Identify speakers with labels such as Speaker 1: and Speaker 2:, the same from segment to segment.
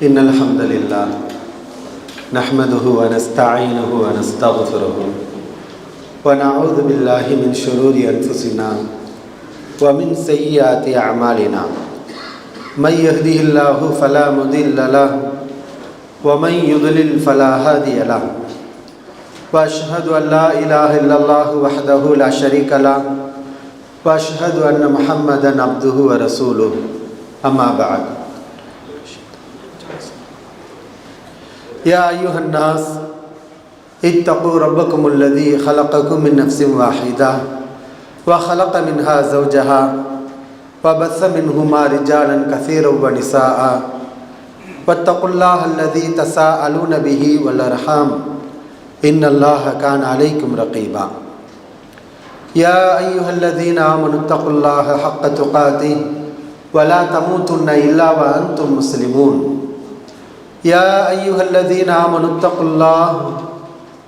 Speaker 1: إن الحمد لله نحمده ونستعينه ونستغفره ونعوذ بالله من شرور أنفسنا ومن سيئات أعمالنا من يهده الله فلا مضل له ومن يضلل فلا هادي له وأشهد أن لا إله إلا الله وحده لا شريك له وأشهد أن محمدا عبده ورسوله أما بعد يا أيها الناس اتقوا ربكم الذي خلقكم من نفس واحدة وخلق منها زوجها وبث منهما رجالا كثيرا ونساء واتقوا الله الذي تساءلون به والأرحام إن الله كان عليكم رقيبا يا أيها الذين آمنوا اتقوا الله حق تقاته ولا تموتن إلا وأنتم مسلمون يا أيها الذين آمنوا اتقوا الله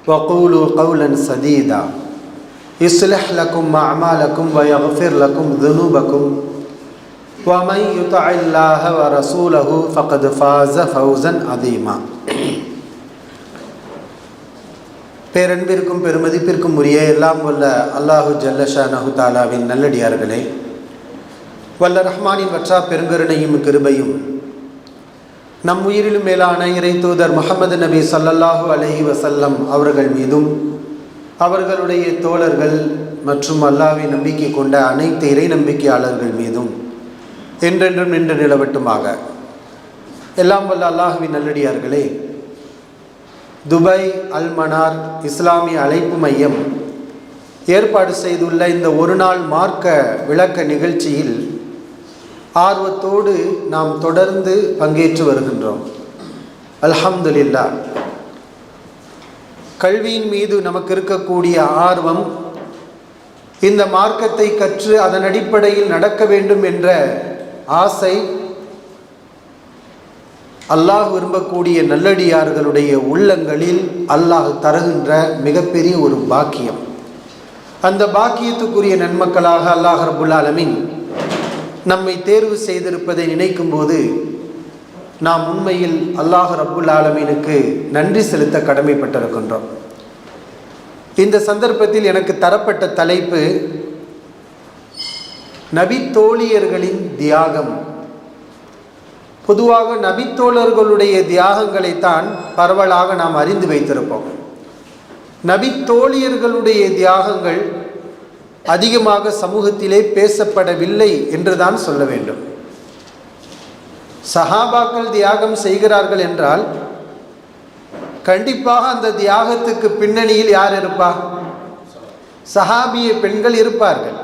Speaker 1: وقولوا قولا سديدا يصلح لكم أعمالكم ويغفر لكم ذنوبكم ومن يطع الله ورسوله فقد فاز فوزا عظيما பேரன்பிற்கும் பெருமதிப்பிற்கும் உரிய எல்லாம் வல்ல அல்லாஹு ஜல்லஷானஹு தஆலாவின் நல்லடியார்களே, வல்ல ரஹ்மானின் வற்றா பெருங்கருணையும் கிருபையும் நம் உயிரிலும் மேலான இறை தூதர் முஹம்மது நபி ஸல்லல்லாஹு அலைஹி வஸல்லம் அவர்கள் மீதும் அவர்களுடைய தோழர்கள் மற்றும் அல்லாஹ்வை நம்பிக்கை கொண்ட அனைத்து இறை நம்பிக்கையாளர்கள் மீதும் என்றென்றும் நின்று நிலவட்டுமாக. எல்லாம் வல்ல அல்லாஹ்வின் நல்லடியார்களே, துபாய் அல் மனார் இஸ்லாமிய அழைப்பு மையம் ஏற்பாடு செய்துள்ள இந்த ஒரு நாள் மார்க்க விளக்க நிகழ்ச்சியில் ஆர்வத்தோடு நாம் தொடர்ந்து பங்கேற்று வருகின்றோம். அல்ஹம்துலில்லாஹ். கல்வியின் மீது நமக்கு இருக்கக்கூடிய ஆர்வம், இந்த மார்க்கத்தை கற்று அதன் அடிப்படையில் நடக்க வேண்டும் என்ற ஆசை அல்லாஹ் விரும்பக்கூடிய நல்லடியார்களுடைய உள்ளங்களில் அல்லாஹ் தருகின்ற மிகப்பெரிய ஒரு பாக்கியம். அந்த பாக்கியத்துக்குரிய நன்மக்களாக அல்லாஹ் ரப்புல் ஆலமீன் நம்மை தேர்வு செய்திருப்பதை நினைக்கும் போது நாம் உண்மையில் அல்லாஹ் ரப்புல் ஆலமீனுக்கு நன்றி செலுத்த கடமைப்பட்டிருக்கின்றோம். இந்த சந்தர்ப்பத்தில் எனக்கு தரப்பட்ட தலைப்பு நபித்தோழியர்களின் தியாகம். பொதுவாக நபித்தோழர்களுடைய தியாகங்களைத்தான் பரவலாக நாம் அறிந்து வைத்திருப்போம். நபித்தோழியர்களுடைய தியாகங்கள் அதிகமாக சமூகத்திலே பேசப்படவில்லை என்றுதான் சொல்ல வேண்டும். சஹாபாக்கள் தியாகம் செய்கிறார்கள் என்றால் கண்டிப்பாக அந்த தியாகத்துக்கு பின்னணியில் யார் இருப்பா? சஹாபிய பெண்கள் இருப்பார்கள்.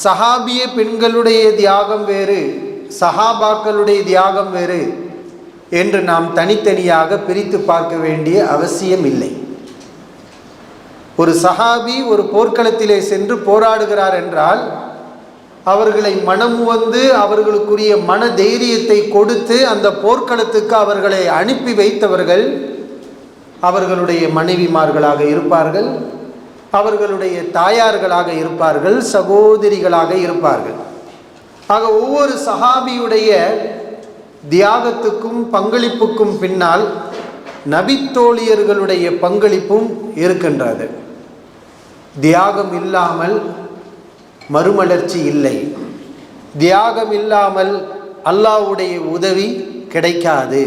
Speaker 1: சஹாபிய பெண்களுடைய தியாகம் வேறு, சஹாபாக்களுடைய தியாகம் வேறு என்று நாம் தனித்தனியாக பிரித்து பார்க்க வேண்டிய அவசியம் இல்லை. ஒரு சஹாபி ஒரு போர்க்களத்திலே சென்று போராடுகிறார் என்றால் அவர்களை மனம் வந்து அவர்களுக்குரிய மன தைரியத்தை கொடுத்து அந்த போர்க்களத்துக்கு அவர்களை அனுப்பி வைத்தவர்கள் அவர்களுடைய மனைவிமார்களாக இருப்பார்கள், அவர்களுடைய தாயார்களாக இருப்பார்கள், சகோதரிகளாக இருப்பார்கள். ஆக ஒவ்வொரு சஹாபியுடைய தியாகத்துக்கும் பங்களிப்புக்கும் பின்னால் நபித்தோழியர்களுடைய பங்களிப்பும் இருக்கின்றது. தியாகம் இல்லாமல் மறுமலர்ச்சி இல்லை. தியாகம் இல்லாமல் அல்லாஹ்வுடைய உதவி கிடைக்காது.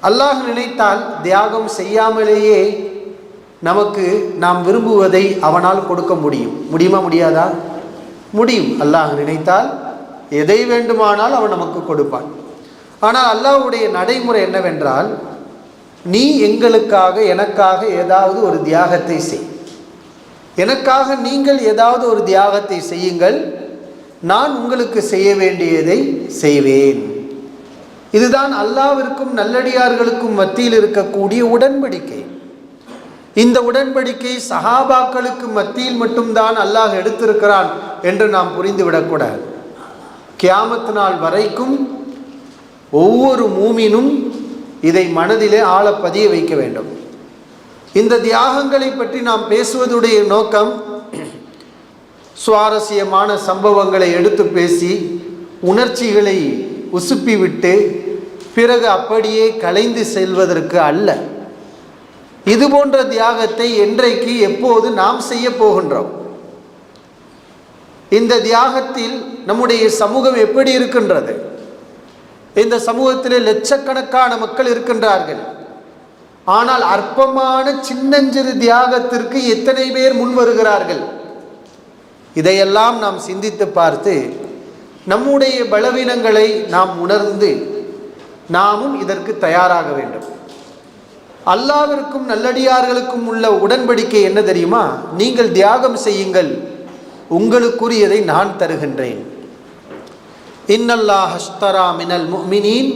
Speaker 1: அல்லாஹ் நினைத்தால் தியாகம் செய்யாமலேயே நமக்கு நாம் விரும்புவதை அவனால் கொடுக்க முடியுமா? முடியாதா? முடியும். அல்லாஹ் நினைத்தால் எதை வேண்டுமானால் அவன் நமக்கு கொடுப்பான். ஆனால் அல்லாஹ்வுடைய நடைமுறை என்னவென்றால், நீ எங்களுக்காக எனக்காக ஏதாவது ஒரு தியாகத்தை செய், எனக்காக நீங்கள் ஏதாவது ஒரு தியாகத்தை செய்யுங்கள், நான் உங்களுக்கு செய்ய வேண்டியதை செய்வேன். இதுதான் அல்லாஹ்விற்கும் நல்லடியார்களுக்கும் மத்தியில் இருக்கக்கூடிய உடன்படிக்கை. இந்த உடன்படிக்கை சஹாபாக்களுக்கு மத்தியில் மட்டும்தான் அல்லாஹ் எடுத்திருக்கிறான் என்று நாம் புரிந்துவிடக்கூடாது. கியாமத் நாள் வரைக்கும் ஒவ்வொரு மூமினும் இதை மனதிலே ஆழ பதிய வைக்க வேண்டும். இந்த தியாகங்களை பற்றி நாம் பேசுவதுடைய நோக்கம் சுவாரஸ்யமான சம்பவங்களை எடுத்து பேசி உணர்ச்சிகளை உசுப்பிவிட்டு பிறகு அப்படியே கலைந்து செல்வதற்கு அல்ல. இது போன்ற தியாகத்தை என்றைக்கு எப்போது நாம் செய்ய போகின்றோம்? இந்த தியாகத்தில் நம்முடைய சமூகம் எப்படி இருக்கின்றது? இந்த சமூகத்திலே லட்சக்கணக்கான மக்கள் இருக்கின்றார்கள். ஆனால் அற்பமான சின்னஞ்சிறு தியாகத்திற்கு எத்தனை பேர் முன் வருகிறார்கள்? இதையெல்லாம் நாம் சிந்தித்து பார்த்து நம்முடைய பலவீனங்களை நாம் உணர்ந்து நாமும் இதற்கு தயாராக வேண்டும். அல்லாஹ்விற்கும் நல்லடியார்களுக்கும் உள்ள உடன்படிக்கை என்ன தெரியுமா? நீங்கள் தியாகம் செய்யுங்கள், உங்களுக்குரியதை நான் தருகின்றேன். இன்னல்லாஹ் அஷ்தரா மினல் முஃமினீன்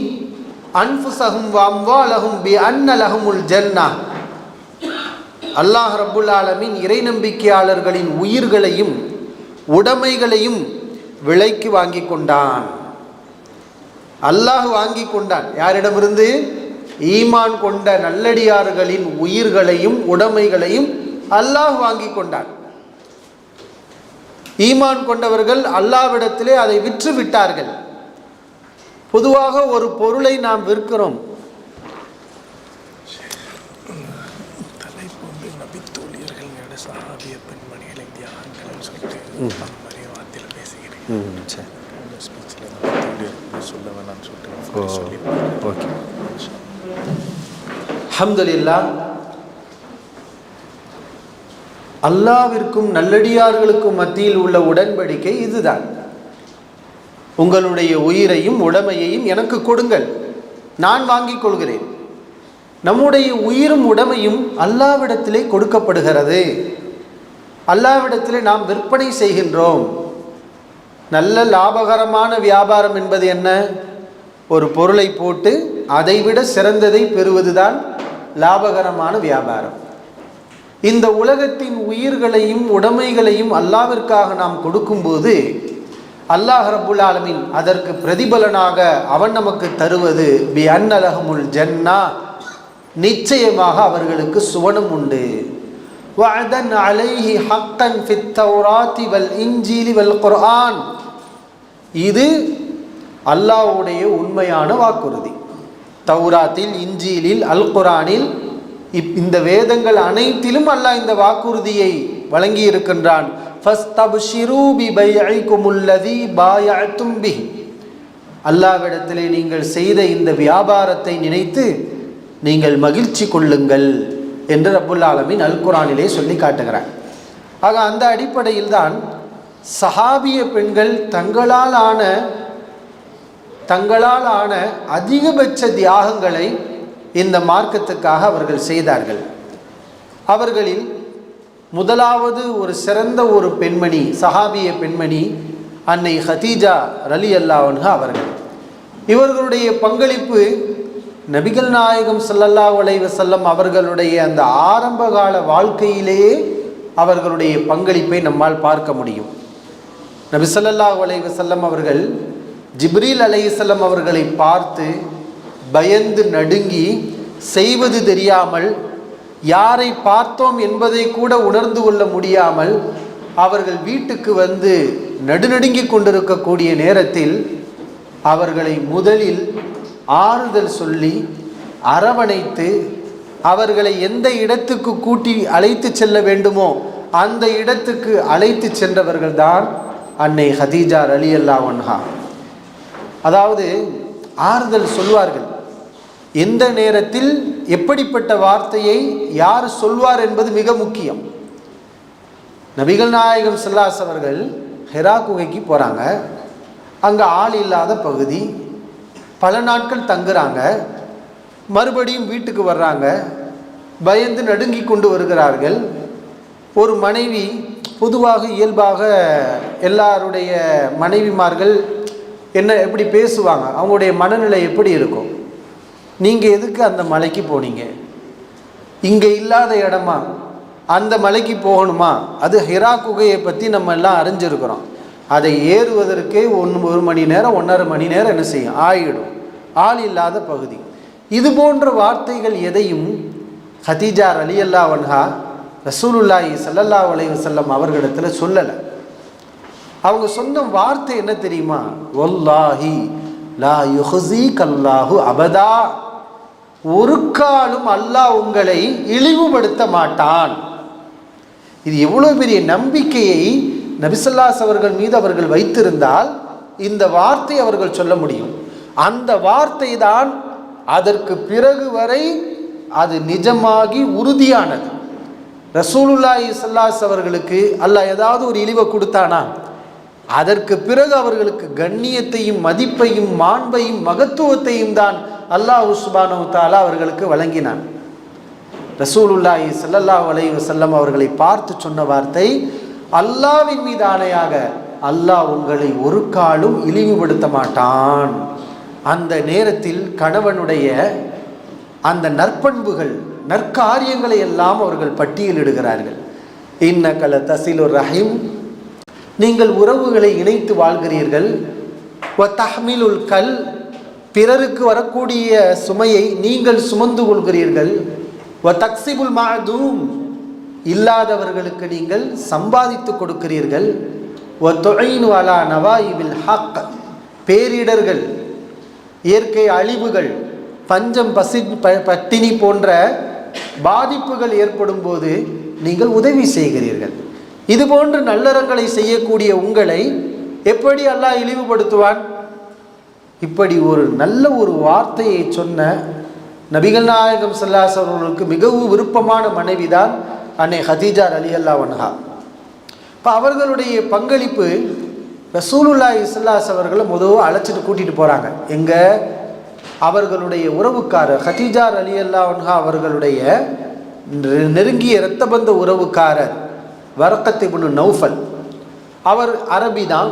Speaker 1: அன்ஃபுஸஹும் வ அம்வாலஹும் பிஅன்ன லஹுமுல் ஜன்னah. அல்லாஹ் ரப்புல் ஆலமீன் இறை நம்பிக்கையாளர்களின் உயிர்களையும் உடைமைகளையும் விலைக்கு வாங்கி கொண்டான். அல்லாஹ் வாங்கி கொண்டான். யாரிடமிருந்து? ஈமான் கொண்ட நல்லடியார்களின் உயிர்களையும் உடைமைகளையும் அல்லாஹ் வாங்கி கொண்டான். ஈமான் கொண்டவர்கள் அல்லாஹ்விடத்திலே அதை விற்று விட்டார்கள். பொதுவாக ஒரு பொருளை நாம் விற்கிறோம். அல்ஹம்துலில்லாஹ், அல்லாஹ்விற்கும் நல்லடியார்களுக்கும் மத்தியில் உள்ள உடன்படிக்கை இதுதான். உங்களுடைய உயிரையும் உடைமையையும் எனக்கு கொடுங்கள், நான் வாங்கிக் கொள்கிறேன். நம்முடைய உயிரும் உடைமையும் அல்லாஹ்விடத்திலே கொடுக்கப்படுகிறது. அல்லாஹ்விடத்திலே நாம் விற்பனை செய்கின்றோம். நல்ல லாபகரமான வியாபாரம் என்பது என்ன? ஒரு பொருளை போட்டு அதைவிட சிறந்ததை பெறுவதுதான் லாபகரமான வியாபாரம். இந்த உலகத்தின் உயிர்களையும் உடைமைகளையும் அல்லாஹ்விற்காக நாம் கொடுக்கும்போது அல்லாஹ் ரப்புல் ஆலமீன் அதற்கு பிரதிபலனாக அவன் நமக்கு தருவது பிஅன்ன லஹுமுல் ஜன்னah, நிச்சயமாக அவர்களுக்கு சுவனம் உண்டு. வஅதன் அலைஹி ஹக்கன் ஃபித் தௌராத்தி வல் இன்ஜீலி வல் குர்ஆன். இது அல்லாஹ்வுடைய உண்மையான வாக்குறுதி. தௌராத்தில், இன்ஜீலில், அல் குர்ஆனில், இந்த வேதங்கள் அனைத்திலும் அல்லாஹ் இந்த வாக்குறுதியை வழங்கி இருக்கின்றான். ஃபஸ்தப்ஷிரு பிபைஇகுமுல்லதி பாயஅதும் பிஹி. அல்லாஹ்விடத்திலே நீங்கள் செய்த இந்த வியாபாரத்தை நினைத்து நீங்கள் மகிழ்ச்சி கொள்ளுங்கள் என்று ரப்புல் ஆலமீன் அல் குர்ஆனிலே சொல்லி காட்டுகிறார். ஆக அந்த அடிப்படையில் தான் சஹாபிய பெண்கள் தங்களால் ஆன அதிகபட்ச தியாகங்களை இந்த மார்க்கத்துக்காக அவர்கள் செய்தார்கள். அவர்களில் முதலாவது ஒரு சிறந்த ஒரு பெண்மணி, சஹாபிய பெண்மணி அன்னை ஹதீஜா ரலியல்லாஹு அன்ஹா அவர்கள். இவர்களுடைய பங்களிப்பு நபிகள் நாயகம் ஸல்லல்லாஹு அலைஹி வஸல்லம் அவர்களுடைய அந்த ஆரம்பகால வாழ்க்கையிலேயே அவர்களுடைய பங்களிப்பை நம்மால் பார்க்க முடியும். நபி ஸல்லல்லாஹு அலைஹி வஸல்லம் அவர்கள் ஜிப்ரீல் அலைஹிஸ்ஸலாம் அவர்களை பார்த்து பயந்து நடுங்கி, செய்வது தெரியாமல், யாரை பார்த்தோம் என்பதை கூட உணர்ந்து கொள்ள முடியாமல் அவர்கள் வீட்டுக்கு வந்து நடுநடுங்கி கொண்டிருக்கக்கூடிய நேரத்தில் அவர்களை முதலில் ஆறுதல் சொல்லி அரவணைத்து அவர்களை எந்த இடத்துக்கு கூட்டி அழைத்து செல்ல வேண்டுமோ அந்த இடத்துக்கு அழைத்து சென்றவர்கள்தான் அன்னை ஹதீஜா ரலியல்லாஹு அன்ஹா. அதாவது ஆறுதல் சொல்வார்கள். எந்த நேரத்தில் எப்படிப்பட்ட வார்த்தையை யார் சொல்வார் என்பது மிக முக்கியம். நபிகள் நாயகம் ஸல்லல்லாஹு அலைஹி அவர்கள் ஹிரா குகைக்கு போகிறாங்க. அங்கே ஆள் இல்லாத பகுதி, பல நாட்கள் தங்குறாங்க. மறுபடியும் வீட்டுக்கு வர்றாங்க. பயந்து நடுங்கி கொண்டு வருகிறார்கள். ஒரு மனைவி, பொதுவாக இயல்பாக எல்லாருடைய மனைவிமார்கள் எப்படி பேசுவாங்க, அவங்களுடைய மனநிலை எப்படி இருக்கும்? நீங்கள் எதுக்கு அந்த மலைக்கு போனீங்க? இங்கே இல்லாத இடமா? அந்த மலைக்கு போகணுமா? அது ஹிரா குகையை பற்றி நம்ம எல்லாம் அறிஞ்சிருக்கிறோம். அதை ஏறுவதற்கே 1 மணி நேரம் 1.5 மணி நேரம் என்ன செய்யும் ஆயிடும். ஆள் இல்லாத பகுதி. இது போன்ற வார்த்தைகள் எதையும் ஹதீஜா ரலியல்லாஹு அன்ஹா ரசூலுல்லாஹி ஸல்லல்லாஹு அலைஹி வஸல்லம் அவர்களிடத்தில் சொல்லலை. அவங்க சொன்ன வார்த்தை என்ன தெரியுமா? வல்லாஹி லா யுஹ்ஸீகல்லாஹு அபதா, ஒரு காலும் அல்லாஹ் உங்களை இழிவுபடுத்த மாட்டான். இது எவ்வளோ பெரிய நம்பிக்கையை நபி ஸல்லல்லாஹு அலைஹி அவர்கள் மீது அவர்கள் வைத்திருந்தால் இந்த வார்த்தை அவர்கள் சொல்ல முடியும். அந்த வார்த்தை தான் அதற்கு பிறகு வரை அது நிஜமாகி உறுதியானது. ரசூலுல்லாஹி ஸல்லல்லாஹு அலைஹி அவர்களுக்கு அல்லாஹ் ஏதாவது ஒரு இழிவை கொடுத்தானா, அதற்கு பிறகு அவர்களுக்கு கண்ணியத்தையும் மதிப்பையும் மாண்பையும் மகத்துவத்தையும் தான் அல்லாஹ் சுப்ஹானஹு வ தஆலா அவர்களுக்கு வழங்கினான். ரசூலுல்லாஹி ஸல்லல்லாஹு அலைஹி வஸல்லம் அவர்களை பார்த்து சொன்ன வார்த்தை, அல்லாஹ்வின் மீது ஆணையாக அல்லாஹ் உங்களை ஒரு காலும் இழிவுபடுத்த மாட்டான். அந்த நேரத்தில் கணவனுடைய அந்த நற்பண்புகள் நற்காரியங்களை எல்லாம் அவர்கள் பட்டியலிடுகிறார்கள். இன்னக லதஸிலுர் ரஹீம், நீங்கள் உறவுகளை இணைத்து வாழ்கிறீர்கள். வ தஹ்மிலுல் கல், பிறருக்கு வரக்கூடிய சுமையை நீங்கள் சுமந்து கொள்கிறீர்கள். வ தக்ஸிபுல் மஅதூம், இல்லாதவர்களுக்கு நீங்கள் சம்பாதித்து கொடுக்கிறீர்கள். வ துஈனு அலா நவாயிபில் ஹக், பேரிடர்கள், இயற்கை அழிவுகள், பஞ்சம் பட்டினி போன்ற பாதிப்புகள் ஏற்படும் போது நீங்கள் உதவி செய்கிறீர்கள். இது போன்று நல்லறங்களை செய்யக்கூடிய உங்களை எப்படி அல்லாஹ் இழிவுபடுத்துவான்? இப்படி ஒரு நல்ல ஒரு வார்த்தையை சொன்ன நபிகள் நாயகம் ஸல்லல்லாஹு அலைஹி வஸல்லம் மிகவும் விருப்பமான மனைவிதான் அன்னை ஹதீஜா ரலியல்லாஹு அன்ஹா. இப்போ அவர்களுடைய பங்களிப்பு, ரசூலுல்லாஹி ஸல்லல்லாஹு அலைஹி அவர்களை முதல்ல அழைச்சிட்டு கூட்டிகிட்டு போகிறாங்க. எங்கே? அவர்களுடைய உறவுக்காரர் ஹதீஜா ரலியல்லாஹு அன்ஹா அவர்களுடைய நெருங்கிய இரத்தபந்த உறவுக்காரர் வரக்கத் இப்னு நௌஃபல். அவர் அரபி தான்,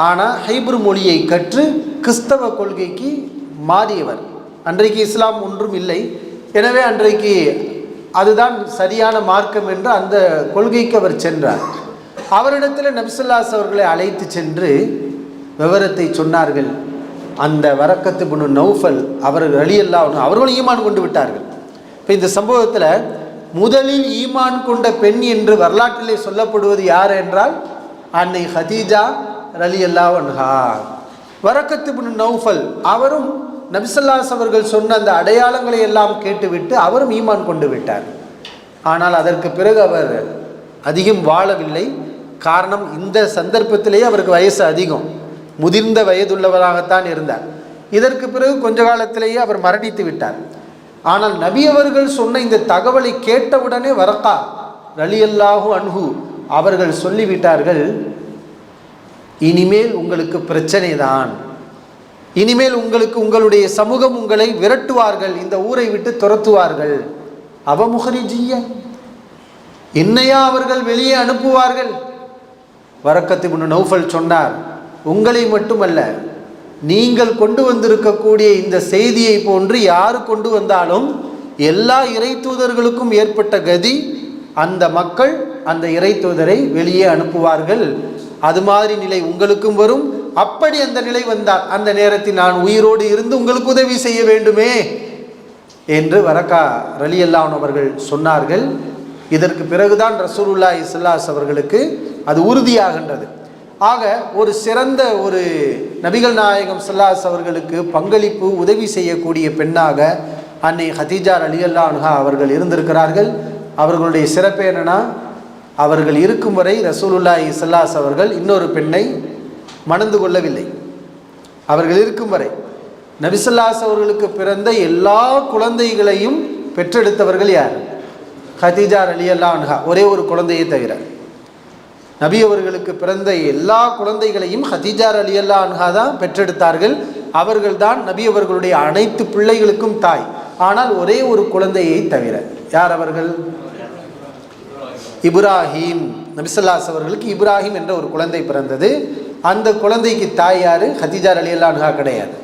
Speaker 1: ஆனால் ஹைப்ரு மொழியை கற்று கிறிஸ்தவ கொள்கைக்கு மாறியவர். அன்றைக்கு இஸ்லாம் ஒன்றும் இல்லை, எனவே அன்றைக்கு அதுதான் சரியான மார்க்கம் என்று அந்த கொள்கைக்கு அவர் சென்றார். அவரிடத்தில் நபி ஸல்லல்லாஹு அலைஹி அவர்களை அழைத்து சென்று விவரத்தை சொன்னார்கள். அந்த வரக்கத் இப்னு நௌஃபல் அவர்கள் ரலியல்லாஹு அன்ஹு அவர்களும் ஈமான் கொண்டு விட்டார்கள். இப்போ இந்த சம்பவத்தில் முதலில் ஈமான் கொண்ட பெண் என்று வரலாற்றிலே சொல்லப்படுவது யார் என்றால் அன்னை ஹதீஜா ரலியல்லாஹு அன்ஹா. வரக்கத் இப்னு நௌஃபல் அவரும் நபி ஸல்லல்லாஹு அலைஹி அவர்கள் சொன்ன அந்த அடையாளங்களை எல்லாம் கேட்டுவிட்டு அவரும் ஈமான் கொண்டு விட்டார். ஆனால் அதற்கு பிறகு அவர் அதிகம் வாழவில்லை. காரணம், இந்த சந்தர்ப்பத்திலேயே அவருக்கு வயசு அதிகம், முதிர்ந்த வயதுள்ளவராகத்தான் இருந்தார். இதற்கு பிறகு கொஞ்ச காலத்திலேயே அவர் மரணித்து விட்டார். ஆனால் நபி அவர்கள் சொன்ன இந்த தகவலை கேட்டவுடனே வரக்கா ரலியல்லாஹு அன்ஹு அவர்கள் சொல்லிவிட்டார்கள், இனிமேல் உங்களுக்கு பிரச்சனை தான், இனிமேல் உங்களுக்கு உங்களுடைய சமூகம் உங்களை விரட்டுவார்கள், இந்த ஊரை விட்டு துரத்துவார்கள். அவமுஹரிஜிய, என்னையா அவர்கள் வெளியே அனுப்புவார்கள்? வரக்கத் இப்னு நௌஃபல் சொன்னார், உங்களை மட்டுமல்ல, நீங்கள் கொண்டு வந்திருக்கக்கூடிய இந்த செய்தியை போன்று யாரு கொண்டு வந்தாலும் எல்லா இறை தூதர்களுக்கும் ஏற்பட்ட கதி, அந்த மக்கள் அந்த இறை தூதரை வெளியே அனுப்புவார்கள். அது மாதிரி நிலை உங்களுக்கும் வரும். அப்படி அந்த நிலை வந்தால் அந்த நேரத்தில் நான் உயிரோடு இருந்து உங்களுக்கு உதவி செய்ய வேண்டுமே என்று வரக்கா ரலியல்லாஹு அன்ஹு அவர்கள் சொன்னார்கள். இதற்கு பிறகுதான் ரசூலுல்லாஹி ஸல்லல்லாஹு அலைஹி அவர்களுக்கு அது உறுதியாகின்றது. ஆக ஒரு சிறந்த ஒரு நபிகள் நாயகம் ஸல்லல்லாஹு அலைஹி அவர்களுக்கு பங்களிப்பு உதவி செய்யக்கூடிய பெண்ணாக அன்னை ஹதீஜா ரலியல்லாஹு அன்ஹா அவர்கள் இருந்திருக்கிறார்கள். அவர்களுடைய சிறப்பு என்னன்னா, அவர்கள் இருக்கும் வரை ரசூலுல்லாஹி ஸல்லல்லாஹு அலைஹி அவர்கள் இன்னொரு பெண்ணை மணந்து கொள்ளவில்லை. அவர்கள் இருக்கும் வரை நபி ஸல்லல்லாஹு அலைஹி அவர்களுக்கு பிறந்த எல்லா குழந்தைகளையும் பெற்றெடுத்தவர்கள் யார்? ஹதீஜா ரலியல்லாஹு அன்ஹா, ஒரே ஒரு குழந்தையை தவிர. நபி அவர்களுக்கு பிறந்த எல்லா குழந்தைகளையும் ஹதீஜா ரலியல்லாஹு அன்ஹா தான் பெற்றெடுத்தார்கள். அவர்கள் தான் நபி அவர்களுடைய அனைத்து பிள்ளைகளுக்கும் தாய். ஆனால் ஒரே ஒரு குழந்தையை தவிர. யார் அவர்கள்? இப்ராஹிம். நபி ஸல்லல்லாஹு அலைஹி அவர்களுக்கு இப்ராஹிம் என்ற ஒரு குழந்தை பிறந்தது. அந்த குழந்தைக்கு தாய் யாரு? ஹதீஜா ரலியல்லாஹு அன்ஹா கிடையாது,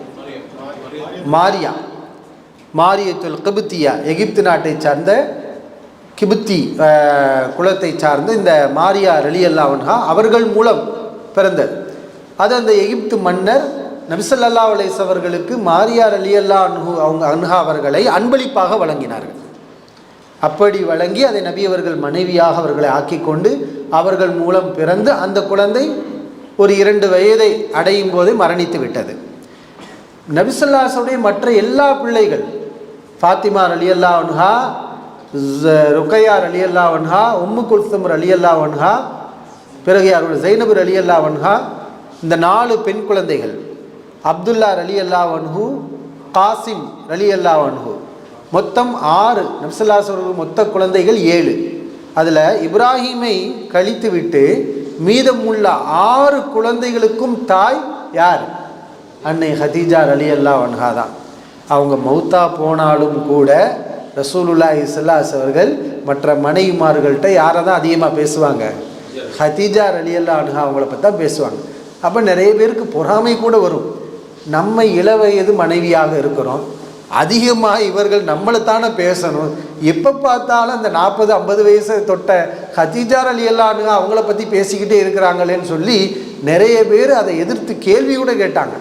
Speaker 1: மாரியா, மாரியத்துல் கிப்தியா, எகிப்து நாட்டை சார்ந்த கிபுத்தி குலத்தை சார்ந்த இந்த மாரியா ரலியல்லாஹு அன்ஹா அவர்கள் மூலம் பிறந்தது. அது அந்த எகிப்து மன்னர் நபி ஸல்லல்லாஹு அலைஹி அவர்களுக்கு மாரியா ரலியல்லாஹு அன்ஹு அன்ஹா அவர்களை அன்பளிப்பாக வழங்கினார்கள். அப்படி வழங்கி அதை நபி அவர்கள் மனைவியாக அவர்களை ஆக்கி கொண்டு அவர்கள் மூலம் பிறந்து அந்த குழந்தை ஒரு 2 வயதை அடையும் போது மரணித்து விட்டது. நபி ஸல்லல்லாஹு அலைஹி வஸல்லம் மற்ற எல்லா பிள்ளைகள், ஃபாத்திமா ரலியல்லாஹு அன்ஹா, ருக்கையா ரலியல்லாஹு அன்ஹா, உம்மு குல்சும் ரலியல்லாஹு அன்ஹா, பிறகு யாரோட ஜைனப் ரலியல்லாஹு அன்ஹா, இந்த 4 பெண் குழந்தைகள், அப்துல்லா ரலியல்லாஹு அன்ஹு, காசிம் ரலியல்லாஹு அன்ஹு, மொத்தம் 6. நபி ஸல்லல்லாஹு அலைஹி வஸல்லம் மொத்த குழந்தைகள் 7. அதில் இப்ராஹீமை கழித்து விட்டு மீதமுள்ள 6 குழந்தைகளுக்கும் தாய் யார்? அன்னை ஹதீஜா ரலியல்லாஹு அன்ஹா தான். அவங்க மௌத்தா போனாலும் கூட ரசூலுல்லாஹி ஸல்லல்லாஹு அலைஹி வஸல்லம் அவர்கள் மற்ற மனைவிமார்கள்ட்ட யாரை தான் அதிகமாக பேசுவாங்க? ஹதீஜா ரலியல்லாஹு அன்ஹா அவங்கள பற்றி தான் பேசுவாங்க. அப்போ நிறைய பேருக்கு பொறாமை கூட வரும். நம்ம இளவயது மனைவியாக இருக்கிறோம், அதிகமாக இவர்கள் நம்மளைத்தானே பேசணும், எப்போ பார்த்தாலும் அந்த 40-50 வயசை தொட்ட ஹதீஜா ரலியல்லாஹு அன்ஹா அவங்கள பற்றி பேசிக்கிட்டே இருக்கிறாங்களேன்னு சொல்லி நிறைய பேர் அதை எதிர்த்து கேள்வி கூட கேட்டாங்க.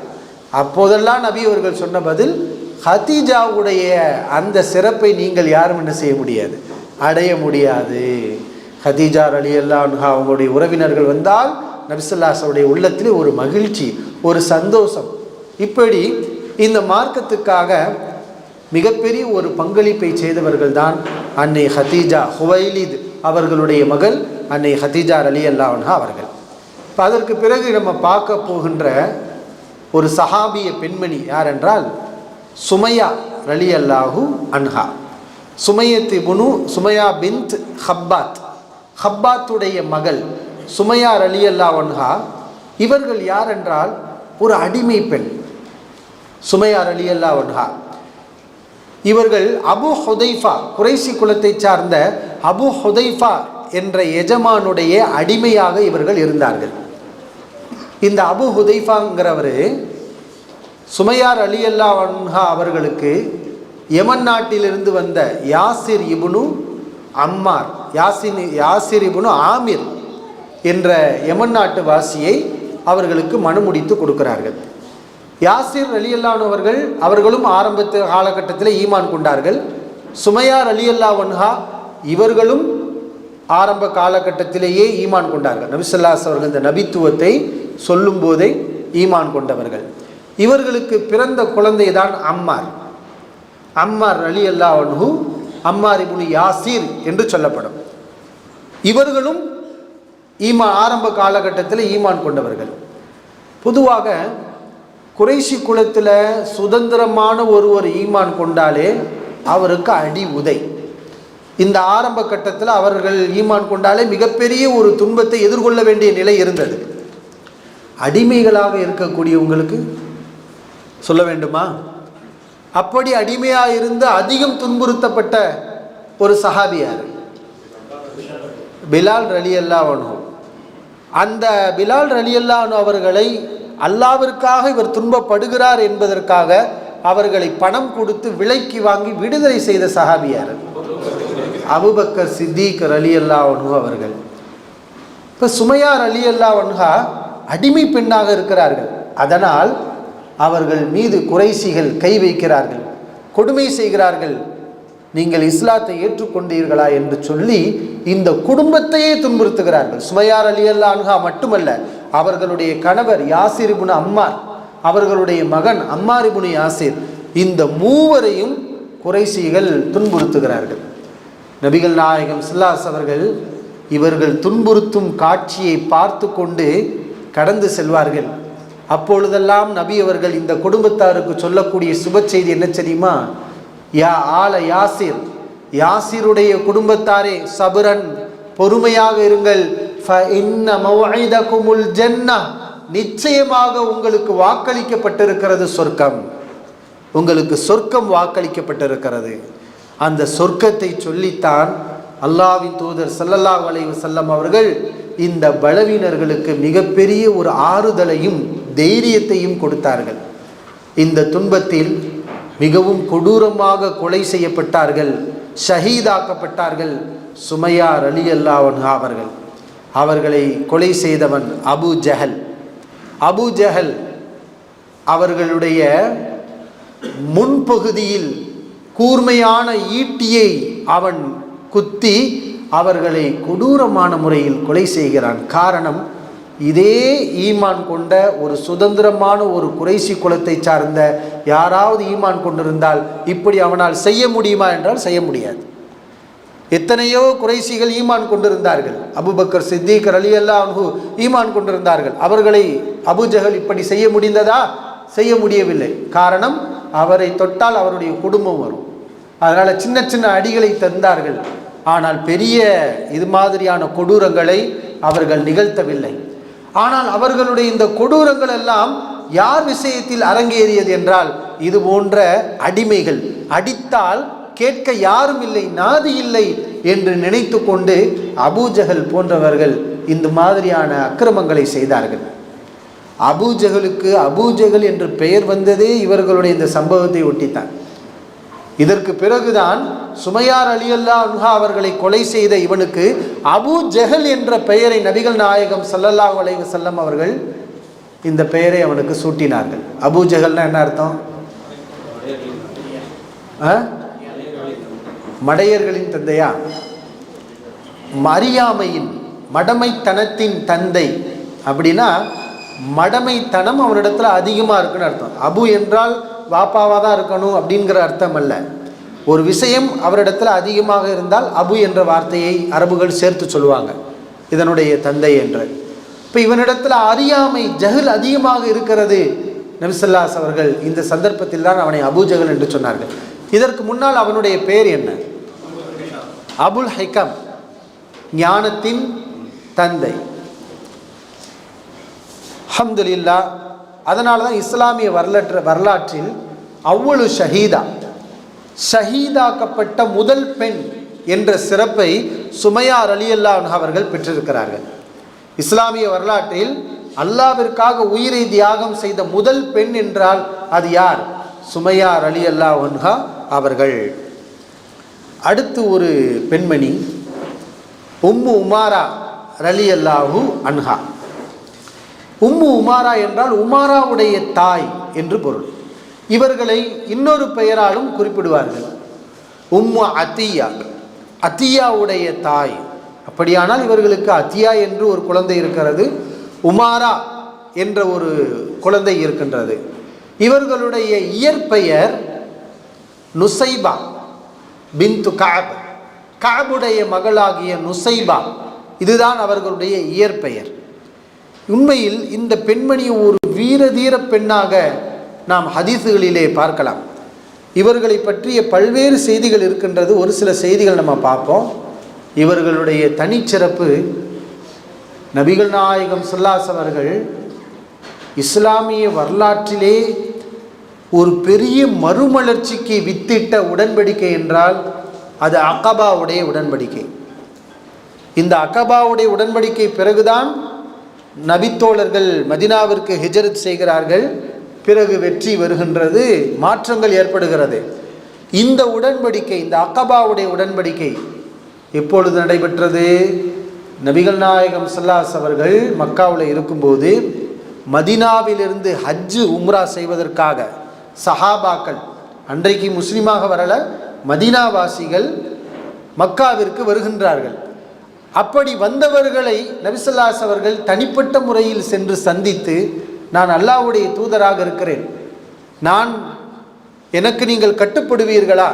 Speaker 1: அப்போதெல்லாம் நபி அவர்கள் சொன்ன பதில், ஹதீஜாவுடைய அந்த சிறப்பை நீங்கள் யாரும் என்ன செய்ய முடியாது, அடைய முடியாது. ஹதீஜா ரலியல்லாஹு அன்ஹா அவங்களுடைய உறவினர்கள் வந்தால் நபி ஸல்லல்லாஹு அலைஹி வஸல்லம் உள்ளத்திலே ஒரு மகிழ்ச்சி, ஒரு சந்தோஷம். இப்படி இந்த மார்க்கத்துக்காக மிகப்பெரிய ஒரு பங்களிப்பை செய்தவர்கள் தான் அன்னை ஹதீஜா, ஹுவைலித் அவர்களுடைய மகள் அன்னை ஹதீஜா ரலியல்லாஹு அன்ஹா அவர்கள். இப்போ அதற்கு பிறகு நம்ம பார்க்க போகின்ற ஒரு சஹாபிய பெண்மணி யார் என்றால் சுமையா ரலியல்லாஹு அன்ஹா. சுமையா பின்த் ஹப்பாத், ஹப்பாத்துடைய மகள் சுமையா ரலியல்லாஹு அன்ஹா. இவர்கள் யார் என்றால் ஒரு அடிமை பெண் சுமையா ரலியல்லாஹு அன்ஹா. இவர்கள் அபு ஹுதைஃபா, குறைசி குலத்தை சார்ந்த அபு ஹுதைஃபா என்ற எஜமானுடைய அடிமையாக இவர்கள் இருந்தார்கள். இந்த அபு ஹுதைஃபாங்கிறவர் சுமையா ரலியல்லாஹு அன்ஹா அவர்களுக்கு யமன் நாட்டிலிருந்து வந்த யாசிர் இப்னு அம்மார், யாசிர் இப்னு ஆமிர் என்ற யமன் நாட்டு வாசியை அவர்களுக்கு மனமுடித்து கொடுக்கிறார்கள். யாசிர் ரலியல்லாஹு அவர்கள் அவர்களும் ஆரம்பத்து காலகட்டத்தில் ஈமான் கொண்டார்கள். சுமையா ரலியல்லாஹு அன்ஹா இவர்களும் ஆரம்ப காலகட்டத்திலேயே ஈமான் கொண்டார்கள். நபி ஸல்லல்லாஹு அலைஹி வஸல்லம் அவர்கள் இந்த நபித்துவத்தை சொல்லும் போதே ஈமான் கொண்டவர்கள். இவர்களுக்கு பிறந்த குழந்தை தான் அம்மார் ரலியல்லாஹு அன்ஹு, அம்மார் இப்னு யாசிர் என்று சொல்லப்படும். இவர்களும் ஆரம்ப காலகட்டத்தில் ஈமான் கொண்டவர்கள். பொதுவாக குறைஷி குலத்தில் சுதந்திரமான ஒருவர் ஈமான் கொண்டாலே அவருக்கு அடி உதை. இந்த ஆரம்ப கட்டத்தில் அவர்கள் ஈமான் கொண்டாலே மிகப்பெரிய ஒரு துன்பத்தை எதிர்கொள்ள வேண்டிய நிலை இருந்தது. அடிமைகளாக இருக்கக்கூடியவங்களுக்கு சொல்ல வேண்டுமா? அப்படி அடிமையாக இருந்து அதிகம் துன்புறுத்தப்பட்ட ஒரு சஹாபியார் பிலால் ரலியல்லாஹு அன்ஹு. அந்த பிலால் ரலியல்லாஹு அன்ஹு அவர்களை அல்லாவிற்காக இவர் துன்பப்படுகிறார் என்பதற்காக அவர்களை பணம் கொடுத்து விலைக்கு வாங்கி விடுதலை செய்த சஹாபியார் அபூபக்கர் சித்திக் ரலியல்லாஹு அன்ஹு அவர்கள். இப்போ சுமையா ரலியல்லாஹு அன்ஹா அடிமை பெண்ணாக இருக்கிறார்கள். அதனால் அவர்கள் மீது குறைசிகள் கை வைக்கிறார்கள், கொடுமை செய்கிறார்கள். நீங்கள் இஸ்லாத்தை ஏற்றுக்கொண்டீர்களா என்று சொல்லி இந்த குடும்பத்தையே துன்புறுத்துகிறார்கள். சுமையா ரலியல்லாஹு அன்ஹா மட்டுமல்ல, அவர்களுடைய கணவர் யாசிர் இப்னு அம்மார், அவர்களுடைய மகன் அம்மார் இப்னு யாசிர், இந்த மூவரையும் குறைசிகள் துன்புறுத்துகிறார்கள். நபிகள் நாயகம் ஸல்லல்லாஹு அலைஹி அவர்கள் இவர்கள் துன்புறுத்தும் காட்சியை பார்த்து கொண்டு கடந்து செல்வார்கள். அப்பொழுதெல்லாம் நபி அவர்கள் இந்த குடும்பத்தாருக்கு சொல்லக்கூடிய சுப செய்தி என்ன தெரியுமா? யா ஆல யாசிர், யாசிருடைய குடும்பத்தாரே சபரன், பொறுமையாக இருங்கள். ஃபஇன்ன மவ்இதகுமுல் ஜன்னah, நிச்சயமாக உங்களுக்கு வாக்களிக்கப்பட்டிருக்கிறது சொர்க்கம், உங்களுக்கு சொர்க்கம் வாக்களிக்கப்பட்டிருக்கிறது. அந்த சொர்க்கத்தை சொல்லித்தான் அல்லாஹ்வின் தூதர் ஸல்லல்லாஹு அலைஹி வஸல்லம் அவர்கள் இந்த பலவீனர்களுக்கு மிகப்பெரிய ஒரு ஆறுதலையும் தைரியத்தையும் கொடுத்தார்கள். இந்த துன்பத்தில் மிகவும் கொடூரமாக கொலை செய்யப்பட்டார்கள், ஷஹீதாக்கப்பட்டார்கள் சுமையா ரலியல்லாஹு அன்ஹா அவர்கள். அவர்களை கொலை செய்தவன் அபு ஜஹல். அவர்களுடைய முன்பகுதியில் கூர்மையான ஈட்டியை அவன் குத்தி அவர்களை கொடூரமான முறையில் கொலை செய்கிறான். காரணம், இதே ஈமான் கொண்ட ஒரு சுதந்திரமான ஒரு குறைசி குலத்தை சார்ந்த யாராவது ஈமான் கொண்டிருந்தால் இப்படி அவனால் செய்ய முடியுமா என்றால் செய்ய முடியாது. எத்தனையோ குறைசிகள் ஈமான் கொண்டிருந்தார்கள். அபூபக்கர் சித்திக் ரலியல்லாஹு அன்ஹு ஈமான் கொண்டிருந்தார்கள். அவர்களை அபூஜஹல் இப்படி செய்ய முடிந்ததா? செய்ய முடியவில்லை. காரணம், அவரை தொட்டால் அவருடைய குடும்பம் வரும். அதனால் சின்ன சின்ன அடிகளை தந்தார்கள். ஆனால் பெரிய இது மாதிரியான கொடூரங்களை அவர்கள் நிகழ்த்தவில்லை. ஆனால் அவர்களுடைய இந்த கொடூரங்கள் எல்லாம் யார் விஷயத்தில் அரங்கேறியது என்றால், இது போன்ற அடிமைகள் அடித்தால் கேட்க யாரும் இல்லை, நாதி இல்லை என்று நினைத்து கொண்டு அபூஜஹல் போன்றவர்கள் இந்த மாதிரியான அக்கிரமங்களை செய்தார்கள். அபூஜஹலுக்கு அபூஜஹல் என்று பெயர் வந்ததே இவர்களுடைய இந்த சம்பவத்தை ஒட்டித்தான். இதற்கு பிறகுதான் சுமையார் ரலியல்லாஹு அன்ஹா அவர்களை கொலை செய்த இவனுக்கு அபூ ஜஹல் என்ற பெயரை நபிகள் நாயகம் ஸல்லல்லாஹு அலைஹி வஸல்லம் அவர்கள் இந்த பெயரை அவனுக்கு சூட்டினார்கள். அபூ ஜஹல்னா என்ன அர்த்தம்? மடையர்களின் தந்தையா? அறியாமையின் மடமைத்தனத்தின் தந்தை. அப்படின்னா மடமைத்தனம் அவனிடத்துல அதிகமாக இருக்குன்னு அர்த்தம். அபு என்றால் வாப்பாவாக தான் இருக்கணும் அப்படிங்கிற அர்த்தம் அல்ல. ஒரு விஷயம் அவரிடத்தில் அதிகமாக இருந்தால் அபு என்ற வார்த்தையை அரபுகள் சேர்த்து சொல்லுவாங்க, இதனுடைய தந்தை என்று. இப்போ இவனிடத்தில் அறியாமை ஜஹல் அதிகமாக இருக்கிறது. நபி ஸல்லல்லாஹு அலைஹி அவர்கள் இந்த சந்தர்ப்பத்தில் தான் அவனை அபூ ஜஹல் என்று சொன்னார்கள். இதற்கு முன்னால் அவனுடைய பெயர் என்ன? அபுல் ஹிகம், ஞானத்தின் தந்தை. அல்ஹம்துலில்லாஹ். அதனால தான் இஸ்லாமிய வரலாற்றில் அவ்வளவு ஷஹீதாக்கப்பட்ட முதல் பெண் என்ற சிறப்பை சுமையார் ரலியல்லாஹு அன்ஹா அவர்கள் பெற்றிருக்கிறார்கள். இஸ்லாமிய வரலாற்றில் அல்லாஹ்விற்காக உயிரை தியாகம் செய்த முதல் பெண் என்றால் அது யார்? சுமையார் ரலியல்லாஹு அன்ஹா அவர்கள். அடுத்து ஒரு பெண்மணி உம்மு உமாரா ரலியல்லாஹு அன்ஹா. உம்மு உமாரா என்றால் உமாராவுடைய தாய் என்று பொருள். இவர்களை இன்னொரு பெயராலும் குறிப்பிடுவார்கள், உம்மு அத்தியா, அத்தியாவுடைய தாய். அப்படியானால் இவர்களுக்கு அத்தியா என்று ஒரு குழந்தை இருக்கிறது, உமாரா என்ற ஒரு குழந்தை இருக்கின்றது. இவர்களுடைய இயற்பெயர் நுசைபா பின்து கஅப், கஅபுடைய மகளாகிய நுசைபா. இதுதான் அவர்களுடைய இயற்பெயர். உண்மையில் இந்த பெண்மணியை ஒரு வீரதீர பெண்ணாக நாம் ஹதீஸுகளிலே பார்க்கலாம். இவர்களை பற்றிய பல்வேறு செய்திகள் இருக்கின்றது. ஒரு சில செய்திகள் நம்ம பார்ப்போம். இவர்களுடைய தனிச்சிறப்பு, நபிகள் நாயகம் ஸல்லல்லாஹு அலைஹி அவர்கள் இஸ்லாமிய வரலாற்றிலே ஒரு பெரிய மறுமலர்ச்சிக்கு வித்திட்ட உடன்படிக்கை என்றால் அது அகபாவுடைய உடன்படிக்கை. இந்த அகபாவுடைய உடன்படிக்கை பிறகுதான் நபித்தோழர்கள் மதீனாவிற்கு ஹிஜ்ரத் செய்கிறார்கள். பிறகு வெற்றி வருகின்றது, மாற்றங்கள் ஏற்படுகிறது. இந்த உடன்படிக்கை, இந்த அகபாவுடைய உடன்படிக்கை எப்பொழுது நடைபெற்றது? நபிகள் நாயகம் ஸல்லல்லாஹு அலைஹி அவர்கள் மக்காவில் இருக்கும்போது மதீனாவிலிருந்து ஹஜ்ஜு உம்ரா செய்வதற்காக சஹாபாக்கள், அன்றைக்கு முஸ்லீமாக வரல, மதீனாவாசிகள் மக்காவிற்கு வருகின்றார்கள். அப்படி வந்தவர்களை நபி ஸல்லல்லாஹு அலைஹி அவர்கள் தனிப்பட்ட முறையில் சென்று சந்தித்து, நான் அல்லாஹ்வுடைய தூதராக இருக்கிறேன், எனக்கு நீங்கள் கட்டுப்படுவீர்களா,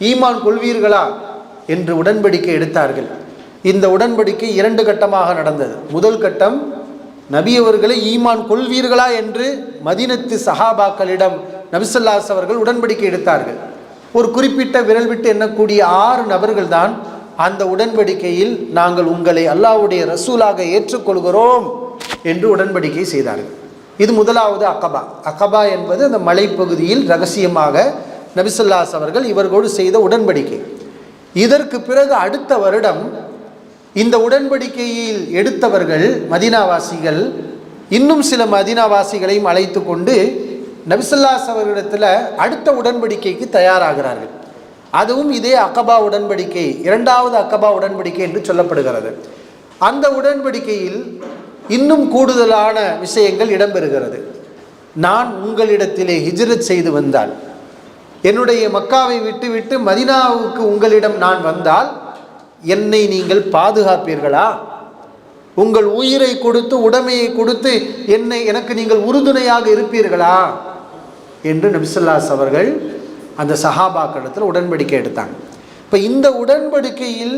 Speaker 1: ஈமான் கொள்வீர்களா என்று உடன்படிக்கை எடுத்தார்கள். இந்த உடன்படிக்கை 2 கட்டமாக நடந்தது. முதல் கட்டம், நபி அவர்களை ஈமான் கொள்வீர்களா என்று மதீனத்து சஹாபாக்களிடம் நபி ஸல்லல்லாஹு அலைஹி அவர்கள் உடன்படிக்கை எடுத்தார்கள். ஒரு குறிப்பிட்ட விரல் விட்டு எண்ணக்கூடிய 6 நபர்கள் தான் அந்த உடன்படிக்கையில் நாங்கள் உங்களை அல்லாஹ்வுடைய ரசூலாக ஏற்றுக்கொள்கிறோம் என்று உடன்படிக்கை செய்தார்கள். இது முதலாவது அகபா. அகபா என்பது அந்த மலைப்பகுதியில் ரகசியமாக நபி ஸல்லல்லாஹு அலைஹி அவர்கள் இவர்களோடு செய்த உடன்படிக்கை. இதற்கு பிறகு அடுத்த வருடம் இந்த உடன்படிக்கையில் எடுத்தவர்கள் மதீனாவாசிகள் இன்னும் சில மதீனாவாசிகளையும் அழைத்து கொண்டு நபி ஸல்லல்லாஹு அலைஹி அவர்களிடத்தில் அடுத்த உடன்படிக்கைக்கு தயாராகிறார்கள். அதுவும் இதே அகபா உடன்படிக்கை, 2வது அகபா உடன்படிக்கை என்று சொல்லப்படுகிறது. அந்த உடன்படிக்கையில் இன்னும் கூடுதலான விஷயங்கள் இடம்பெறுகிறது. நான் உங்களிடத்திலே ஹிஜ்ரத் செய்து வந்தால், என்னுடைய மக்காவை விட்டு மதீனாவுக்கு உங்களிடம் நான் வந்தால் என்னை நீங்கள் பாதுகாப்பீர்களா உங்கள் உயிரை கொடுத்து உடைமையை கொடுத்து எனக்கு நீங்கள் உறுதுணையாக இருப்பீர்களா என்று நபி ஸல்லல்லாஹு அலைஹி அவர்கள் அந்த சஹாபாக்களிடத்தில் உடன்படிக்கை எடுத்தாங்க. இப்போ இந்த உடன்படிக்கையில்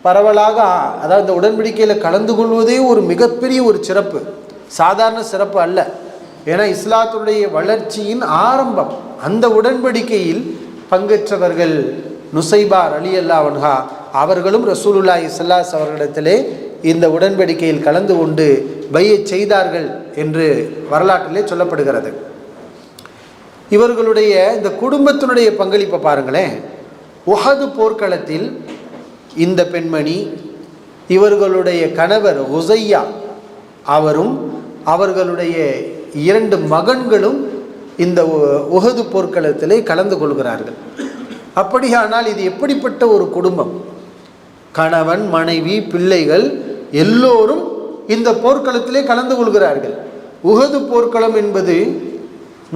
Speaker 1: பரவலாக, அதாவது இந்த உடன்படிக்கையில் கலந்து கொள்வதே ஒரு மிகப்பெரிய ஒரு சிறப்பு, சாதாரண சிறப்பு அல்ல. ஏன்னா இஸ்லாத்துடைய வளர்ச்சியின் ஆரம்பம். அந்த உடன்படிக்கையில் பங்கேற்றவர்கள் நுசைபா ரலியல்லாஹு அன்ஹா அவர்களும் ரசூலுல்லாஹி ஸல்லல்லாஹு அலைஹி அவர்களிடத்திலே இந்த உடன்படிக்கையில் கலந்து கொண்டு பையத் செய்தார்கள் என்று வரலாற்றிலே சொல்லப்படுகிறது. இவர்களுடைய இந்த குடும்பத்தினுடைய பங்களிப்பை பாருங்களேன். உஹது போர்க்களத்தில் இந்த பெண்மணி, இவர்களுடைய கணவர் உஸையா அவரும் அவர்களுடைய 2 மகன்களும் இந்த உஹது போர்க்களத்திலே கலந்து கொள்கிறார்கள். அப்படியானால் இது எப்படிப்பட்ட ஒரு குடும்பம்? கணவன், மனைவி, பிள்ளைகள் எல்லோரும் இந்த போர்க்களத்திலே கலந்து கொள்கிறார்கள். உஹது போர்க்களம் என்பது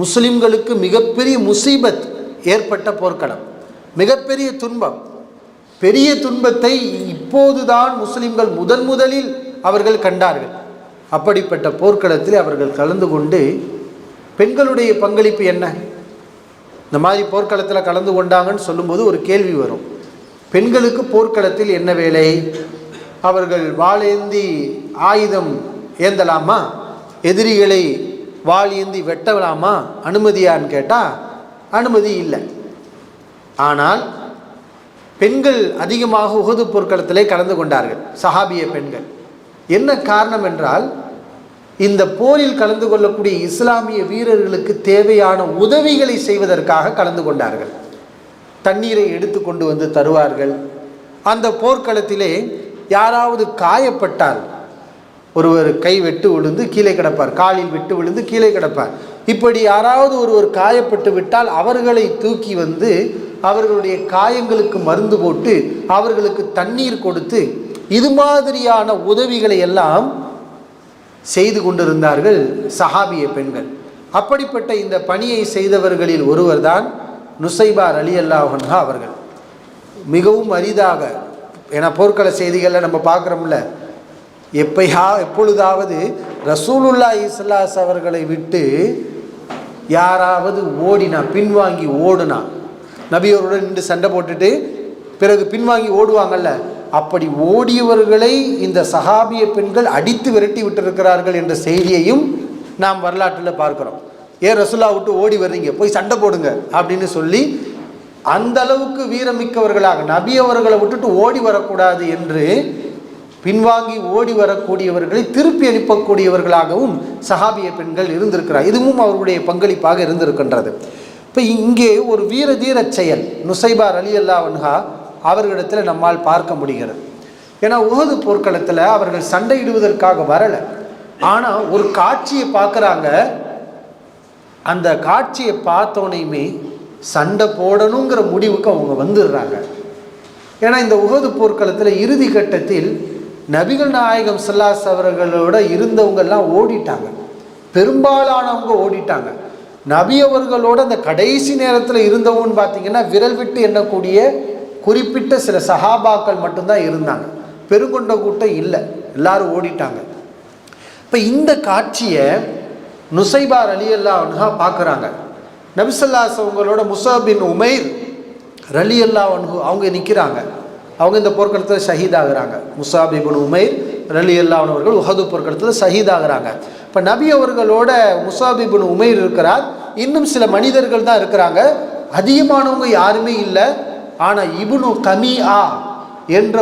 Speaker 1: முஸ்லிம்களுக்கு மிகப்பெரிய முசீபத் ஏற்பட்ட போர்க்களம், மிகப்பெரிய துன்பம். பெரிய துன்பத்தை இப்போதுதான் முஸ்லிம்கள் முதலில் அவர்கள் கண்டார்கள். அப்படிப்பட்ட போர்க்களத்தில் அவர்கள் கலந்து கொண்டு, பெண்களுடைய பங்களிப்பு என்ன? இந்த மாதிரி போர்க்களத்தில் கலந்து கொண்டாங்கன்னு சொல்லும்போது ஒரு கேள்வி வரும். பெண்களுக்கு போர்க்களத்தில் என்ன வேலை? அவர்கள் வாளேந்தி ஆயுதம் ஏந்தலாமா? எதிரிகளை வாள் ஏந்தி வெட்டலாமா? அனுமதியான்னு கேட்டால் அனுமதி இல்லை. ஆனால் பெண்கள் அதிகமாக உஹது போர்க்களத்திலே கலந்து கொண்டார்கள், சஹாபிய பெண்கள். என்ன காரணம் என்றால், இந்த போரில் கலந்து கொள்ளக்கூடிய இஸ்லாமிய வீரர்களுக்கு தேவையான உதவிகளை செய்வதற்காக கலந்து கொண்டார்கள். தண்ணீரை எடுத்து கொண்டு வந்து தருவார்கள். அந்த போர்க்களத்திலே யாராவது காயப்பட்டால், ஒருவர் கை வெட்டு விழுந்து கீழே கிடப்பார், காலில் வெட்டு விழுந்து கீழே கிடப்பார். இப்படி யாராவது ஒருவர் காயப்பட்டு விட்டால் அவர்களை தூக்கி வந்து அவர்களுடைய காயங்களுக்கு மருந்து போட்டு அவர்களுக்கு தண்ணீர் கொடுத்து இது மாதிரியான உதவிகளை எல்லாம் செய்து கொண்டிருந்தார்கள் சஹாபிய பெண்கள். அப்படிப்பட்ட இந்த பணியை செய்தவர்களில் ஒருவர் தான் நுசைபா ரலியல்லாஹு அன்ஹா அவர்கள். மிகவும் அரிதாக, ஏன்னா போர்க்கள செய்திகளில் நம்ம பார்க்குறோம்ல, எப்பொழுதாவது ரசூலுல்லாஹி ஸல்லல்லாஹு அலைஹி அவர்களை விட்டு யாராவது ஓடினா, பின்வாங்கி ஓடுனா, நபியோருடன் நின்று சண்டை போட்டுட்டு பிறகு பின்வாங்கி ஓடுவாங்கல்ல, அப்படி ஓடியவர்களை இந்த சஹாபிய பெண்கள் அடித்து விரட்டி விட்டிருக்கிறார்கள் என்ற செய்தியையும் நாம் வரலாற்றில் பார்க்கிறோம். ஏன் ரசூலுல்லாஹ் விட்டு ஓடி வர்றீங்க, போய் சண்டை போடுங்க அப்படின்னு சொல்லி அந்த அளவுக்கு வீரமிக்கவர்களாக, நபி அவர்களை விட்டுட்டு ஓடி வரக்கூடாது என்று பின்வாங்கி ஓடி வரக்கூடியவர்களை திருப்பி அனுப்பக்கூடியவர்களாகவும் சஹாபிய பெண்கள் இருந்திருக்கிறார். இதுவும் அவர்களுடைய பங்களிப்பாக இருந்திருக்கின்றது. இப்போ இங்கே ஒரு வீர தீர செயல் நுசைபா ரலியல்லாஹு அன்ஹா அவர்களிடத்தில் நம்மால் பார்க்க முடிகிறது. ஏன்னா உஹது போர்க்களத்தில் அவர்கள் சண்டையிடுவதற்காக வரலை. ஆனால் ஒரு காட்சியை பார்க்குறாங்க. அந்த காட்சியை பார்த்தோனையுமே சண்டை போடணுங்கிற முடிவுக்கு அவங்க வந்துடுறாங்க. ஏன்னா இந்த உஹது போர்க்களத்தில் இறுதி கட்டத்தில் நபிகள் நாயகம் ஸல்லல்லாஹு அலைஹி அவர்களோட இருந்தவங்கெல்லாம் ஓடிட்டாங்க, பெரும்பாலானவங்க ஓடிட்டாங்க. நபி அவர்களோட அந்த கடைசி நேரத்தில் இருந்தவங்கன்னு பார்த்தீங்கன்னா விரல் விட்டு எண்ணக்கூடிய குறிப்பிட்ட சில சஹாபாக்கள் மட்டும்தான் இருந்தாங்க. பெருங்கொண்ட கூட்டம் இல்லை, எல்லாரும் ஓடிட்டாங்க. இப்போ இந்த காட்சியை நுசைபா ரலியல்லாஹு அன்ஹா பார்க்குறாங்க. நபி ஸல்லல்லாஹு அலைஹி அவங்களோட முஸஅப் பின் உமைர் ரலியல்லாஹு அன்ஹு அவங்க நிற்கிறாங்க. அவங்க இந்த போர்க்களத்தில் ஷஹீதாகிறாங்க. முஸஅப் இப்னு உமைர் ரலியல்லாஹு அன்ஹு அவர்கள் உஹது போர்க்களத்தில் ஷஹீதாகிறாங்க. இப்போ நபி அவர்களோட முஸஅப் இப்னு உமைர் இருக்கிறார், இன்னும் சில மனிதர்கள் தான் இருக்கிறாங்க, அதிகமானவங்க யாருமே இல்லை. ஆனால் இப்னு கமீஆ என்ற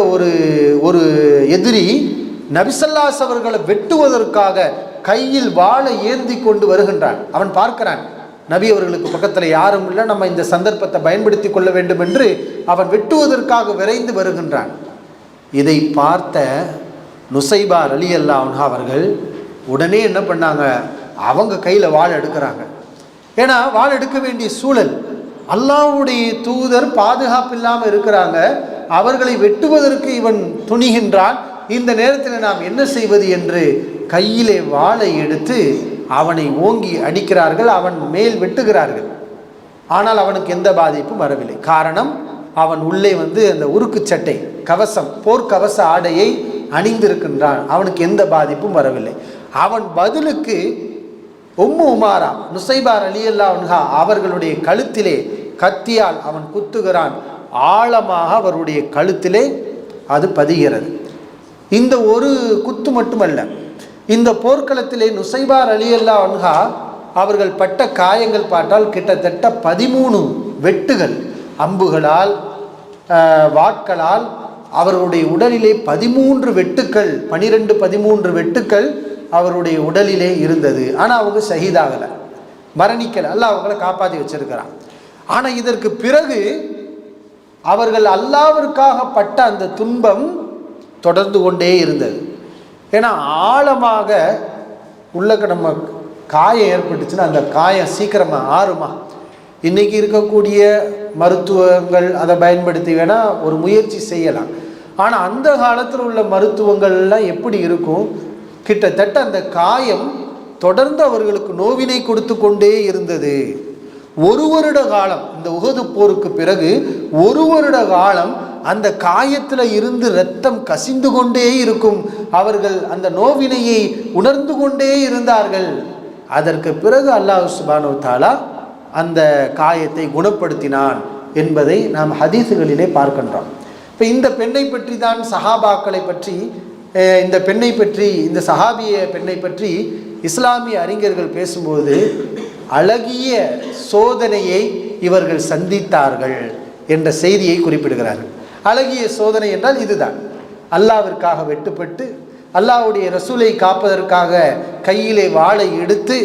Speaker 1: ஒரு எதிரி நபி ஸல்லல்லாஹு அலைஹி அவர்களை வெட்டுவதற்காக கையில் வாளை ஏந்தி கொண்டு வருகின்றான். அவன் பார்க்கிறான், நபி அவர்களுக்கு பக்கத்தில் யாரும் இல்லை, நம்ம இந்த சந்தர்ப்பத்தை பயன்படுத்தி கொள்ள வேண்டும் என்று அவன் வெட்டுவதற்காக விரைந்து வருகின்றான். இதை பார்த்த நுசைபா ரலியல்லாஹு அன்ஹா அவர்கள் உடனே என்ன பண்ணாங்க, அவங்க கையில் வாள் எடுக்கிறாங்க. ஏன்னா வாள் எடுக்க வேண்டிய சூழல், அல்லாஹ்வுடைய தூதர் பாதுகாப்பு இல்லாமல் இருக்கிறாங்க, அவர்களை வெட்டுவதற்கு இவன் துணிகின்றான், இந்த நேரத்தில் நாம் என்ன செய்வது என்று கையிலே வாளை எடுத்து அவனை ஓங்கி அடிக்கிறார்கள். அவன் மேல் வெட்டுகிறார்கள். ஆனால் அவனுக்கு எந்த பாதிப்பும் வரவில்லை. காரணம், அவன் உள்ளே அந்த உருக்கு சட்டை, கவசம், போர்க்கவச ஆடையை அணிந்திருக்கின்றான், அவனுக்கு எந்த பாதிப்பும் வரவில்லை. அவன் பதிலுக்கு உம்மு உமாரா நுசைபா ரலியல்லாஹு அன்ஹா அவர்களுடைய கழுத்திலே கத்தியால் அவன் குத்துகிறான். ஆழமாக அவருடைய கழுத்திலே அது பதிகிறது. இந்த ஒரு குத்து மட்டுமல்ல, இந்த போர்க்களத்திலே நுசைபா ரலியல்லாஹு அன்ஹா அவர்கள் பட்ட காயங்கள் பார்த்தால் கிட்டத்தட்ட 13 வெட்டுகள், அம்புகளால் வாட்களால் அவர்களுடைய உடலிலே 13 வெட்டுக்கள், 12-13 வெட்டுக்கள் அவருடைய உடலிலே இருந்தது. ஆனால் அவங்க ஷஹீதாகலை, மரணிக்கலை, அல்லாஹ் அவங்கள காப்பாற்றி வச்சிருக்கிறான். ஆனால் இதற்கு பிறகு அவர்கள் அல்லாஹ்விற்காக பட்ட அந்த துன்பம் தொடர்ந்து கொண்டே இருந்தது. ஏன்னா ஆழமாக உள்ளக்க நம்ம காயம் ஏற்பட்டுச்சுன்னா அந்த காயம் சீக்கிரமாக ஆறுமா? இன்றைக்கி இருக்கக்கூடிய மருத்துவங்கள் அதை பயன்படுத்தி வேணால் ஒரு முயற்சி செய்யலாம். ஆனால் அந்த காலத்தில் உள்ள மருத்துவங்கள்லாம் எப்படி இருக்கும்? கிட்டத்தட்ட அந்த காயம் தொடர்ந்து அவர்களுக்கு நோவினை கொடுத்து கொண்டே இருந்தது. 1 வருட காலம், இந்த உஹது போருக்கு பிறகு 1 வருட காலம் அந்த காயத்தில் இருந்து இரத்தம் கசிந்து கொண்டே இருக்கும். அவர்கள் அந்த நோவினையை உணர்ந்து கொண்டே இருந்தார்கள். அதற்கு பிறகு அல்லாஹ் சுப்ஹானஹு வ தஆலா அந்த காயத்தை குணப்படுத்தினான் என்பதை நாம் ஹதீஸுகளிலே பார்க்கின்றோம். இப்போ இந்த பெண்ணை பற்றி தான் சஹாபாக்களை பற்றி, இந்த பெண்ணை பற்றி, இந்த சஹாபிய பெண்ணை பற்றி இஸ்லாமிய அறிஞர்கள் பேசும்போது அழகிய சோதனையை இவர்கள் சந்தித்தார்கள் என்ற செய்தியை குறிப்பிடுகிறார்கள். அழகிய சோதனை என்றால் இதுதான், அல்லாஹ்விற்காக வெட்டுப்பட்டு அல்லாஹ்வுடைய ரசூலை காப்பதற்காக கையிலே வாளை எடுத்து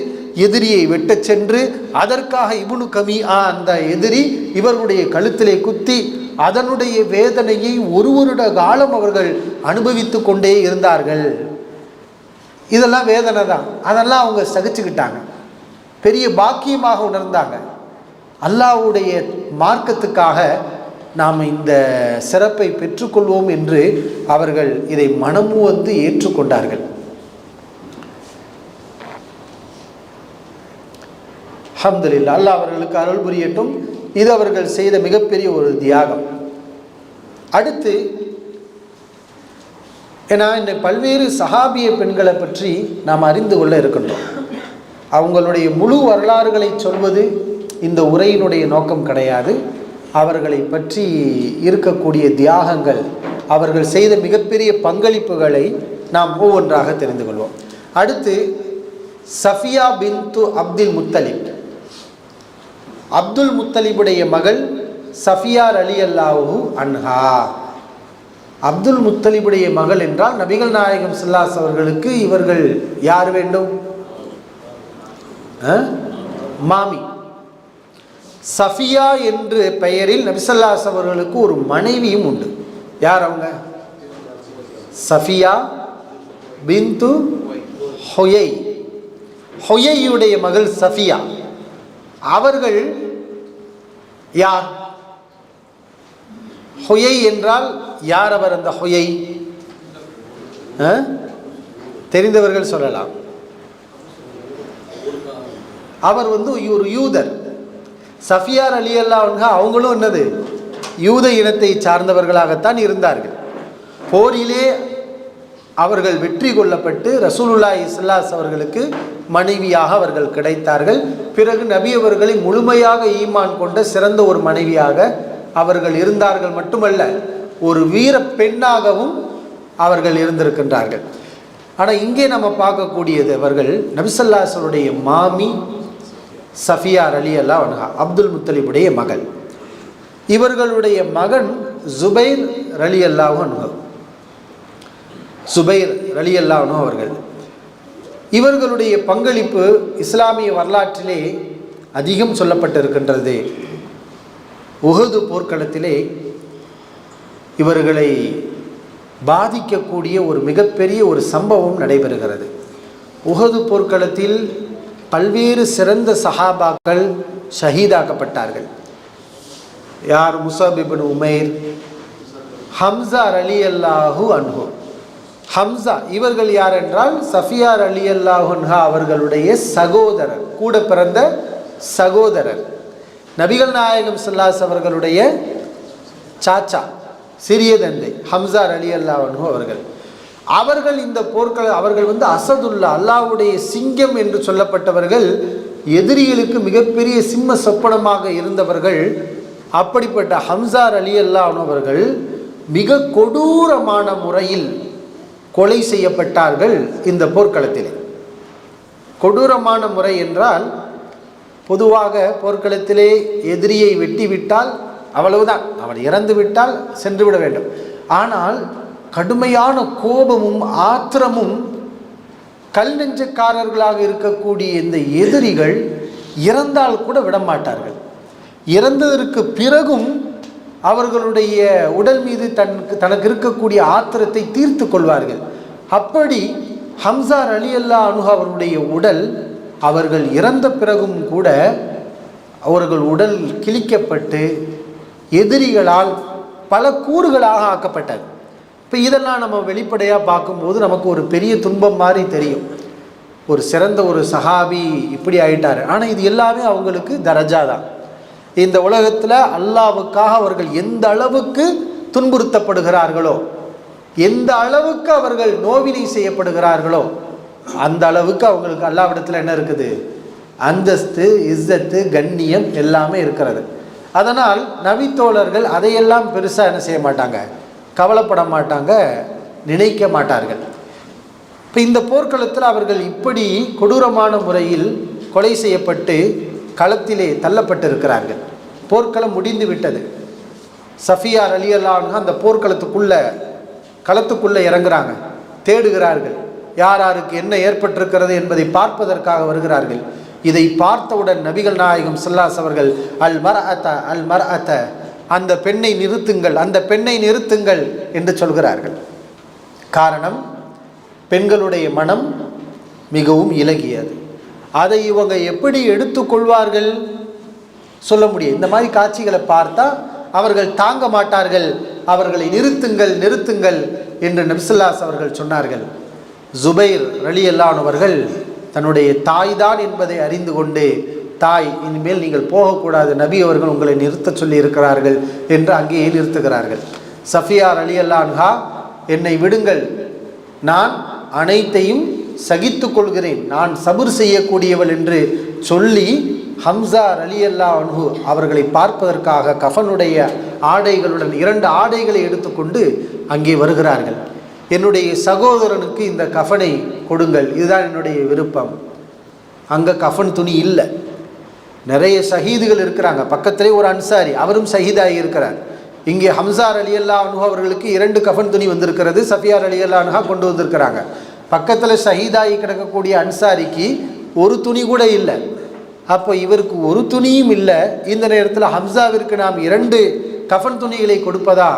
Speaker 1: எதிரியை வெட்டச் சென்று அதற்காக இப்னு கமீஆ அந்த எதிரி இவர்களுடைய கழுத்திலே குத்தி அதனுடைய வேதனையை 1 வருட காலம் அவர்கள் அனுபவித்து கொண்டே இருந்தார்கள். இதெல்லாம் வேதனை தான், அதெல்லாம் அவங்க சகிச்சுக்கிட்டாங்க, பெரிய பாக்கியமாக உணர்ந்தாங்க. அல்லாஹ்வுடைய மார்க்கத்துக்காக நாம் இந்த சிறப்பை பெற்றுக்கொள்வோம் என்று அவர்கள் இதை மனமு வந்து ஏற்றுக்கொண்டார்கள். அல்ஹம்துலில்லாஹ், அல்லாஹ் அவர்களுக்கு அருள் புரியட்டும். இது அவர்கள் செய்த மிகப்பெரிய ஒரு தியாகம். அடுத்து, ஏன்னா இந்த பல்வேறு சஹாபிய பெண்களை பற்றி நாம் அறிந்து கொள்ள இருக்கின்றோம். அவங்களுடைய முழு வரலாறுகளை சொல்வது இந்த உரையினுடைய நோக்கம் கிடையாது. அவர்களை பற்றி இருக்கக்கூடிய தியாகங்கள், அவர்கள் செய்த மிகப்பெரிய பங்களிப்புகளை நாம் ஒவ்வொன்றாக தெரிந்து கொள்வோம். அடுத்து சஃபியா பின்து அப்துல் முத்தலிப், அப்துல் முத்தலிபுடைய மகள் சஃபியா ரலியல்லாஹு அன்ஹா. அப்துல் முத்தலிபுடைய மகள் என்றால் நபிகள் நாயகம் ஸல்லல்லாஹு அலைஹி அவர்களுக்கு இவர்கள் யார் வேண்டும்? மாமி. சஃபியா என்ற பெயரில் நபி ஸல்லல்லாஹு அலைஹி அவர்களுக்கு ஒரு மனைவியும் உண்டு. யார் அவங்க? சஃபியா பின்து ஹுயை, ஹுயையுடைய மகள் சஃபியா. அவர்கள் யார்? ஹுயை என்றால் யார் அவர்? அந்த ஹுயை தெரிந்தவர்கள் சொல்லலாம். அவர் வந்து ஒரு யூதர். சஃபியா ரலியல்லாஹு அன்ஹா அவங்களும் என்னது, யூத இனத்தை சார்ந்தவர்களாகத்தான் இருந்தார்கள். போரிலே அவர்கள் வெற்றி கொள்ளப்பட்டு ரசூலுல்லாஹி ஸல்லல்லாஹு அலைஹி அவர்களுக்கு மனைவியாக அவர்கள் கிடைத்தார்கள். பிறகு நபி அவர்களை முழுமையாக ஈமான் கொண்ட சிறந்த ஒரு மனைவியாக அவர்கள் இருந்தார்கள். மட்டுமல்ல, ஒரு வீர பெண்ணாகவும் அவர்கள் இருந்திருக்கின்றார்கள். ஆனால் இங்கே நம்ம பார்க்கக்கூடியது, அவர்கள் நபி ஸல்லல்லாஹு அலைஹி வஸல்லுடைய மாமி சஃபியா ரலியல்லாஹு அன்ஹா, அப்துல் முத்தலிபுடைய மகள். இவர்களுடைய மகன் ஜுபைர் ரலியல்லாஹு அன்ஹு, சுபைர் ரலியல்லாஹு அன்ஹு அவர்கள். இவர்களுடைய பங்களிப்பு இஸ்லாமிய வரலாற்றிலே அதிகம் சொல்லப்பட்டிருக்கின்றது. உஹது போர்க்களத்திலே இவர்களை பாதிக்கக்கூடிய ஒரு மிகப்பெரிய ஒரு சம்பவம் நடைபெறுகிறது. உஹது போர்க்களத்தில் பல்வேறு சிறந்த சஹாபாக்கள் ஷஹீதாக்கப்பட்டார்கள். யார்? முஸஅப் இப்னு உமைர், ஹம்ஸா ரலியல்லாஹு அன்ஹு. ஹம்ஸா இவர்கள் யார் என்றால் சஃபியா ரலியல்லாஹு அன்ஹா அவர்களுடைய சகோதரர், கூட பிறந்த சகோதரர். நபிகள் நாயகம் ஸல்லல்லாஹு அலைஹி அவர்களுடைய சாச்சா, சிறிய தந்தை ஹம்ஸா ரலியல்லாஹு அன்ஹு அவர்கள். அவர்கள் இந்த போர்க்கள அவர்கள் அசதுல்லா, அல்லாஹ்வுடைய சிங்கம் என்று சொல்லப்பட்டவர்கள், எதிரிகளுக்கு மிகப்பெரிய சிம்ம சொப்பனமாக இருந்தவர்கள். அப்படிப்பட்ட ஹம்சா ரலியல்லாஹு அவர்கள் மிக கொடூரமான முறையில் கொலை செய்யப்பட்டார்கள் இந்த போர்க்களத்திலே. கொடூரமான முறை என்றால், பொதுவாக போர்க்களத்திலே எதிரியை வெட்டிவிட்டால் அவ்வளவுதான், அவன் இறந்து விட்டால் சென்று விட வேண்டும். ஆனால் கடுமையான கோபமும் ஆத்திரமும் கல் நெஞ்சக்காரர்களாக இருக்கக்கூடிய இந்த எதிரிகள் இறந்தால் கூட விடமாட்டார்கள். இறந்ததற்கு பிறகும் அவர்களுடைய உடல் மீது தனக்கு இருக்கக்கூடிய ஆத்திரத்தை தீர்த்து கொள்வார்கள். அப்படி ஹம்சா ரலியல்லாஹு அன்ஹு அவருடைய உடல் அவர்கள் இறந்த பிறகும் கூட அவர்கள் உடல் கிழிக்கப்பட்டு எதிரிகளால் பல கூறுகளாக ஆக்கப்பட்டது. இப்போ இதெல்லாம் நம்ம வெளிப்படையாக பார்க்கும்போது நமக்கு ஒரு பெரிய துன்பம் மாதிரி தெரியும். ஒரு சிறந்த ஒரு சஹாபி இப்படி ஆயிட்டார். ஆனால் இது எல்லாமே அவங்களுக்கு தரஜா தான். இந்த உலகத்தில் அல்லாஹ்வுக்காக அவர்கள் எந்த அளவுக்கு துன்புறுத்தப்படுகிறார்களோ, எந்த அளவுக்கு அவர்கள் நோவினை செய்யப்படுகிறார்களோ, அந்த அளவுக்கு அவங்களுக்கு அல்லாஹ்விடத்தில் என்ன இருக்குது? அந்தஸ்து, இஸ்ஸத்து, கண்ணியம் எல்லாமே இருக்கிறது. அதனால் நபித்தோழர்கள் அதையெல்லாம் பெருசாக என்ன செய்ய மாட்டாங்க, கவலைப்பட மாட்டாங்க, நினைக்க மாட்டார்கள். இப்போ இந்த போர்க்களத்தில் அவர்கள் இப்படி கொடூரமான முறையில் கொலை செய்யப்பட்டு களத்திலே தள்ளப்பட்டிருக்கிறார்கள். போர்க்களம் முடிந்து விட்டது. சஃபியா ரலியல்லாஹு அன்ஹா அந்த களத்துக்குள்ளே இறங்குறாங்க, தேடுகிறார்கள். யார் யாருக்கு என்ன ஏற்பட்டிருக்கிறது என்பதை பார்ப்பதற்காக வருகிறார்கள். இதை பார்த்தவுடன் நபிகள் நாயகம் ஸல்லல்லாஹு அலைஹி அவர்கள் அல் மர்அத, அந்த பெண்ணை நிறுத்துங்கள், அந்த பெண்ணை நிறுத்துங்கள் என்று சொல்கிறார்கள். காரணம், பெண்களுடைய மனம் மிகவும் இலகியது. அதை இவங்க எப்படி எடுத்துக்கொள்வார்கள் சொல்ல முடியும். இந்த மாதிரி காட்சிகளை பார்த்தா அவர்கள் தாங்க மாட்டார்கள். அவர்களை நிறுத்துங்கள் நிறுத்துங்கள் என்று நபி ஸல்லல்லாஹு அலைஹி அவர்கள் சொன்னார்கள். ஜுபைர் ரலியல்லாஹு அவர்கள் தன்னுடைய தாய் தான் என்பதை அறிந்து கொண்டு, தாய், இனிமேல் நீங்கள் போகக்கூடாது, நபி அவர்கள் உங்களை நிறுத்த சொல்லி இருக்கிறார்கள் என்று அங்கேயே நிறுத்துகிறார்கள். சஃபியா ரலியல்லாஹு அன்ஹா, என்னை விடுங்கள், நான் அனைத்தையும் சகித்து கொள்கிறேன், நான் சபுர் செய்யக்கூடியவள் என்று சொல்லி ஹம்சா ரலியல்லாஹு அன்ஹு அவர்களை பார்ப்பதற்காக கஃனுடைய ஆடைகளுடன் 2 ஆடைகளை எடுத்துக்கொண்டு அங்கே வருகிறார்கள். என்னுடைய சகோதரனுக்கு இந்த கஃனை கொடுங்கள், இதுதான் என்னுடைய விருப்பம். அங்கே கஃன் துணி இல்லை. நிறைய ஷஹீதுகள் இருக்கிறாங்க. பக்கத்திலே ஒரு அன்சாரி, அவரும் ஷஹீதாகி இருக்கிறார். இங்கே ஹம்சா ரலியல்லாஹு அன்ஹு அவர்களுக்கு 2 கஃன் துணி வந்திருக்கிறது. சஃபியா ரலியல்லாஹு அன்ஹா கொண்டு வந்திருக்கிறாங்க. பக்கத்தில் ஷஹீதாகி கிடக்கக்கூடிய அன்சாரிக்கு ஒரு துணி கூட இல்லை. அப்போ இவருக்கு ஒரு துணியும் இல்லை. இந்த நேரத்தில் ஹம்சாவிற்கு நாம் 2 கஃன் துணிகளை கொடுப்பதா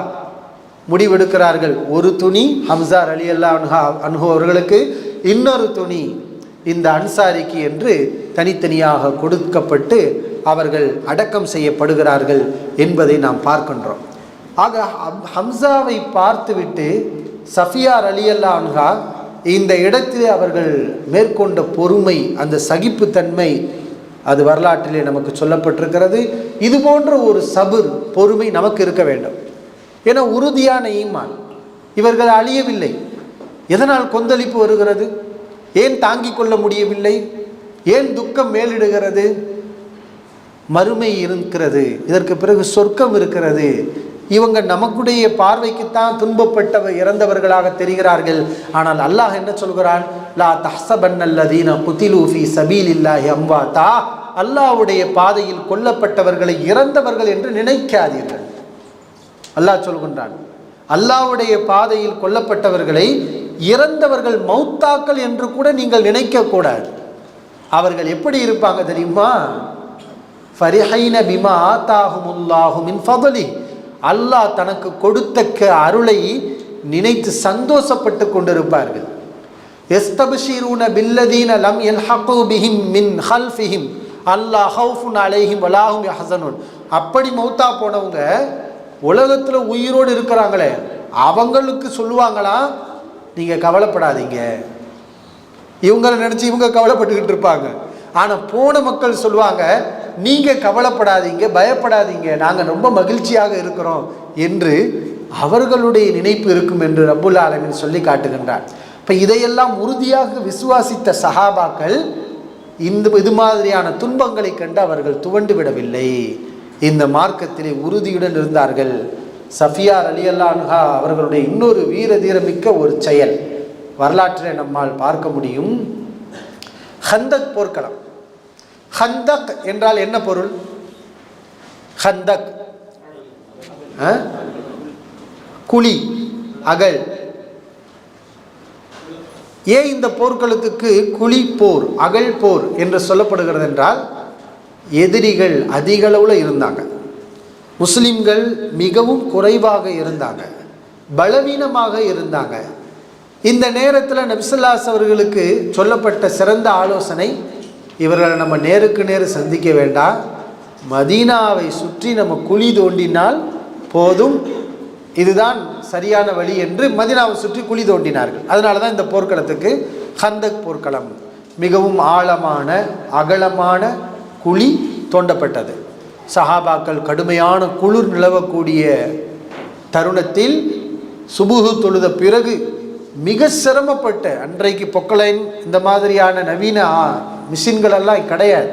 Speaker 1: முடிவெடுக்கிறார்கள். ஒரு துணி ஹம்சா ரலியல்லாஹு அன்ஹு அவர்களுக்கு, இன்னொரு துணி இந்த அன்சாரிக்கு என்று தனித்தனியாக கொடுக்கப்பட்டு அவர்கள் அடக்கம் செய்யப்படுகிறார்கள் என்பதை நாம் பார்க்கின்றோம். ஆக ஹம்சாவை பார்த்துவிட்டு சஃபியா ரலியல்லாஹு அன்ஹா இந்த இடத்திலே அவர்கள் மேற்கொண்ட பொறுமை, அந்த சகிப்புத்தன்மை, அது வரலாற்றிலே நமக்கு சொல்லப்பட்டிருக்கிறது. இது போன்ற ஒரு சபுர், பொறுமை நமக்கு இருக்க வேண்டும். ஏன்னா உறுதியான ஈமான், இவர்கள் அழியவில்லை. எதனால் கொந்தளிப்பு வருகிறது? ஏன் தாங்கிக் கொள்ள முடியவில்லை? ஏன் துக்கம் மேலிடுகிறது? மறுமை இருக்கிறது, இதற்கு பிறகு சொர்க்கம் இருக்கிறது. இவங்க நமக்குடைய பார்வைக்குத்தான் இறந்தவர்களாக தெரிகிறார்கள். ஆனால் அல்லாஹ் என்ன சொல்கிறான்? லா தஹ்ஸபன்னல்லதீன குதிலூ ஃபீ ஸபீலில்லாஹி அம்வாதா, அல்லாஹ்வுடைய பாதையில் கொல்லப்பட்டவர்களை இறந்தவர்கள் என்று நினைக்காதீர்கள். அல்லாஹ் சொல்கின்றான், அல்லாஹ்வுடைய பாதையில் கொல்லப்பட்டவர்களை இறந்தவர்கள், மௌத்தாக்கள் என்று கூட நீங்கள் நினைக்கக்கூடாது. அவர்கள் எப்படி இருப்பாங்க தெரியுமா? ஃபரிஹைன பிமா ஆதாஹுமுல்லாஹு மின் ஃபضலி, அல்லாஹ் தனக்கு கொடுத்த அருளை நினைத்து சந்தோஷப்பட்டு கொண்டிருப்பார்கள். யஸ்தப்ஷிரூன பில்லதீன லம் யல்ஹகு பிஹிம் மின் ஹல்ஃபிஹிம் அல்லா ஹவுஃபுன் அலைஹிம் வலா ஹும் யஹ்ஸனூன். அப்படி மௌத்தா போனவங்க உலகத்தில் உயிரோடு இருக்கிறாங்களே, அவங்களுக்கு சொல்லுவாங்களாம், நீங்கள் கவலைப்படாதீங்க. இவங்களை நினச்சி இவங்க கவலைப்பட்டுக்கிட்டு இருப்பாங்க. ஆனால் போன மக்கள் சொல்லுவாங்க, நீங்கள் கவலைப்படாதீங்க, பயப்படாதீங்க, நாங்கள் ரொம்ப மகிழ்ச்சியாக இருக்கிறோம் என்று அவர்களுடைய நினைப்பு இருக்கும் என்று ரப்புல் ஆலமீன் சொல்லி காட்டுகின்றார். இப்போ இதையெல்லாம் உறுதியாக விசுவாசித்த சஹாபாக்கள் இது மாதிரியான துன்பங்களை கண்டு அவர்கள் துவண்டு விடவில்லை. இந்த மார்க்கத்திலே உறுதியுடன் இருந்தார்கள். சஃபியா ரலியல்லாஹு அன்ஹா அவர்களுடைய இன்னொரு வீர தீரமிக்க ஒரு செயல் வரலாற்றில் நம்மால் பார்க்க முடியும். ஹந்தக் போர்க்களம். ஹந்தக் என்றால் என்ன பொருள்? ஹந்தக் குழி, அகழ். ஏன் இந்த போர்க்களத்துக்கு குழி போர், அகழ் போர் என்று சொல்லப்படுகிறது என்றால், எதிரிகள் அதிக அளவில் இருந்தாங்க, முஸ்லிம்கள் மிகவும் குறைவாக இருந்தாங்க, பலவீனமாக இருந்தாங்க. இந்த நேரத்தில் நபி ஸல்லல்லாஹு அலைஹி அவர்களுக்கு சொல்லப்பட்ட சிறந்த ஆலோசனை, இவர்களை நம்ம நேருக்கு நேர் சந்திக்க வேண்டாம், மதீனாவை சுற்றி நம்ம குழி தோண்டினால் போதும், இதுதான் சரியான வழி என்று மதீனாவை சுற்றி குழி தோண்டினார்கள். அதனால தான் இந்த போர்க்களத்துக்கு ஹந்தக் போர்க்களம். மிகவும் ஆழமான அகலமான குழி தோண்டப்பட்டது. சஹாபாக்கள் கடுமையான குளிர் நிலவக்கூடிய தருணத்தில் சுபுஹு தொழுத பிறகு மிக சிரமப்பட்ட, அன்றைக்கு பொக்கலைன் இந்த மாதிரியான நவீன மிஷின்களெல்லாம் கிடையாது,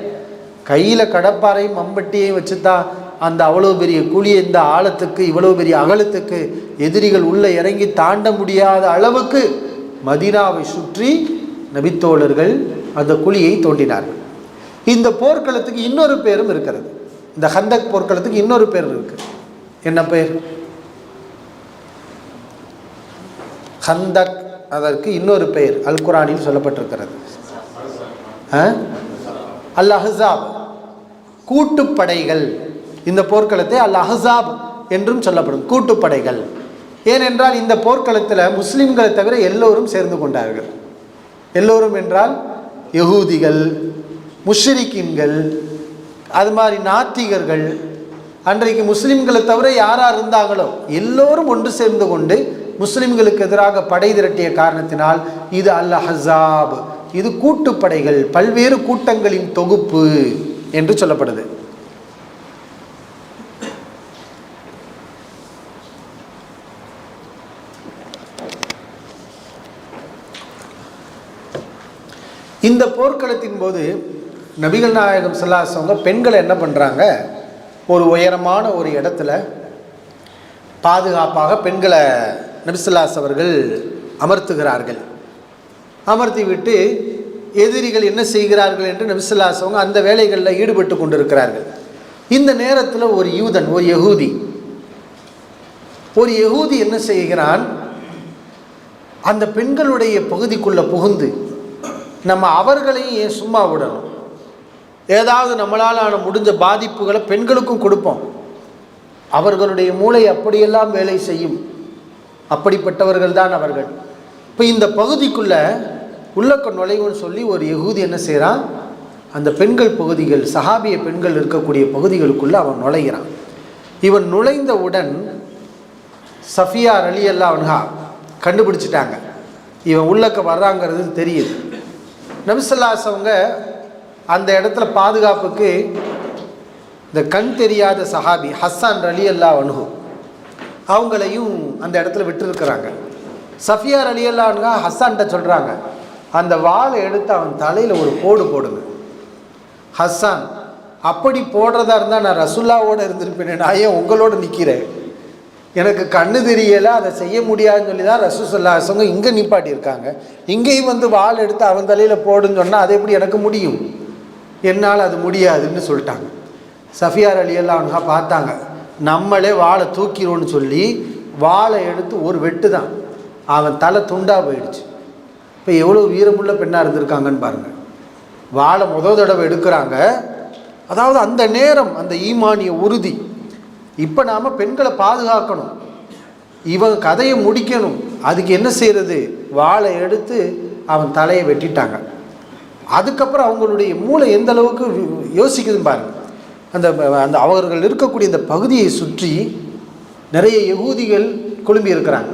Speaker 1: கையில் கடப்பாறையும் மம்பட்டியையும் வச்சு தான் அந்த அவ்வளோ பெரிய குழி, இந்த ஆழத்துக்கு இவ்வளோ பெரிய அகலத்துக்கு எதிரிகள் உள்ளே இறங்கி தாண்ட முடியாத அளவுக்கு மதீனாவை சுற்றி நபித்தோழர்கள் அந்த குழியை தோண்டினார்கள். இந்த போர்க்களத்துக்கு இன்னொரு பேரும் இருக்கிறது. இந்த ஹந்தக் போர்க்களத்துக்கு இன்னொரு பேர் இருக்கு. என்ன பேர்? ஹந்தக். அதற்கு இன்னொரு பெயர் அல் குர்ஆனில் சொல்லப்பட்டிருக்கிறது. அல் அஹ்ஸாப், கூட்டுப்படைகள். இந்த போர்க்களத்தை அல் அஹ்ஸாப் என்றும் சொல்லப்படும், கூட்டுப்படைகள். ஏனென்றால் இந்த போர்க்களத்தில் முஸ்லிம்களை தவிர எல்லோரும் சேர்ந்து கொண்டார்கள். எல்லோரும் என்றால் யகூதிகள், முஷ்ரிக்கீன்கள், அது மாதிரி நாத்திகர்கள், அன்றைக்கு முஸ்லிம்களை தவிர யார் யார் இருந்தாங்களோ எல்லோரும் ஒன்று சேர்ந்து கொண்டு முஸ்லிம்களுக்கு எதிராக படை திரட்டிய காரணத்தினால் இது அல் அஹ்ஸாப், இது கூட்டுப்படைகள், பல்வேறு கூட்டங்களின் தொகுப்பு என்று சொல்லப்படுது. இந்த போர்க்களத்தின் போது நபிகள் நாயகம் ஸல்லல்லாஹு அலைஹி வஸல்லம் பெண்களை என்ன பண்ணுறாங்க, ஒரு உயரமான ஒரு இடத்துல பாதுகாப்பாக பெண்களை நபி ஸல்லல்லாஹு அலைஹி அவர்கள் அமர்த்துகிறார்கள். அமர்த்தி விட்டு எதிரிகள் என்ன செய்கிறார்கள் என்று நபி ஸல்லல்லாஹு அலைஹி வஸல்லம் அந்த வேலைகளில் ஈடுபட்டு கொண்டிருக்கிறார்கள். இந்த நேரத்தில் ஒரு யூதன், ஒரு யகூதி என்ன செய்கிறான், அந்த பெண்களுடைய பகுதிக்குள்ளே புகுந்து நம்ம அவர்களையும் ஏன் சும்மா விடணும், ஏதாவது நம்மளால் முடிஞ்ச பாதிப்புகளை பெண்களுக்கும் கொடுப்போம், அவர்களுடைய மூளை அப்படியெல்லாம் வேலை செய்யும், அப்படிப்பட்டவர்கள் தான் அவர்கள். இப்போ இந்த பகுதிக்குள்ளே உள்ளக்க நுழைவுன்னு சொல்லி ஒரு யகூதி என்ன செய்கிறான், அந்த பெண்கள் பகுதிகள், சஹாபிய பெண்கள் இருக்கக்கூடிய பகுதிகளுக்குள்ளே அவன் நுழைகிறான். இவன் நுழைந்தவுடன் சஃபியா ரலியல்லாஹு அன்ஹா கண்டுபிடிச்சிட்டாங்க, இவன் உள்ளக்க வர்றாங்கிறது தெரியுது. நபி ஸல்லல்லாஹு அலைஹி வஸல்லம் அந்த இடத்துல பாதுகாப்புக்கு இந்த கண் தெரியாத சஹாபி ஹஸ்ஸான் ரலியல்லாஹு அன்ஹு அவங்களையும் அந்த இடத்துல விட்டுருக்கிறாங்க. சஃபியா ரலியல்லாஹு அன்ஹா ஹஸ்ஸான்கிட்ட சொல்கிறாங்க, அந்த வாளை எடுத்து அவன் தலையில் ஒரு போடுங்க. ஹஸ்ஸான், அப்படி போடுறதா இருந்தால் நான் ரசூல்லாவோடு இருந்திருப்பேன், நான் ஏன் உங்களோட நிற்கிறேன், எனக்கு கண்ணு தெரியலை, அதை செய்ய முடியாதுன்னு சொல்லி தான் ரசூல் ஸல்லல்லாஹு அலைஹி வஸல்லம் இங்கே நிப்பாட்டியிருக்காங்க. இங்கேயும் வந்து வாள் எடுத்து அவன் தலையில் போடுன்னு சொன்னால் அது எப்படி எனக்கு முடியும், என்னால் அது முடியாதுன்னு சொல்லிட்டாங்க. சஃபியா ரலியல்லாஹு அன்ஹா பார்த்தாங்க, நம்மளே வாளை தூக்கிடுவோன்னு சொல்லி வாளை எடுத்து ஒரு வெட்டு தான், அவன் தலை துண்டாக போயிடுச்சு. இப்போ எவ்வளோ வீரமுள்ள பெண்ணாக இருந்திருக்காங்கன்னு பாருங்கள். வாளை தடவை எடுக்கிறாங்க. அதாவது அந்த நேரம் அந்த ஈமானிய உறுதி, இப்போ நாம் பெண்களை பாதுகாக்கணும், இவன் கதையை முடிக்கணும், அதுக்கு என்ன செய்கிறது, வாளை எடுத்து அவன் தலையை வெட்டிட்டாங்க. அதுக்கப்புறம் அவங்களுடைய மூளை எந்த அளவுக்கு யோசிக்குதுன்னு பாருங்கள். அந்த அந்த அவர்கள் இருக்கக்கூடிய இந்த பகுதியை சுற்றி நிறைய யகூதிகள் குழும்பி இருக்கிறாங்க.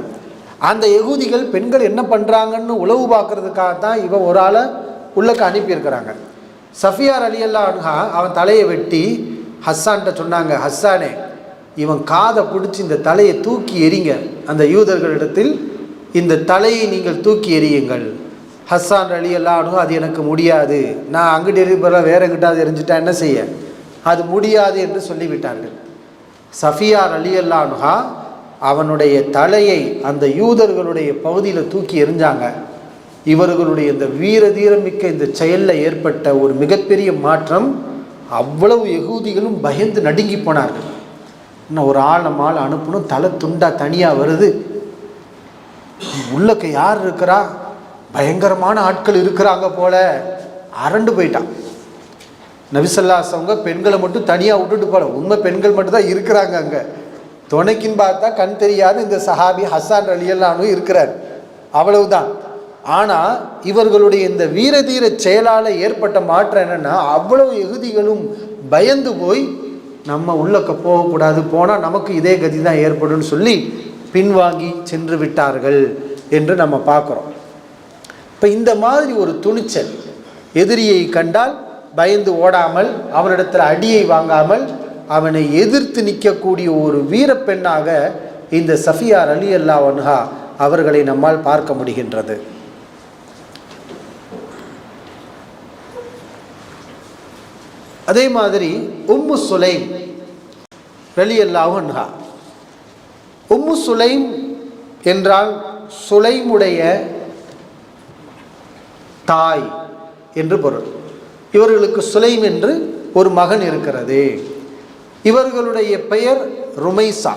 Speaker 1: அந்த யகூதிகள் பெண்கள் என்ன பண்ணுறாங்கன்னு உளவு பார்க்குறதுக்காகத்தான் இவன் ஒரு ஆளை உள்ளக்க அனுப்பியிருக்கிறாங்க. சஃபியா ரலியல்லாஹு அன்ஹா அவன் தலையை வெட்டி ஹஸ்ஸான்கிட்ட சொன்னாங்க, ஹஸ்ஸானே, இவன் காதை பிடிச்சி இந்த தலையை தூக்கி எறிங்க, அந்த யூதர்களிடத்தில் இந்த தலையை நீங்கள் தூக்கி எறியுங்கள். ஹஸ்ஸான் ரலியல்லாஹு அன்ஹு அது எனக்கு முடியாது, நான் அங்கிட்டு எரிபோல வேற எங்கிட்டாவது எரிஞ்சிட்டா என்ன செய்ய, அது முடியாது என்று சொல்லிவிட்டார்கள். சஃபியா ரலியல்லாஹு அன்ஹா அவனுடைய தலையை அந்த யூதர்களுடைய பகுதியில் தூக்கி எறிஞ்சாங்க. இவர்களுடைய இந்த வீரதீரமிக்க இந்த செயலில் ஏற்பட்ட ஒரு மிகப்பெரிய மாற்றம், அவ்வளவு யகூதிகளும் பயந்து நடுங்கி போனார்கள். இன்னும் ஒரு ஆள் நம்ம ஆள் அனுப்பணும், தலை துண்டா தனியாக வருது, உள்ளக்க யார் இருக்கிறா, பயங்கரமான ஆட்கள் இருக்கிறாங்க போல, அரண்டு போயிட்டான். நபிசல்லாசவங்க பெண்களை மட்டும் தனியாக விட்டுட்டு போல, உண்மை பெண்கள் மட்டும் தான் இருக்கிறாங்க அங்கே. துணைக்குன்னு பார்த்தா கண் தெரியாது இந்த சஹாபி ஹஸ்ஸான் ரலியல்லாஹு அன்ஹு இருக்கிறார், அவ்வளவுதான். ஆனால் இவர்களுடைய இந்த வீரதீர செயலால் ஏற்பட்ட மாற்றம் என்னென்னா, அவ்வளவு யகூதிகளும் பயந்து போய் நம்ம உள்ளக்க போகக்கூடாது, போனால் நமக்கு இதே கதி தான் ஏற்படும் சொல்லி பின்வாங்கி சென்று விட்டார்கள் என்று நம்ம பார்க்குறோம். இப்போ இந்த மாதிரி ஒரு துணிச்சல், எதிரியை கண்டால் பயந்து ஓடாமல், அவனிடத்தில் அடியை வாங்காமல் அவனை எதிர்த்து நிற்கக்கூடிய ஒரு வீரப்பெண்ணாக இந்த சஃபியா ரலியல்லாஹு அன்ஹா அவர்களை நம்மால் பார்க்க முடிகின்றது. அதே மாதிரி உம்மு சுலைம் ரலியல்லாஹு அன்ஹா, உம்மு சுலைம் என்றால் சுலைமுடைய தாய் என்று பொருள். இவர்களுக்கு சுலைம் என்று ஒரு மகன் இருக்கிறது. இவர்களுடைய பெயர் ருமைசா,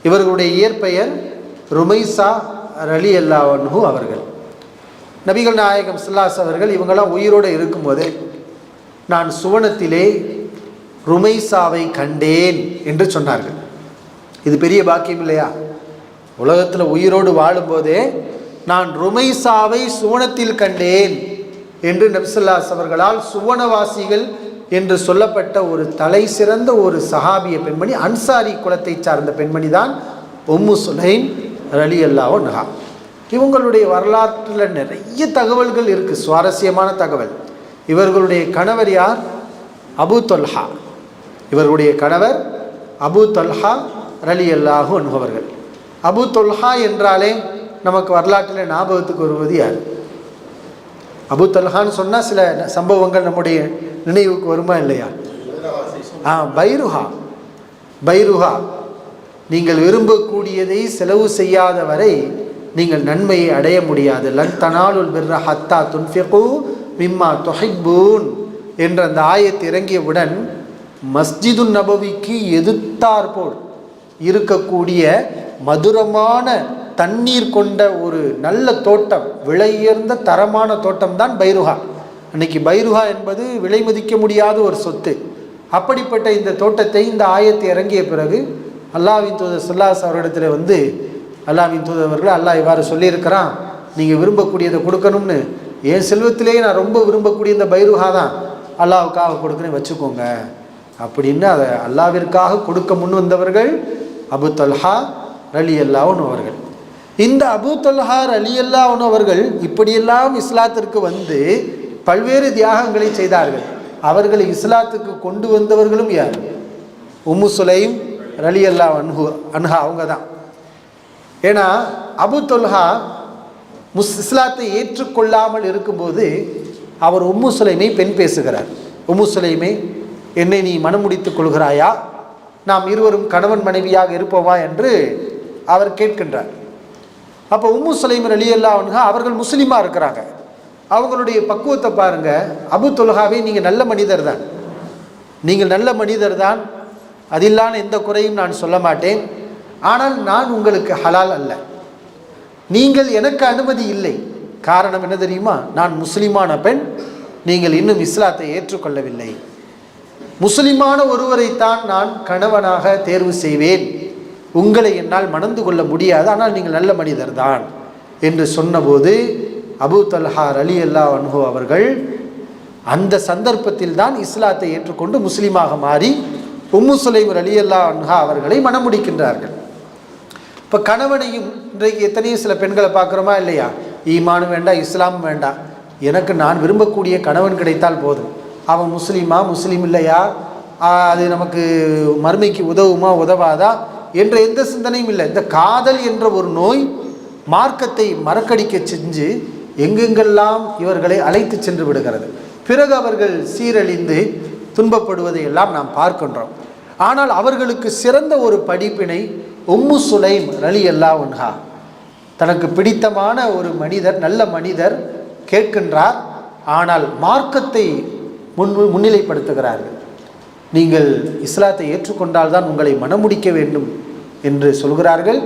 Speaker 1: இவர்களுடைய இயற்பெயர் ருமைசா ரலியல்லாஹு அன்ஹு அவர்கள். நபிகள் நாயகம் ஸல்லல்லாஹு அவர்கள் இவங்கெல்லாம் உயிரோடு இருக்கும்போது, நான் சுவனத்திலே ருமைசாவை கண்டேன் என்று சொன்னார்கள். இது பெரிய பாக்கியம் இல்லையா? உலகத்தில் உயிரோடு வாழும்போதே நான் ருமைசாவை சுவனத்தில் கண்டேன் என்று நபி ஸல்லல்லாஹு அலைஹி அவர்களால் சுவனவாசிகள் என்று சொல்லப்பட்ட ஒரு தலை சிறந்த ஒரு சஹாபிய பெண்மணி, அன்சாரி குலத்தை சார்ந்த பெண்மணி தான் உம்மு சுலைம் ரலியல்லாஹு அன்ஹா. இவங்களுடைய வரலாற்றில் நிறைய தகவல்கள் இருக்குது, சுவாரஸ்யமான தகவல். இவர்களுடைய கணவர் யார்? அபு தொல்ஹா. இவர்களுடைய கணவர் அபு தொல்ஹா ரலியல்லாஹு அன்ஹு அவர்கள். அபு தொல்ஹா என்றாலே நமக்கு வரலாற்றில் ஞாபகத்துக்கு வருவது யார்? அபு தொல்ஹான்னு சொன்னால் சில சம்பவங்கள் நம்முடைய நினைவுக்கு வருமா இல்லையா? பைருஹா. பைருஹா, நீங்கள் விரும்பக்கூடியதை செலவு செய்யாத வரை நீங்கள் நன்மையை அடைய முடியாது. லன் தனாலுல் பிர்ர ஹத்தா துன்ஃபிகு மிம்மா துஹிப்பூன் என்ற அந்த ஆயத்து இறங்கியவுடன் மஸ்ஜிது நபவிக்கு எதிர்த்தாற்போல் இருக்கக்கூடிய மதுரமான தண்ணீர் கொண்ட ஒரு நல்ல தோட்டம், விலையுயர்ந்த தரமான தோட்டம் தான் பைருஹா. அன்னைக்கு பைருஹா என்பது விலை மதிக்க முடியாத ஒரு சொத்து. அப்படிப்பட்ட இந்த தோட்டத்தை இந்த ஆயத்தை இறங்கிய பிறகு அல்லாஹ்வின் தூதர் ஸல்லல்லாஹு அலைஹி அவரிடத்தில் வந்து, அல்லாஹ்வின் தூதர்கள் அல்லாஹ் இவ்வாறு சொல்லியிருக்கிறான், நீங்கள் விரும்பக்கூடியதை கொடுக்கணும்னு. என் செல்வத்திலேயே நான் ரொம்ப விரும்பக்கூடிய இந்த பைருஹா தான் அல்லாஹ்வுக்காக கொடுக்குறேன், வச்சுக்கோங்க அப்படின்னு அதை அல்லாஹ்விற்காக கொடுக்க முன் வந்தவர்கள் அபு தொல்ஹா ரலியல்லாஹு அன்ஹு அவர்கள். இந்த அபு தொல்ஹா ரலியல்லாஹு அன்ஹு அவர்கள் இப்படியெல்லாம் இஸ்லாத்திற்கு வந்து பல்வேறு தியாகங்களை செய்தார்கள். அவர்களை இஸ்லாத்துக்கு கொண்டு வந்தவர்களும் யார்? உம்மு சுலைம் ரலியல்லாஹு அன்ஹா அவங்க தான். ஏன்னா அபு தொல்ஹா இஸ்லாத்தை ஏற்றுக்கொள்ளாமல் இருக்கும்போது அவர் உம்மு சுலைமை பெண் பேசுகிறார். உம்மு சுலைமை, என்னை நீ மனம் முடித்துக் கொள்கிறாயா, நாம் இருவரும் கணவன் மனைவியாக இருப்போமா என்று அவர் கேட்கின்றார். அப்போ உம்மு சுலைம் ரலியல்லாஹு அன்ஹா அவர்கள் முஸ்லீமாக இருக்கிறாங்க. அவங்களுடைய பக்குவத்தை பாருங்கள். அபு தொல்ஹாவை, நீங்கள் நல்ல மனிதர் தான், நீங்கள் நல்ல மனிதர் தான், அதில்லான எந்த குறையும் நான் சொல்ல மாட்டேன். ஆனால் நான் உங்களுக்கு ஹலால் அல்ல, நீங்கள் எனக்கு அனுமதி இல்லை. காரணம் என்ன தெரியுமா? நான் முஸ்லிமான பெண், நீங்கள் இன்னும் இஸ்லாத்தை ஏற்றுக்கொள்ளவில்லை. முஸ்லிமான ஒருவரைத்தான் நான் கணவனாக தேர்வு செய்வேன், உங்களை என்னால் மணந்து கொள்ள முடியாது, ஆனால் நீங்கள் நல்ல மனிதர் தான் என்று சொன்னபோது அபு தொல்ஹா ரலியல்லாஹு அன்ஹு அவர்கள் அந்த சந்தர்ப்பத்தில் தான் இஸ்லாத்தை ஏற்றுக்கொண்டு முஸ்லீமாக மாறி உம்மு சுலைம் ரலியல்லாஹு அன்ஹா அவர்களை மணமுடிக்கின்றார்கள். இப்போ கணவனையும் இன்றைக்கு எத்தனையோ சில பெண்களை பார்க்குறோமா இல்லையா? ஈமானும் வேண்டாம், இஸ்லாமும் வேண்டாம், எனக்கு நான் விரும்பக்கூடிய கணவன் கிடைத்தால் போதும், அவன் முஸ்லீமா முஸ்லீம் இல்லையா அது நமக்கு மறுமைக்கு உதவுமா உதவாதா என்ற எந்த சிந்தனையும் இல்லை. இந்த காதல் என்ற ஒரு நோய் மார்க்கத்தை மறக்கடிக்க செஞ்சு எங்கெங்கெல்லாம் இவர்களை அழைத்து சென்று விடுகிறது. பிறகு அவர்கள் சீரழிந்து துன்பப்படுவதை எல்லாம் நாம் பார்க்கின்றோம். ஆனால் அவர்களுக்கு சிறந்த ஒரு படிப்பினை உம்மு சுலைம் ரலியல்லாஹு அன்ஹா, தனக்கு பிடித்தமான ஒரு மனிதர், நல்ல மனிதர் கேட்கின்றார். ஆனால் மார்க்கத்தை முன்னிலைப்படுத்துகிறார்கள். நீங்கள் இஸ்லாத்தை ஏற்றுக்கொண்டால் தான் உங்களை மணமுடிக்க வேண்டும் என்று சொல்கிறார்கள்.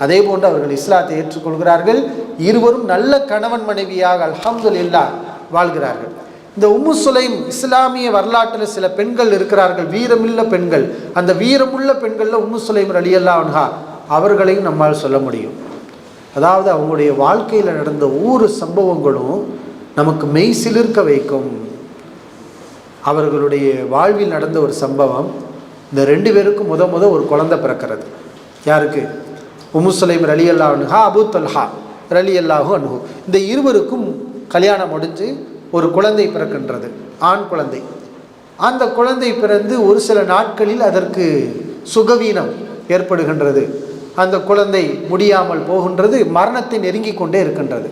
Speaker 1: அதே போன்று அவர்கள் இஸ்லாத்தை ஏற்றுக்கொள்கிறார்கள். இருவரும் நல்ல கணவன் மனைவியாக அல்ஹம்துலில்லாஹ் வாழ்கிறார்கள். இந்த உம்மு சுலைம் இஸ்லாமிய வரலாற்றில் சில பெண்கள் இருக்கிறார்கள், வீரமுள்ள பெண்கள். அந்த வீரமுள்ள பெண்களில் உம்மு சுலைம் ரலியல்லாஹு அன்ஹா அவர்களையும் நம்மால் சொல்ல முடியும். அதாவது அவங்களுடைய வாழ்க்கையில் நடந்த ஒவ்வொரு சம்பவங்களும் நமக்கு மெய் சிலிர்க்க வைக்கும். அவர்களுடைய வாழ்வில் நடந்த ஒரு சம்பவம், இந்த 2 பேருக்கும் முத ஒரு குழந்தை பிறக்கிறது. யாருக்கு? உம்மு சுலைம் ரலியல்லாஹு அன்ஹா, அபூ தல்ஹா ரலியல்லாஹு அன்ஹு. இந்த இருவருக்கும் கல்யாணம் முடிஞ்சு ஒரு குழந்தை பிறக்கின்றது, ஆண் குழந்தை. அந்த குழந்தை பிறந்து ஒரு சில நாட்களில் அதற்கு சுகவீனம் ஏற்படுகின்றது. அந்த குழந்தை முடியாமல் போகின்றது, மரணத்தை நெருங்கி கொண்டே இருக்கின்றது.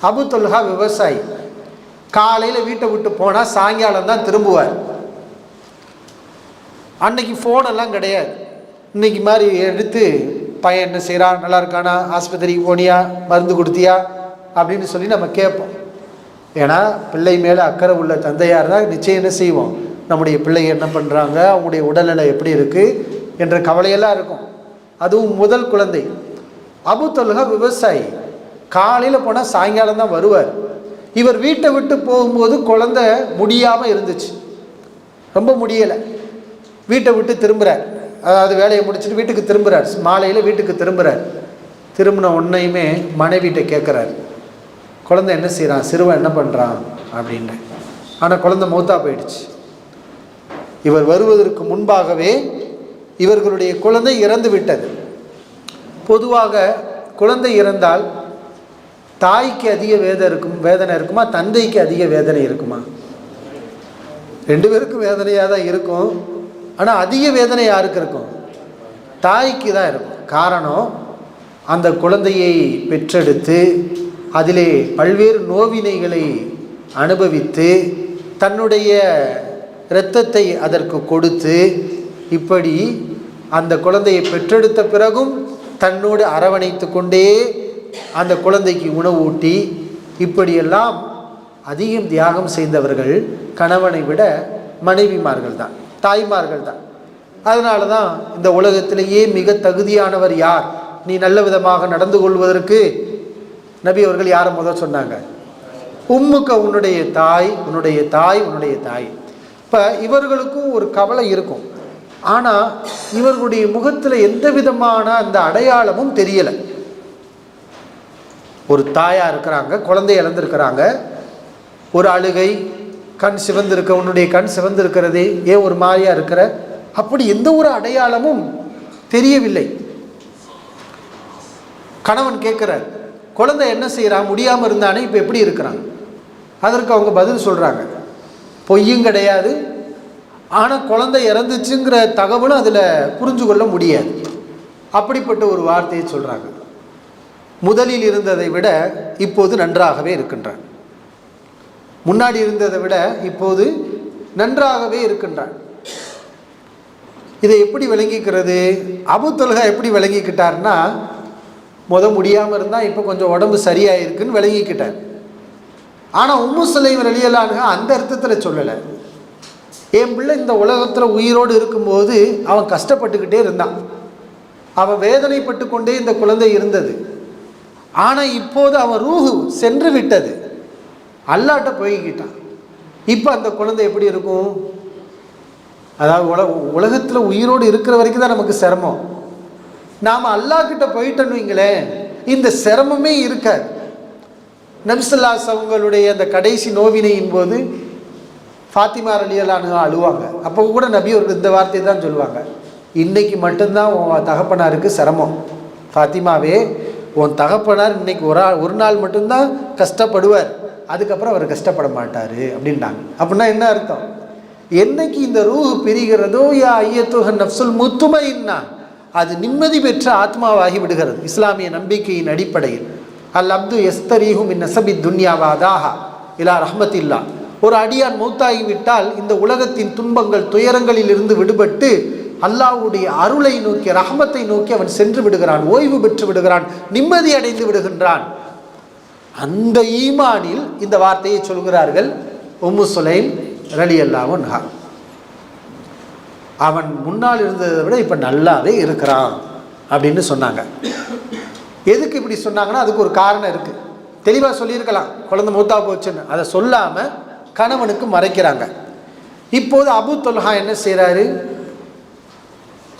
Speaker 1: அபூ தல்ஹா விவசாயி, காலையில் வீட்டை விட்டு போனால் சாயங்காலம் தான் திரும்புவார். அன்னைக்கு ஃபோனெல்லாம் கிடையாது. இன்னைக்கு மாதிரி எடுத்து பையன் என்ன செய்கிறான், நல்லா இருக்கானா, ஆஸ்பத்திரிக்கு போனியா, மருந்து கொடுத்தியா அப்படின்னு சொல்லி நம்ம கேட்போம். ஏன்னா பிள்ளை மேலே அக்கறை உள்ள தந்தையார் தான் நிச்சயம் என்ன செய்வோம், நம்முடைய பிள்ளைங்க என்ன பண்ணுறாங்க, அவங்களுடைய உடல்நிலை எப்படி இருக்குது என்ற கவலையெல்லாம் இருக்கும். அதுவும் முதல் குழந்தை. அபூ தல்ஹா விவசாயி, காலையில் போனால் சாயங்காலம் தான் வருவார். இவர் வீட்டை விட்டு போகும்போது குழந்தை முடியாமல் இருந்துச்சு, ரொம்ப முடியலை. வீட்டை விட்டு திரும்புகிறார், அதாவது வேலையை முடிச்சுட்டு வீட்டுக்கு திரும்புகிறார். மாலையில் வீட்டுக்கு திரும்புகிறார். திரும்பின உன்னையுமே மனைவிட்ட கேட்குறாரு, குழந்தை என்ன செய்கிறான், சிறுவன் என்ன பண்ணுறான் அப்படின்னு. ஆனால் குழந்தை மௌத்தா போயிடுச்சு. இவர் வருவதற்கு முன்பாகவே இவர்களுடைய குழந்தை இறந்து விட்டது. பொதுவாக குழந்தை இறந்தால் தாய்க்கு அதிக வேதனை இருக்குமா, தந்தைக்கு அதிக வேதனை இருக்குமா? 2 பேருக்கும் வேதனையாக தான் இருக்கும். ஆனால் அதிக வேதனை யாருக்கு இருக்கும்? தாய்க்கு தான் இருக்கும். காரணம், அந்த குழந்தையை பெற்றெடுத்து அதிலே பல்வேறு நோவினைகளை அனுபவித்து தன்னுடைய இரத்தத்தை அதற்கு கொடுத்து, இப்படி அந்த குழந்தையை பெற்றெடுத்த பிறகும் தன்னோடு அரவணைத்து கொண்டே அந்த குழந்தைக்கு உணவு ஊட்டி, இப்படியெல்லாம் அதிகம் தியாகம் செய்தவர்கள் கணவனை விட மனைவிமார்கள் தான், தாய்மார்கள் தான். அதனால தான் இந்த உலகத்திலேயே மிக தகுதியானவர் யார், நீ நல்ல விதமாக நடந்து கொள்வதற்கு நபி அவர்கள் யாரை முதல் சொன்னாங்க? உம்முக்க, உன்னுடைய தாய், உன்னுடைய தாய், உன்னுடைய தாய். இப்போ இவர்களுக்கும் ஒரு கவலை இருக்கும். ஆனால் இவர்களுடைய முகத்தில் எந்த விதமான அந்த அடையாளமும் தெரியலை. ஒரு தாயாக இருக்கிறாங்க, குழந்தை இழந்திருக்கிறாங்க, ஒரு அழுகை, கண் சிவந்திருக்க, உன்னுடைய கண் சிவந்திருக்கிறதே ஏன் ஒரு மாதிரியாக இருக்கிற, அப்படி எந்த ஒரு அடையாளமும் தெரியவில்லை. கணவன் கேட்குறார், குழந்தை என்ன செய்கிறான், முடியாமல் இருந்தானே, இப்போ எப்படி இருக்கிறான்? அதற்கு அவங்க பதில் சொல்கிறாங்க, பொய்யும் கிடையாது, ஆனால் குழந்தை இறந்துச்சுங்கிற தகவலும் அதில் புரிஞ்சு கொள்ள முடியாது. அப்படிப்பட்ட ஒரு வார்த்தையை சொல்கிறாங்க. முதலில் இருந்ததை விட இப்போது நன்றாகவே இருக்கின்றான், முன்னாடி இருந்ததை விட இப்போது நன்றாகவே இருக்கின்றான். இதை எப்படி விளங்கிக்கிறது? அபூ தல்ஹா எப்படி விளங்கிக்கிட்டார்னா, முடியாமல் இருந்தால் இப்போ கொஞ்சம் உடம்பு சரியாக இருக்குன்னு விளங்கிக்கிட்டார். ஆனால் உம்மு சுலைம் ரலியல்லாஹு அன்ஹா அந்த அர்த்தத்தில் சொல்லலை. என் பிள்ளை இந்த உலகத்தில் உயிரோடு இருக்கும்போது அவன் கஷ்டப்பட்டுக்கிட்டே இருந்தான், அவன் வேதனைப்பட்டு கொண்டே இந்த குழந்தை இருந்தது. ஆனால் இப்போது அவன் ரூஹு சென்று விட்டது, அல்லாட்ட போய்கிட்டான். இப்போ அந்த குழந்தை எப்படி இருக்கும்? அதாவது உலகத்தில் உயிரோடு இருக்கிற வரைக்கும் தான் நமக்கு சிரமம். நாம் அல்லாஹ்கிட்ட போயிட்டோன்னு வைங்களேன், இந்த சிரமமே இருக்காது. நபி ஸல்லல்லாஹு அலைஹி வஸல்லம் அவங்களுடைய அந்த கடைசி நோவினையின் போது ஃபாத்திமா ரலியல்லாஹு அன்ஹா அழுவாங்க. அப்போ கூட நபி அவர்கள் இந்த வார்த்தையை தான் சொல்லுவாங்க, இன்னைக்கு மட்டும்தான் உன் தகப்பனாருக்கு சிரமம், ஃபாத்திமாவே உன் தகப்பனார் இன்னைக்கு ஒரு நாள் மட்டும்தான் கஷ்டப்படுவார், அதுக்கப்புறம் அவர் கஷ்டப்பட மாட்டார் அப்படின்ட்டாங்க. அப்படின்னா என்ன அர்த்தம்? என்னைக்கு இந்த ரூஹ் பிரிகிறதோ, யா ஐயத்துஹன் நஃப்சுல் முத்துமைன்னா, அது நிம்மதி பெற்ற ஆத்மாவாகி விடுகிறது. இஸ்லாமிய நம்பிக்கையின் அடிப்படையில் அல் அப்து எஸ்தரீஹு மின் நஸபி துன்யாவாதாஹா இலா ரஹ்மத்தில்லா. ஒரு அடியான் மௌத்தாகிவிட்டால் இந்த உலகத்தின் துன்பங்கள் துயரங்களில் இருந்து விடுபட்டு அல்லாஹ்வுடைய அருளை நோக்கி, ரஹ்மத்தை நோக்கி அவன் சென்று விடுகிறான், ஓய்வு பெற்று விடுகிறான், நிம்மதி அடைந்து விடுகின்றான். அந்த ஈமானில் இந்த வார்த்தையை சொல்கிறார்கள் உம்மு சுலைம் ரலியல்லாஹு அன்ஹா. அவன் முன்னால் இருந்ததை விட இப்போ நல்லாவே இருக்கிறான் அப்படின்னு சொன்னாங்க. எதுக்கு இப்படி சொன்னாங்கன்னா அதுக்கு ஒரு காரணம் இருக்குது. தெளிவாக சொல்லியிருக்கலாம், குழந்தை மூத்தா போச்சுன்னு. அதை சொல்லாமல் கணவனுக்கு மறைக்கிறாங்க. இப்போது அபூ தொல்ஹா என்ன செய்கிறாரு?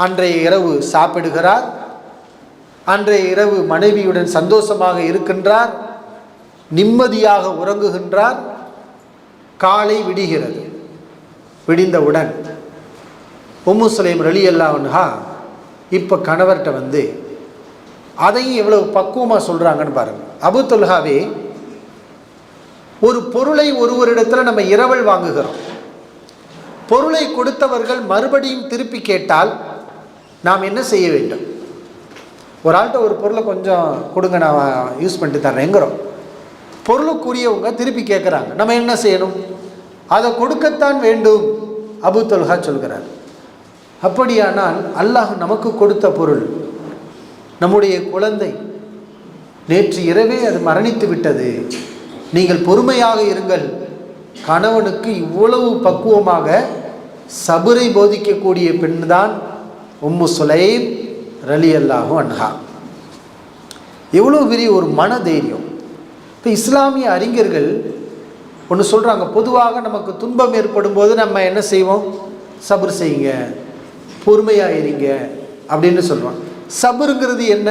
Speaker 1: அன்றைய இரவு சாப்பிடுகிறார், அன்றைய இரவு மனைவியுடன் சந்தோஷமாக இருக்கின்றார், நிம்மதியாக உறங்குகின்றார். காலை விடுகிறது. விடிந்தவுடன் உம்மு சுலைம் ரலியல்லாஹு அன்ஹா இப்போ கணவர்கிட்ட வந்து அதையும் எவ்வளவு பக்குவமாக சொல்கிறாங்கன்னு பாருங்கள். அபூ தொல்ஹாவே, ஒரு பொருளை ஒருவரிடத்தில் நம்ம இரவல் வாங்குகிறோம். பொருளை கொடுத்தவர்கள் மறுபடியும் திருப்பி கேட்டால் நாம் என்ன செய்ய வேண்டும்? ஒரு ஆள்கிட்ட ஒரு பொருளை கொஞ்சம் கொடுங்க, நான் யூஸ் பண்ணிட்டு தர்றேங்கிறோம். பொருளுக்குரியவங்க திருப்பி கேட்குறாங்க, நம்ம என்ன செய்யணும்? அதை கொடுக்கத்தான் வேண்டும். அபூ தொல்ஹா சொல்கிறார். அப்படியானால் அல்லாஹ் நமக்கு கொடுத்த பொருள், நம்முடைய குழந்தை நேற்று இரவே அது மரணித்து விட்டது, நீங்கள் பொறுமையாக இருங்கள். கணவனுக்கு இவ்வளவு பக்குவமாக சபரை போதிக்கக்கூடிய பெண்தான் உம்மு சுலைம் ரலியல்லாஹு அன்ஹா. எவ்வளோ பெரிய ஒரு மன தைரியம்! இப்போ இஸ்லாமிய அறிஞர்கள் ஒன்று சொல்கிறாங்க, பொதுவாக நமக்கு துன்பம் ஏற்படும் போது நம்ம என்ன செய்வோம்? சபர் செய்யுங்க, பொறுமையாக இருங்க அப்படின்னு சொல்கிறோம். சபருங்கிறது என்ன?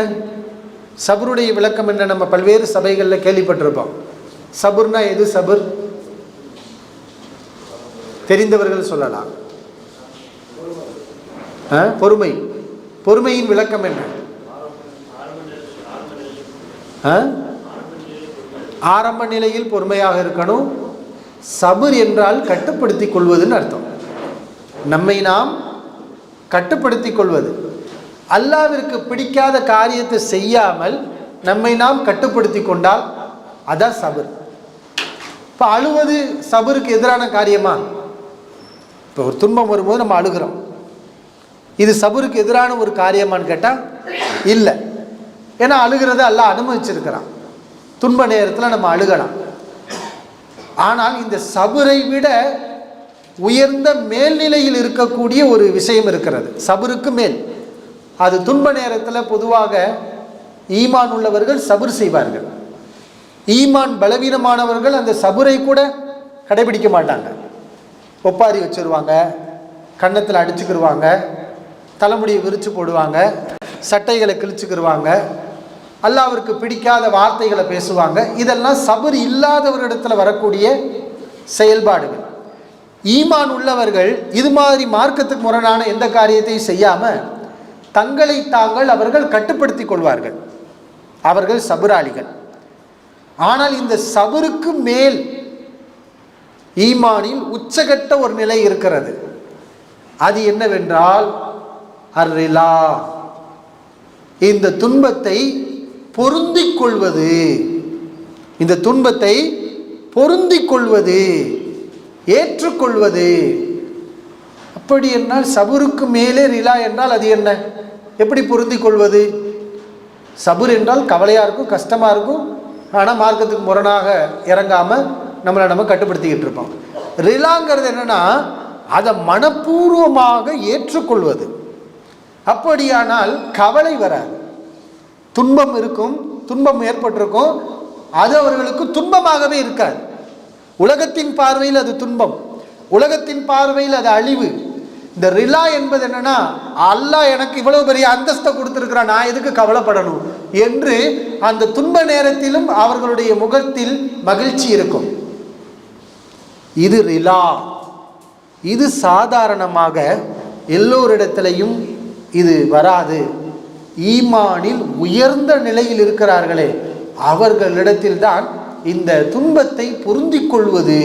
Speaker 1: சபருடைய விளக்கம் என்ன? நம்ம பல்வேறு சபைகளில் கேள்விப்பட்டிருப்போம். சபர்னா எது? சபர் தெரிந்தவர்கள் சொல்லலாம். பொறுமை. பொறுமையின் விளக்கம் என்ன? ஆரம்ப நிலையில் பொறுமையாக இருக்கணும். சபர் என்றால் கட்டுப்படுத்திக் கொள்வதுன்னு அர்த்தம். நம்மை நாம் கட்டுப்படுத்திக் கொள்வது. அல்லாஹ்விற்கு பிடிக்காத காரியத்தை செய்யாமல் நம்மை நாம் கட்டுப்படுத்தி கொண்டால் அதான் சபர். இப்போ அழுவது சபருக்கு எதிரான காரியமா? இப்போ ஒரு துன்பம் வரும்போது நம்ம அழுகிறோம், இது சபருக்கு எதிரான ஒரு காரியமான்னு கேட்டால் இல்லை. ஏன்னா அழுகிறத அல்லாஹ் அனுமதிச்சிருக்கிறான். துன்ப நேரத்தில் நம்ம அழுகலாம். ஆனால் இந்த சபரை விட உயர்ந்த மேல்நிலையில் இருக்கக்கூடிய ஒரு விஷயம் இருக்கிறது, சபருக்கு மேல். அது துன்ப நேரத்தில் பொதுவாக ஈமான் உள்ளவர்கள் சபர் செய்வார்கள். ஈமான் பலவீனமானவர்கள் அந்த சபரை கூட கடைபிடிக்க மாட்டாங்க. ஒப்பாரி வச்சுருவாங்க, கன்னத்தில் அடிச்சுக்கிடுவாங்க, தலைமுடியை விரித்து போடுவாங்க, சட்டைகளை கிழிச்சுக்கிடுவாங்க, அல்லாஹ்விற்கு பிடிக்காத வார்த்தைகளை பேசுவாங்க. இதெல்லாம் சபர் இல்லாதவரிடத்தில் வரக்கூடிய செயல்பாடுகள். ஈமான் உள்ளவர்கள் இது மாதிரி மார்க்கத்துக்கு முரணான எந்த காரியத்தையும் செய்யாமல் தங்களை தாங்கள் அவர்கள் கட்டுப்படுத்தி கொள்வார்கள். அவர்கள் சபராளிகள். ஆனால் இந்த சபருக்கு மேல் ஈமானில் உச்சகட்ட ஒரு நிலை இருக்கிறது. அது என்னவென்றால் அர்ரிலா, இந்த துன்பத்தை பொருந்திக் கொள்வது. இந்த துன்பத்தை பொருந்திக் கொள்வது, ஏற்றுக்கொள்வது. அப்படி என்றால் சபருக்கு மேலே ரிலா என்றால் அது என்ன? எப்படி பொருந்திக் கொள்வது? சபுர் என்றால் கவலையாக இருக்கும், கஷ்டமாக இருக்கும். ஆனால் மார்க்கத்துக்கு முரணாக இறங்காமல் நம்மளை நம்ம கட்டுப்படுத்திக்கிட்டு இருப்போம். ரிலாங்கிறது என்னன்னா அதை மனப்பூர்வமாக ஏற்றுக்கொள்வது. அப்படியானால் கவலை வராது. துன்பம் இருக்கும், துன்பம் ஏற்பட்டிருக்கும், அது அவர்களுக்கு துன்பமாகவே இருக்காது. உலகத்தின் பார்வையில் அது துன்பம், உலகத்தின் பார்வையில் அது அழிவு. இந்த ரிலா என்பது என்னன்னா, அல்லாஹ் எனக்கு இவ்வளவு பெரிய அந்தஸ்தை கொடுத்திருக்கிறான், நான் எதுக்கு கவலைப்படணும் என்று அந்த துன்ப நேரத்திலும் அவர்களுடைய முகத்தில் மகிழ்ச்சி இருக்கும். இது ரிலா. இது சாதாரணமாக எல்லோரிடத்திலையும் இது வராது. ஈமானில் உயர்ந்த நிலையில் இருக்கிறார்களே அவர்களிடத்தில் தான் இந்த துன்பத்தை பொருந்திக் கொள்வது,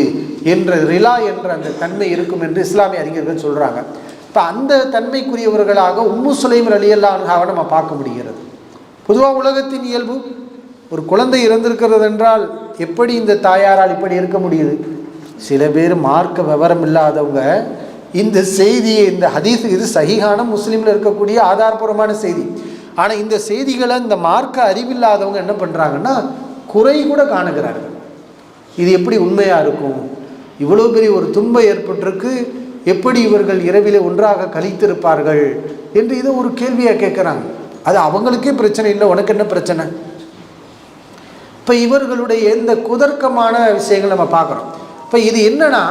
Speaker 1: என்ற ரிலா என்ற அந்த தன்மை இருக்கும் என்று இஸ்லாமிய அறிஞர்கள் சொல்கிறாங்க. இப்போ அந்த தன்மைக்குரியவர்களாக உம்மு சுலைம் ரலியல்லாஹு அன்ஹாவை நம்ம பார்க்க முடிகிறது. பொதுவாக உலகத்தின் இயல்பு, ஒரு குழந்தை இறந்திருக்கிறது என்றால் எப்படி இந்த தாயாரால் இப்படி இருக்க முடியுது? சில பேர் மார்க்க விவரம் இல்லாதவங்க இந்த செய்தியை, இந்த ஹதீஸ், இது சஹீஹான முஸ்லீமில் இருக்கக்கூடிய ஆதாரபூர்வமான செய்தி, ஆனால் இந்த செய்திகளை இந்த மார்க்க அறிவில்லாதவங்க என்ன பண்ணுறாங்கன்னா குறை கூட காணுகிறார்கள். இது எப்படி உண்மையாக இருக்கும்? இவ்வளோ பெரிய ஒரு துன்பம் ஏற்பட்டிருக்கு, எப்படி இவர்கள் இரவிலே ஒன்றாக கழித்திருப்பார்கள் என்று இதை ஒரு கேள்வியாக கேட்குறாங்க. அது அவங்களுக்கே பிரச்சனை இல்லை, உனக்கு என்ன பிரச்சனை? இப்போ இவர்களுடைய இந்த குதர்க்கமான விஷயங்கள் நம்ம பார்க்குறோம். இப்போ இது என்னன்னா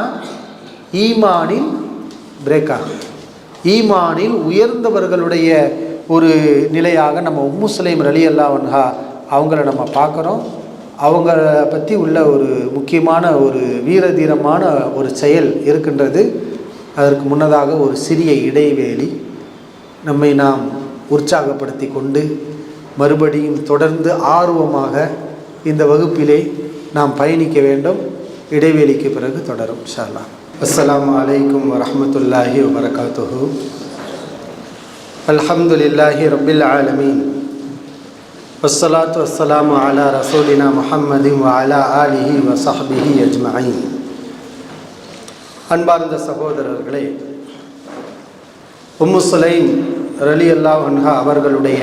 Speaker 1: ஈமானின் பிரேக் ஆகும், ஈமானில் உயர்ந்தவர்களுடைய ஒரு நிலையாக நம்ம உம்மு சுலைம் ரலியல்லாஹு அன்ஹா அவங்கள நம்ம பார்க்குறோம். அவங்கள பற்றி உள்ள ஒரு முக்கியமான ஒரு வீரதீரமான ஒரு செயல் இருக்கின்றது. அதற்கு முன்னதாக ஒரு சிறிய இடைவேளை, நம்மை நாம் உற்சாகப்படுத்தி கொண்டு மறுபடியும் தொடர்ந்து ஆர்வமாக இந்த வகுப்பிலே நாம் பயணிக்க வேண்டும். இடைவேளைக்கு பிறகு தொடரும் இன்ஷா அல்லாஹ். அஸ்ஸலாமு அலைக்கும் வரஹ்மத்துல்லாஹி வபரகாத்துஹு. அல்ஹம்துலில்லாஹி ரப்பில் ஆலமீன், வஸ்ஸலாத்து வஸ்ஸலாமு அலா ரசூலினா முஹம்மதின் வ அலா ஆலிஹி வ ஸஹ்பிஹி அஜ்மஈன். அன்பார்ந்த சகோதரர்களே, உம்மு சுலைம் ரலியல்லாஹு அன்ஹா அவர்களுடைய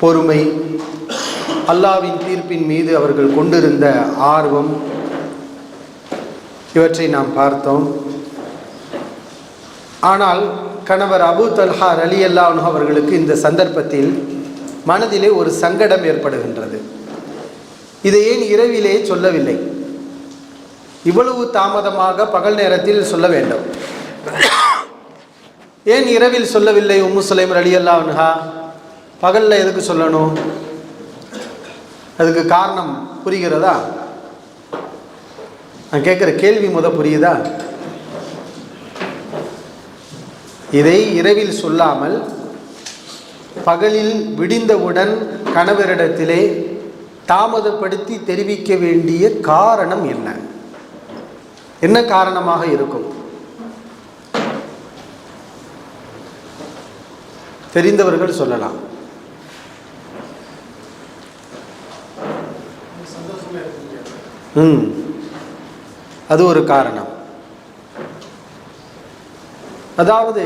Speaker 1: பொறுமை, அல்லாஹ்வின் தீர்ப்பின் மீது அவர்கள் கொண்டிருந்த ஆர்வம், இவற்றை நாம் பார்த்தோம். ஆனால் கணவர் அபூ தல்ஹா ரலியல்லாஹு அன்ஹு அவர்களுக்கு இந்த சந்தர்ப்பத்தில் மனதிலே ஒரு சங்கடம் ஏற்படுகின்றது. இதை ஏன் இரவிலே சொல்லவில்லை? இவ்வளவு தாமதமாக பகல் நேரத்தில் சொல்ல வேண்டும், ஏன் இரவில் சொல்லவில்லை? உம்மு சுலைம் ரலியல்லாஹு அன்ஹா பகலில் எதுக்கு சொல்லணும்? அதுக்கு காரணம் புரிகிறதா? நான் கேட்குற கேள்வி புரியுதா? இதை இரவில் சொல்லாமல் பகலில் விடிந்தவுடன் கணவரிடத்திலே தாமதப்படுத்தி தெரிவிக்க வேண்டிய காரணம் என்ன? என்ன காரணமாக இருக்கும்? தெரிந்தவர்கள் சொல்லலாம். அது ஒரு காரணம். அதாவது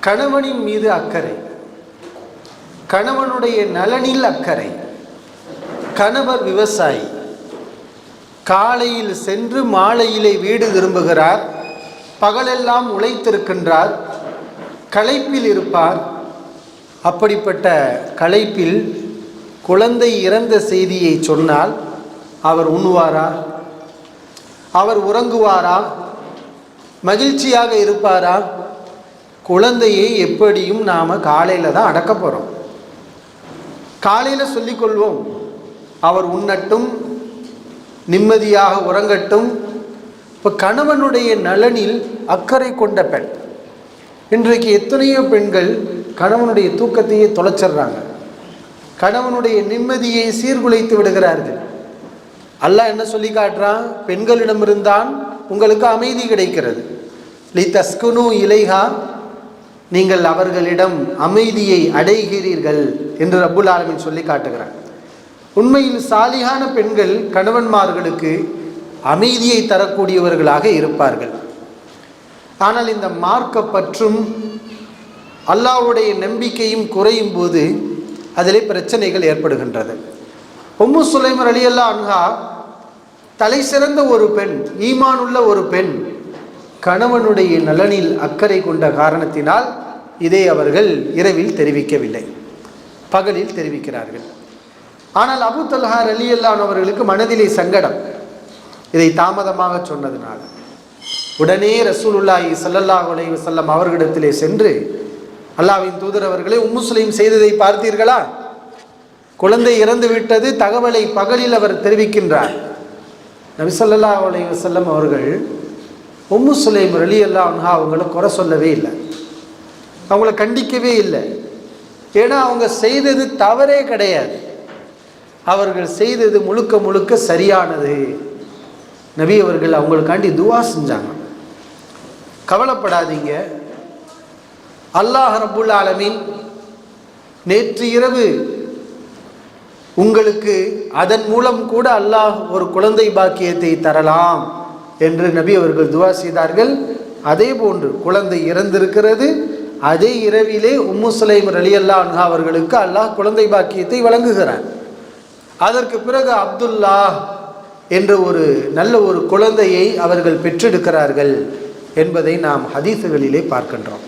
Speaker 1: கணவனின் மீது அக்கறை, கணவனுடைய நலனில் அக்கறை. கணவர் விவசாயி, காலையில் சென்று மாலையிலே வீடு திரும்புகிறார், பகலெல்லாம் உழைத்திருக்கின்றார், களைப்பில் இருப்பார். அப்படிப்பட்ட களைப்பில் குழந்தை இறந்த செய்தியை சொன்னால் அவர் உண்ணுவாரா? அவர் உறங்குவாரா? மகிழ்ச்சியாக இருப்பாரா? குழந்தையை எப்படியும் நாம் காலையில் தான் அடக்க போகிறோம். காலையில் சொல்லிக்கொள்வோம், அவர் உண்ணட்டும், நிம்மதியாக உறங்கட்டும். இப்போ கணவனுடைய நலனில் அக்கறை கொண்ட பெண். இன்றைக்கு எத்தனையோ பெண்கள் கணவனுடைய தூக்கத்தையே தொலைச்சிடுறாங்க, கணவனுடைய நிம்மதியை சீர்குலைத்து விடுகிறார்கள். அல்லாஹ் என்ன சொல்லி காட்டுறான்? பெண்களிடமிருந்தான் உங்களுக்கு அமைதி கிடைக்கிறது. லிதஸ்குனு இலைஹா, நீங்கள் அவர்களிடம் அமைதியை அடைகிறீர்கள் என்று ரப்புல் ஆலமீன் சொல்லி காட்டுகிறான். உண்மையில் சாலிகான பெண்கள் கணவன்மார்களுக்கு அமைதியை தரக்கூடியவர்களாக இருப்பார்கள். ஆனால் இந்த மார்க்க பற்றும் அல்லாஹ்வுடைய நம்பிக்கையும் குறையும் போது அதிலே பிரச்சனைகள் ஏற்படுகின்றது. உம்மு சுலைம் ரலியல்லாஹு அன்ஹா தலை சிறந்த ஒரு பெண், ஈமானுள்ள ஒரு பெண். கணவனுடைய நலனில் அக்கறை கொண்ட காரணத்தினால் இதை அவர்கள் இரவில் தெரிவிக்கவில்லை, பகலில் தெரிவிக்கிறார்கள். ஆனால் அபூ தல்ஹா ரலியல்லாஹு அன்ஹு அவர்களுக்கு மனதிலே சங்கடம், இதை தாமதமாக சொன்னதுனால. உடனே ரசூலுல்லாஹி ஸல்லல்லாஹு அலைஹி வஸல்லம் அவர்களிடத்திலே சென்று, அல்லாஹ்வின் தூதர் அவர்களே, உம்மு சுலைம் செய்ததை பார்த்தீர்களா? குழந்தை இறந்து விட்டது தகவலை பகலில் அவர் தெரிவிக்கின்றார். நபி ஸல்லல்லாஹு அலைஹி வஸல்லம் அவர்கள் உம்மு சுலைம் ரலியல்லாஹு அன்ஹா அவங்கள குறை சொல்லவே இல்லை, அவங்கள கண்டிக்கவே இல்லை. ஏன்னா அவங்க செய்தது தவறே கிடையாது, அவர்கள் செய்தது முழுக்க முழுக்க சரியானது. நபி அவர்கள் அவங்களுக்காண்டி துவா செஞ்சாங்க. கவலைப்படாதீங்க, அல்லாஹ் ரப்புல் ஆலமீன் நேற்று இரவு உங்களுக்கு அதன் மூலம் கூட அல்லாஹ் ஒரு குழந்தை பாக்கியத்தை தரலாம் என்று நபி அவர்கள் துவா செய்தார்கள். அதே போன்று குழந்தை இறந்திருக்கிறது. அதே இரவிலே உம்மு சுலைம் ரலியல்லாஹு அன்ஹா அவர்களுக்கு அல்லாஹ் குழந்தை பாக்கியத்தை வழங்குகிறார். அதற்கு பிறகு அப்துல்லா என்ற ஒரு நல்ல ஒரு குழந்தையை அவர்கள் பெற்றெடுக்கிறார்கள் என்பதை நாம் ஹதீஸுகளிலே பார்க்கின்றோம்.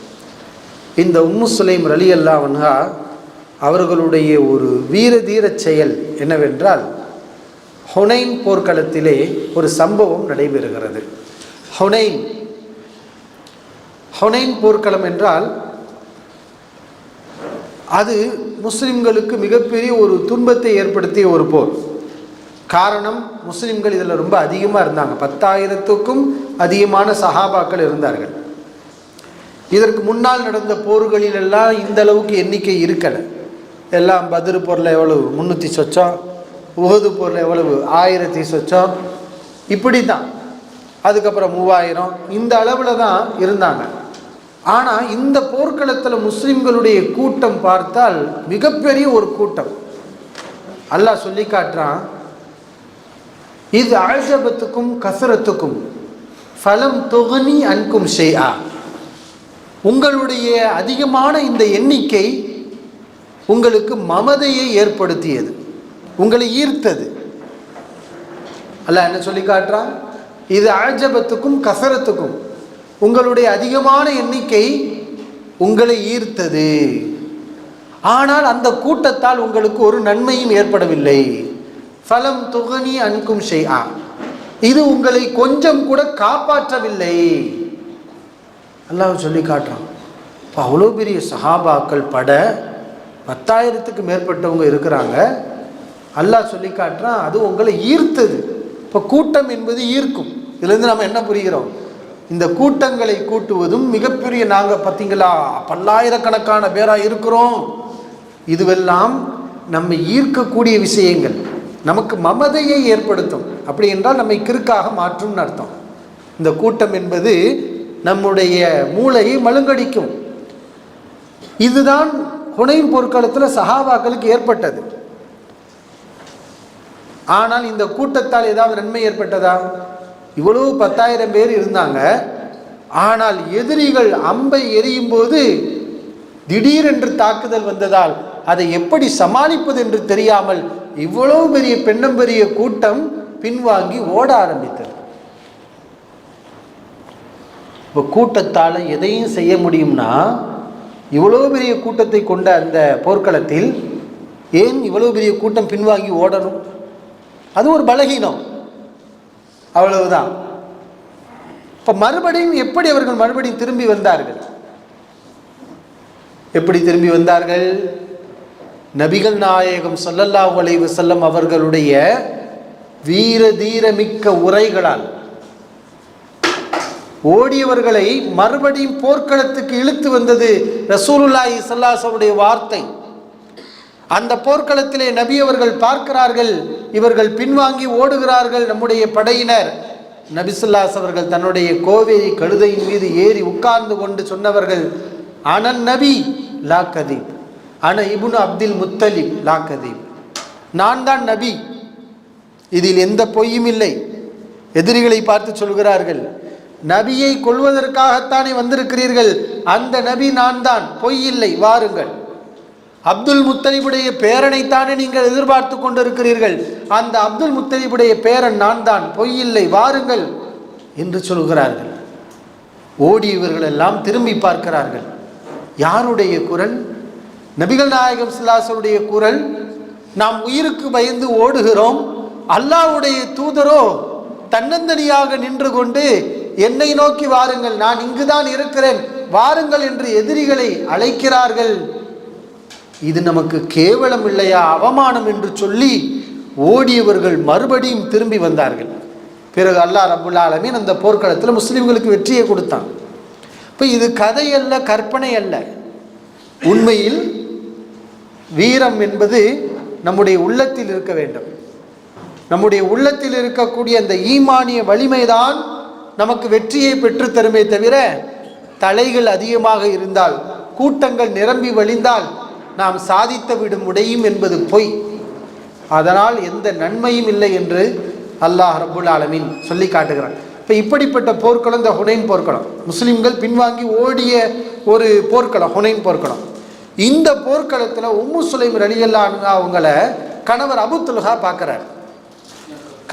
Speaker 1: இந்த உம்மு சுலைம் ரலியல்லாஹு அன்ஹா அவர்களுடைய ஒரு வீர தீர செயல் என்னவென்றால், ஹுனைன் போர்க்களத்திலே ஒரு சம்பவம் நடைபெறுகிறது. ஹுனைன் போர்க்களம் என்றால் அது முஸ்லிம்களுக்கு மிகப்பெரிய ஒரு துன்பத்தை ஏற்படுத்திய ஒரு போர். காரணம், முஸ்லிம்கள் இதில் ரொம்ப அதிகமாக இருந்தாங்க. 10,000க்கும் அதிகமான சஹாபாக்கள் இருந்தார்கள். இதற்கு முன்னால் நடந்த போர்களிலெல்லாம் இந்த அளவுக்கு எண்ணிக்கை இருக்கலை. எல்லாம் பத்ர் போரில் எவ்வளவு 300 சொச்சம், உஹது போரில் எவ்வளவு 1000 சொச்சம், இப்படி தான். அதுக்கப்புறம் 3000, இந்த அளவில் தான் இருந்தாங்க. ஆனால் இந்த போர்க்களத்தில் முஸ்லிம்களுடைய கூட்டம் பார்த்தால் மிகப்பெரிய ஒரு கூட்டம். அல்லாஹ் சொல்லி காட்டுறான், இது அஜபத்துக்கும் கசரத்துக்கும் ஃபலம் துக்னி அன்கும் ஷைஆ. உங்களுடைய அதிகமான இந்த எண்ணிக்கை உங்களுக்கு மமதையை ஏற்படுத்தியது, உங்களை ஈர்த்தது. அல்லாஹ் என்ன சொல்லி காட்டுறான், இது அஜபத்துக்கும் கசரத்துக்கும், உங்களுடைய அதிகமான எண்ணிக்கை உங்களை ஈர்த்தது. ஆனால் அந்த கூட்டத்தால் உங்களுக்கு ஒரு நன்மையும் ஏற்படவில்லை. ஃபலம் துக்னி அன்கும் ஷைஆ, இது உங்களை கொஞ்சம் கூட காப்பாற்றவில்லை. அல்லாஹ் சொல்லி காட்டுறான். இப்போ அவ்வளோ பெரிய சஹாபாக்கள் பட 10,000க்கு மேற்பட்டவங்க இருக்கிறாங்க. அல்லாஹ் சொல்லி காட்டுறான், அது உங்களை ஈர்த்தது. இப்போ கூட்டம் என்பது ஈர்க்கும். இதுலேருந்து நம்ம என்ன புரிகிறோம், இந்த கூட்டங்களை கூட்டுவதும் மிகப்பெரிய, நாங்கள் பார்த்தீங்களா பல்லாயிரக்கணக்கான பேராக இருக்கிறோம், இதுவெல்லாம் நம்ம ஈர்க்கக்கூடிய விஷயங்கள், நமக்கு மமதையை ஏற்படுத்தும். அப்படி என்றால் நம்மை கிறுக்காக மாற்றும்னு அர்த்தம். இந்த கூட்டம் என்பது நம்முடைய மூளையை மழுங்கடிக்கும். இதுதான் ஹுனைன் போர்க்களத்தில் சஹாபாக்களுக்கு ஏற்பட்டது. ஆனால் இந்த கூட்டத்தால் ஏதாவது நன்மை ஏற்பட்டதா? இவ்வளவு 10,000 பேர் இருந்தாங்க. ஆனால் எதிரிகள் அம்பை எறியும் போது திடீரென்று தாக்குதல் வந்ததால் அதை எப்படி சமாளிப்பது என்று தெரியாமல் இவ்வளவு பெரிய பெரிய கூட்டம் பின்வாங்கி ஓட ஆரம்பித்தது. இப்போ கூட்டத்தால் எதையும் செய்ய முடியும்னா, இவ்வளோ பெரிய கூட்டத்தை கொண்ட அந்த போர்க்களத்தில் ஏன் இவ்வளோ பெரிய கூட்டம் பின்வாங்கி ஓடணும்? அது ஒரு பலகீனம், அவ்வளவுதான். இப்போ மறுபடியும் எப்படி அவர்கள் மறுபடியும் திரும்பி வந்தார்கள்? எப்படி திரும்பி வந்தார்கள்? நபிகள் நாயகம் ஸல்லல்லாஹு அலைஹி வஸல்லம் அவர்களுடைய வீர தீரமிக்க உரைகளால் ஓடியவர்களை மறுபடியும் போர்க்களத்துக்கு இழுத்து வந்தது ரசூலுல்லாஹி ஸல்லல்லாஹு அலைஹி வஸல்லம் வார்த்தை. அந்த போர்க்களத்திலே நபி அவர்கள் பார்க்கிறார்கள், இவர்கள் பின்வாங்கி ஓடுகிறார்கள் நம்முடைய படையினர். நபி ஸல்லல்லாஹு அலைஹி வஸல்லம் அவர்கள் தன்னுடைய கோவேரி கழுதையின் மீது ஏறி உட்கார்ந்து கொண்டு சொன்னவர்கள், அனன் நபி லா கதீப், அன இப்னு அப்துல் முத்தலிப் லா கதீப், நான் தான் நபி, இதில் எந்த பொய்யும் இல்லை. எதிரிகளை பார்த்து சொல்கிறார்கள், நபியை கொல்வதற்காகத்தானே வந்திருக்கிறீர்கள், அந்த நபி நான் தான், பொய் இல்லை, வாருங்கள். அப்துல் முத்தலிபுடைய பேரனைத்தானே நீங்கள் எதிர்பார்த்து கொண்டிருக்கிறீர்கள், அந்த அப்துல் முத்தலிபுடைய பேரன் நான் தான், பொய் இல்லை, வாருங்கள் என்று சொல்கிறார்கள். ஓடியவர்கள் எல்லாம் திரும்பி பார்க்கிறார்கள். யாருடைய குரல்? நபிகள் நாயகம் ஸல்லல்லாஹு அலைஹி வஸல்லம் குரல். நாம் உயிருக்கு பயந்து ஓடுகிறோம், அல்லாஹ்வுடைய தூதரோ தன்னந்தனியாக நின்று கொண்டு என்னை நோக்கி வாருங்கள், நான் இங்குதான் இருக்கிறேன், வாருங்கள் என்று எதிரிகளை அழைக்கிறார்கள். இது நமக்கு கேவலம் இல்லையா, அவமானம் என்று சொல்லி ஓடியவர்கள் மறுபடியும் திரும்பி வந்தார்கள். பிறகு அல்லாஹ் ரப்புல் ஆலமீன் அந்த போர்க்களத்தில் முஸ்லிம்களுக்கு வெற்றியை கொடுத்தான். இப்போ இது கதை அல்ல, கற்பனை அல்ல. உண்மையில் வீரம் என்பது நம்முடைய உள்ளத்தில் இருக்க வேண்டும். நம்முடைய உள்ளத்தில் இருக்கக்கூடிய அந்த ஈமானிய வலிமைதான் நமக்கு வெற்றியை பெற்றுத்தருமே தவிர, தலைகள் அதிகமாக இருந்தால், கூட்டங்கள் நிரம்பி வழிந்தால் நாம் சாதித்து விட முடியும் என்பது பொய். அதனால் எந்த நன்மையும் இல்லை என்று அல்லாஹ் ரப்புல் ஆலமீன் சொல்லி காட்டுகிறான். இப்போ இப்படிப்பட்ட போர்க்களம் இந்த ஹுனைன் போர்க்களம், முஸ்லிம்கள் பின்வாங்கி ஓடிய ஒரு போர்க்களம் ஹுனைன் போர்க்களம். இந்த போர்க்களத்தில் உம்மு சுலைம் ரலியல்லாஹு அன்ஹா அவங்கள கணவர் அபூ துல்ஹா பார்க்குறார்.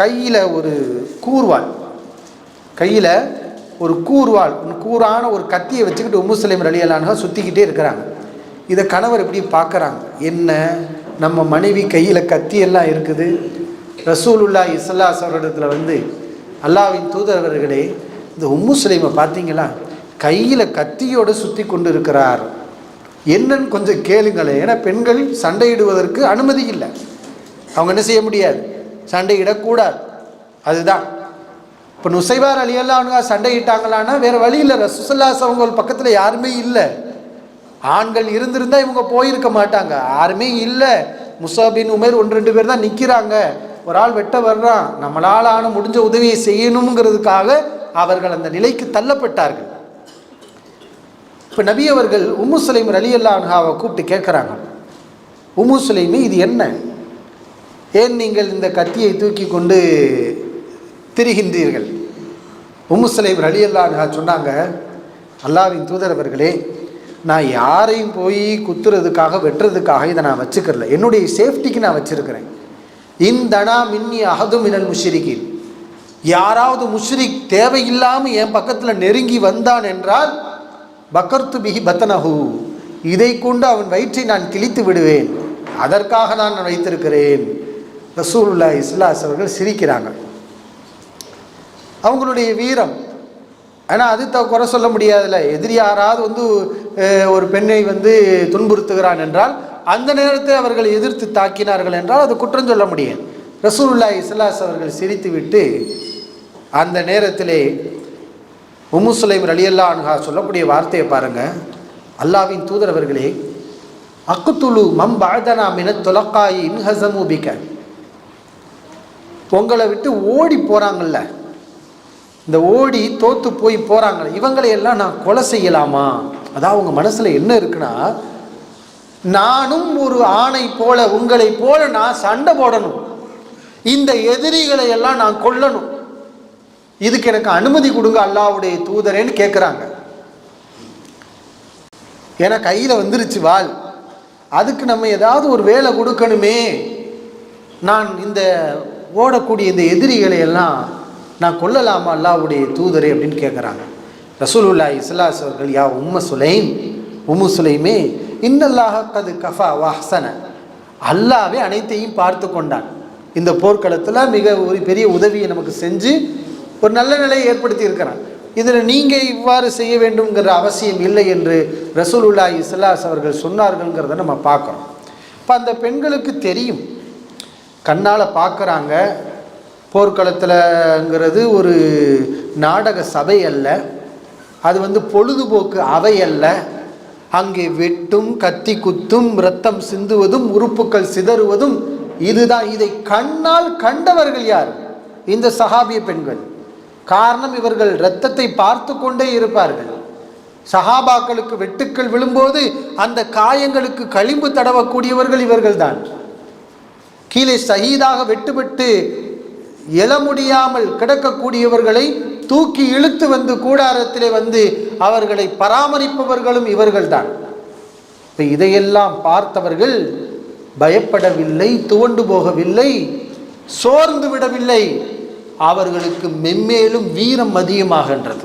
Speaker 1: கையில் ஒரு கூர்வாள், கையில் ஒரு கூரான ஒரு கத்தியை வச்சுக்கிட்டு உம்மு சுலைம் ரலியல்லாஹு அன்ஹா சுற்றிக்கிட்டே இருக்கிறாங்க. இதை கணவர் எப்படி பார்க்குறாங்க, என்ன நம்ம மனைவி கையில் கத்தியெல்லாம் இருக்குது, ரசூலுல்லாஹி ஸல்லல்லாஹு அலைஹி வஸல்லம் வந்து அல்லாஹ்வின் தூதரவர்களே, இந்த உம்மு சுலைமை பார்த்தீங்களா, கையில் கத்தியோடு சுற்றி கொண்டு இருக்கிறார், என்னன்னு கொஞ்சம் கேளுங்களேன். ஏன்னா பெண்கள் சண்டையிடுவதற்கு அனுமதி இல்லை, அவங்க என்ன செய்ய முடியாது, சண்டையிடக்கூடாது. அதுதான் இப்போ நுசைபா ரலியல்லாஹு அன்ஹா சண்டையிட்டாங்களான்னா வேறு வழி இல்லை, ரசூலுல்லாஹி ஸல்லல்லாஹு அலைஹி வஸல்லம் பக்கத்தில் யாருமே இல்லை. ஆண்கள் இருந்திருந்தால் இவங்க போயிருக்க மாட்டாங்க, யாருமே இல்லை. முஸாப் பின் உமைர் 1-2 பேர் தான் நிற்கிறாங்க, ஒரு ஆள் வெட்ட வர்றான், நம்மளால் ஆன முடிஞ்ச உதவியை செய்யணுங்கிறதுக்காக அவர்கள் அந்த நிலைக்கு தள்ளப்பட்டார்கள். இப்போ நபி அவர்கள் உம்மு சுலைம் ரலியல்லாஹு அன்ஹாவை கூப்பிட்டு கேட்குறாங்க, உம்மு சுலைமி இது என்ன, ஏன் நீங்கள் இந்த கத்தியை தூக்கி கொண்டு திரிகின்றீர்கள்? உம்மு சுலைம் ரலியல்லாஹு அன்ஹா சொன்னாங்க, அல்லாஹ்வின் தூதரவர்களே, நான் யாரையும் போய் குத்துறதுக்காக வெட்டுறதுக்காக இதை நான் வச்சுக்கிறல, என்னுடைய சேஃப்டிக்கு நான் வச்சுருக்கிறேன். இந்தனா மின்னி அஹது மினல் முஷ்ரிகீன், யாராவது முஷ்ரிக் தேவையில்லாமல் என் பக்கத்தில் நெருங்கி வந்தான் என்றால் பக்கர்த்து பிஹி பத்தனஹு, இதை கொண்டு அவன் வயிற்றை நான் கிழித்து விடுவேன், அதற்காக நான் வைத்திருக்கிறேன். ரசூலுல்லாஹி ஸல்லல்லாஹு அலைஹி வஸல்லம் அவர்கள் சிரிக்கிறாங்க. அவங்களுடைய வீரம், ஆனால் அது குறை சொல்ல முடியாதுல்ல. எதிரி யாராவது வந்து ஒரு பெண்ணை வந்து துன்புறுத்துகிறான் என்றால் அந்த நேரத்தை அவர்கள் எதிர்த்து தாக்கினார்கள் என்றால் அது குற்றம் சொல்ல முடியாது. ரசூலுல்லாஹி ஸல்லல்லாஹு அலைஹி வஸல்லம் அவர்கள் சிரித்து விட்டு அந்த நேரத்திலே உம்மு சுலைம் ரலியல்லாஹு அன்ஹா சொல்லக்கூடிய வார்த்தையை பாருங்கள், அல்லாஹ்வின் தூதரவர்களே, அக்துலு மம் பஅதனா மினத் துலக்காயி இன்ஹஸமு பிக, உங்களை விட்டு ஓடி போகிறாங்கல்ல, இந்த ஓடி தோற்று போய் போகிறாங்களே, இவங்களையெல்லாம் நான் கொலை செய்யலாமா? அதான் அவங்க மனசில் என்ன இருக்குன்னா, நானும் ஒரு ஆணை போல உங்களை போல நான் சண்டை போடணும், இந்த எதிரிகளை எல்லாம் நான் கொல்லணும், இதுக்கு எனக்கு அனுமதி கொடுங்க அல்லாஹ்வுடைய தூதரேன்னு கேட்குறாங்க. ஏன்னா கையில் வந்துருச்சு வாள், அதுக்கு நம்ம ஏதாவது ஒரு வேலை கொடுக்கணுமே, நான் இந்த ஓடக்கூடிய இந்த எதிரிகளை எல்லாம் நான் கொல்லலாமா அல்லாஹ்வுடைய தூதரே அப்படின்னு கேட்குறாங்க. ரசூலுல்லாஹி ஸல்லல்லாஹு அலைஹி வஸல்லம் அவர்கள், யா உம்மு சுலைமே, இன்னல்லாஹ கது கஃபா வஹ்சன, அல்லாஹ்வே அனைத்தையும் பார்த்து கொண்டான், இந்த போர்க்களத்தில் மிக ஒரு பெரிய உதவியை நமக்கு செஞ்சு ஒரு நல்ல நிலையை ஏற்படுத்தி இருக்கிறான், இதில் நீங்கள் இவ்வாறு செய்ய வேண்டும்ங்கிற அவசியம் இல்லை என்று ரசூலுல்லாஹி ஸல்லல்லாஹு அலைஹி வஸல்லம் அவர்கள் சொன்னார்கள்ங்கிறத நம்ம பார்க்குறோம். இப்போ அந்த பெண்களுக்கு தெரியும், கண்ணால் பார்க்குறாங்க, போர்க்களத்தில்ங்கிறது ஒரு நாடக சபை அல்ல, அது வந்து பொழுதுபோக்கு அவை அல்ல, அங்கே வெட்டும் கத்தி குத்தும் இரத்தம் சிந்துவதும் உறுப்புகள் சிதறுவதும் இதுதான். இதை கண்ணால் கண்டவர்கள் யார்? இந்த சஹாபிய பெண்கள். காரணம், இவர்கள் இரத்தத்தை பார்த்து கொண்டே இருப்பார்கள். சஹாபாக்களுக்கு வெட்டுக்கள் விழும்போது அந்த காயங்களுக்கு களிம்பு தடவக்கூடியவர்கள் இவர்கள் தான். கீழே ஷஹீதாக வெட்டுப்பட்டு எழ முடியாமல் கிடக்கக்கூடியவர்களை தூக்கி இழுத்து வந்து கூடாரத்திலே வந்து அவர்களை பராமரிப்பவர்களும் இவர்கள்தான். இப்போ இதையெல்லாம் பார்த்தவர்கள் பயப்படவில்லை, துவண்டு போகவில்லை, சோர்ந்து விடவில்லை, அவர்களுக்கு மென்மேலும் வீரம் அதிகமாகின்றது.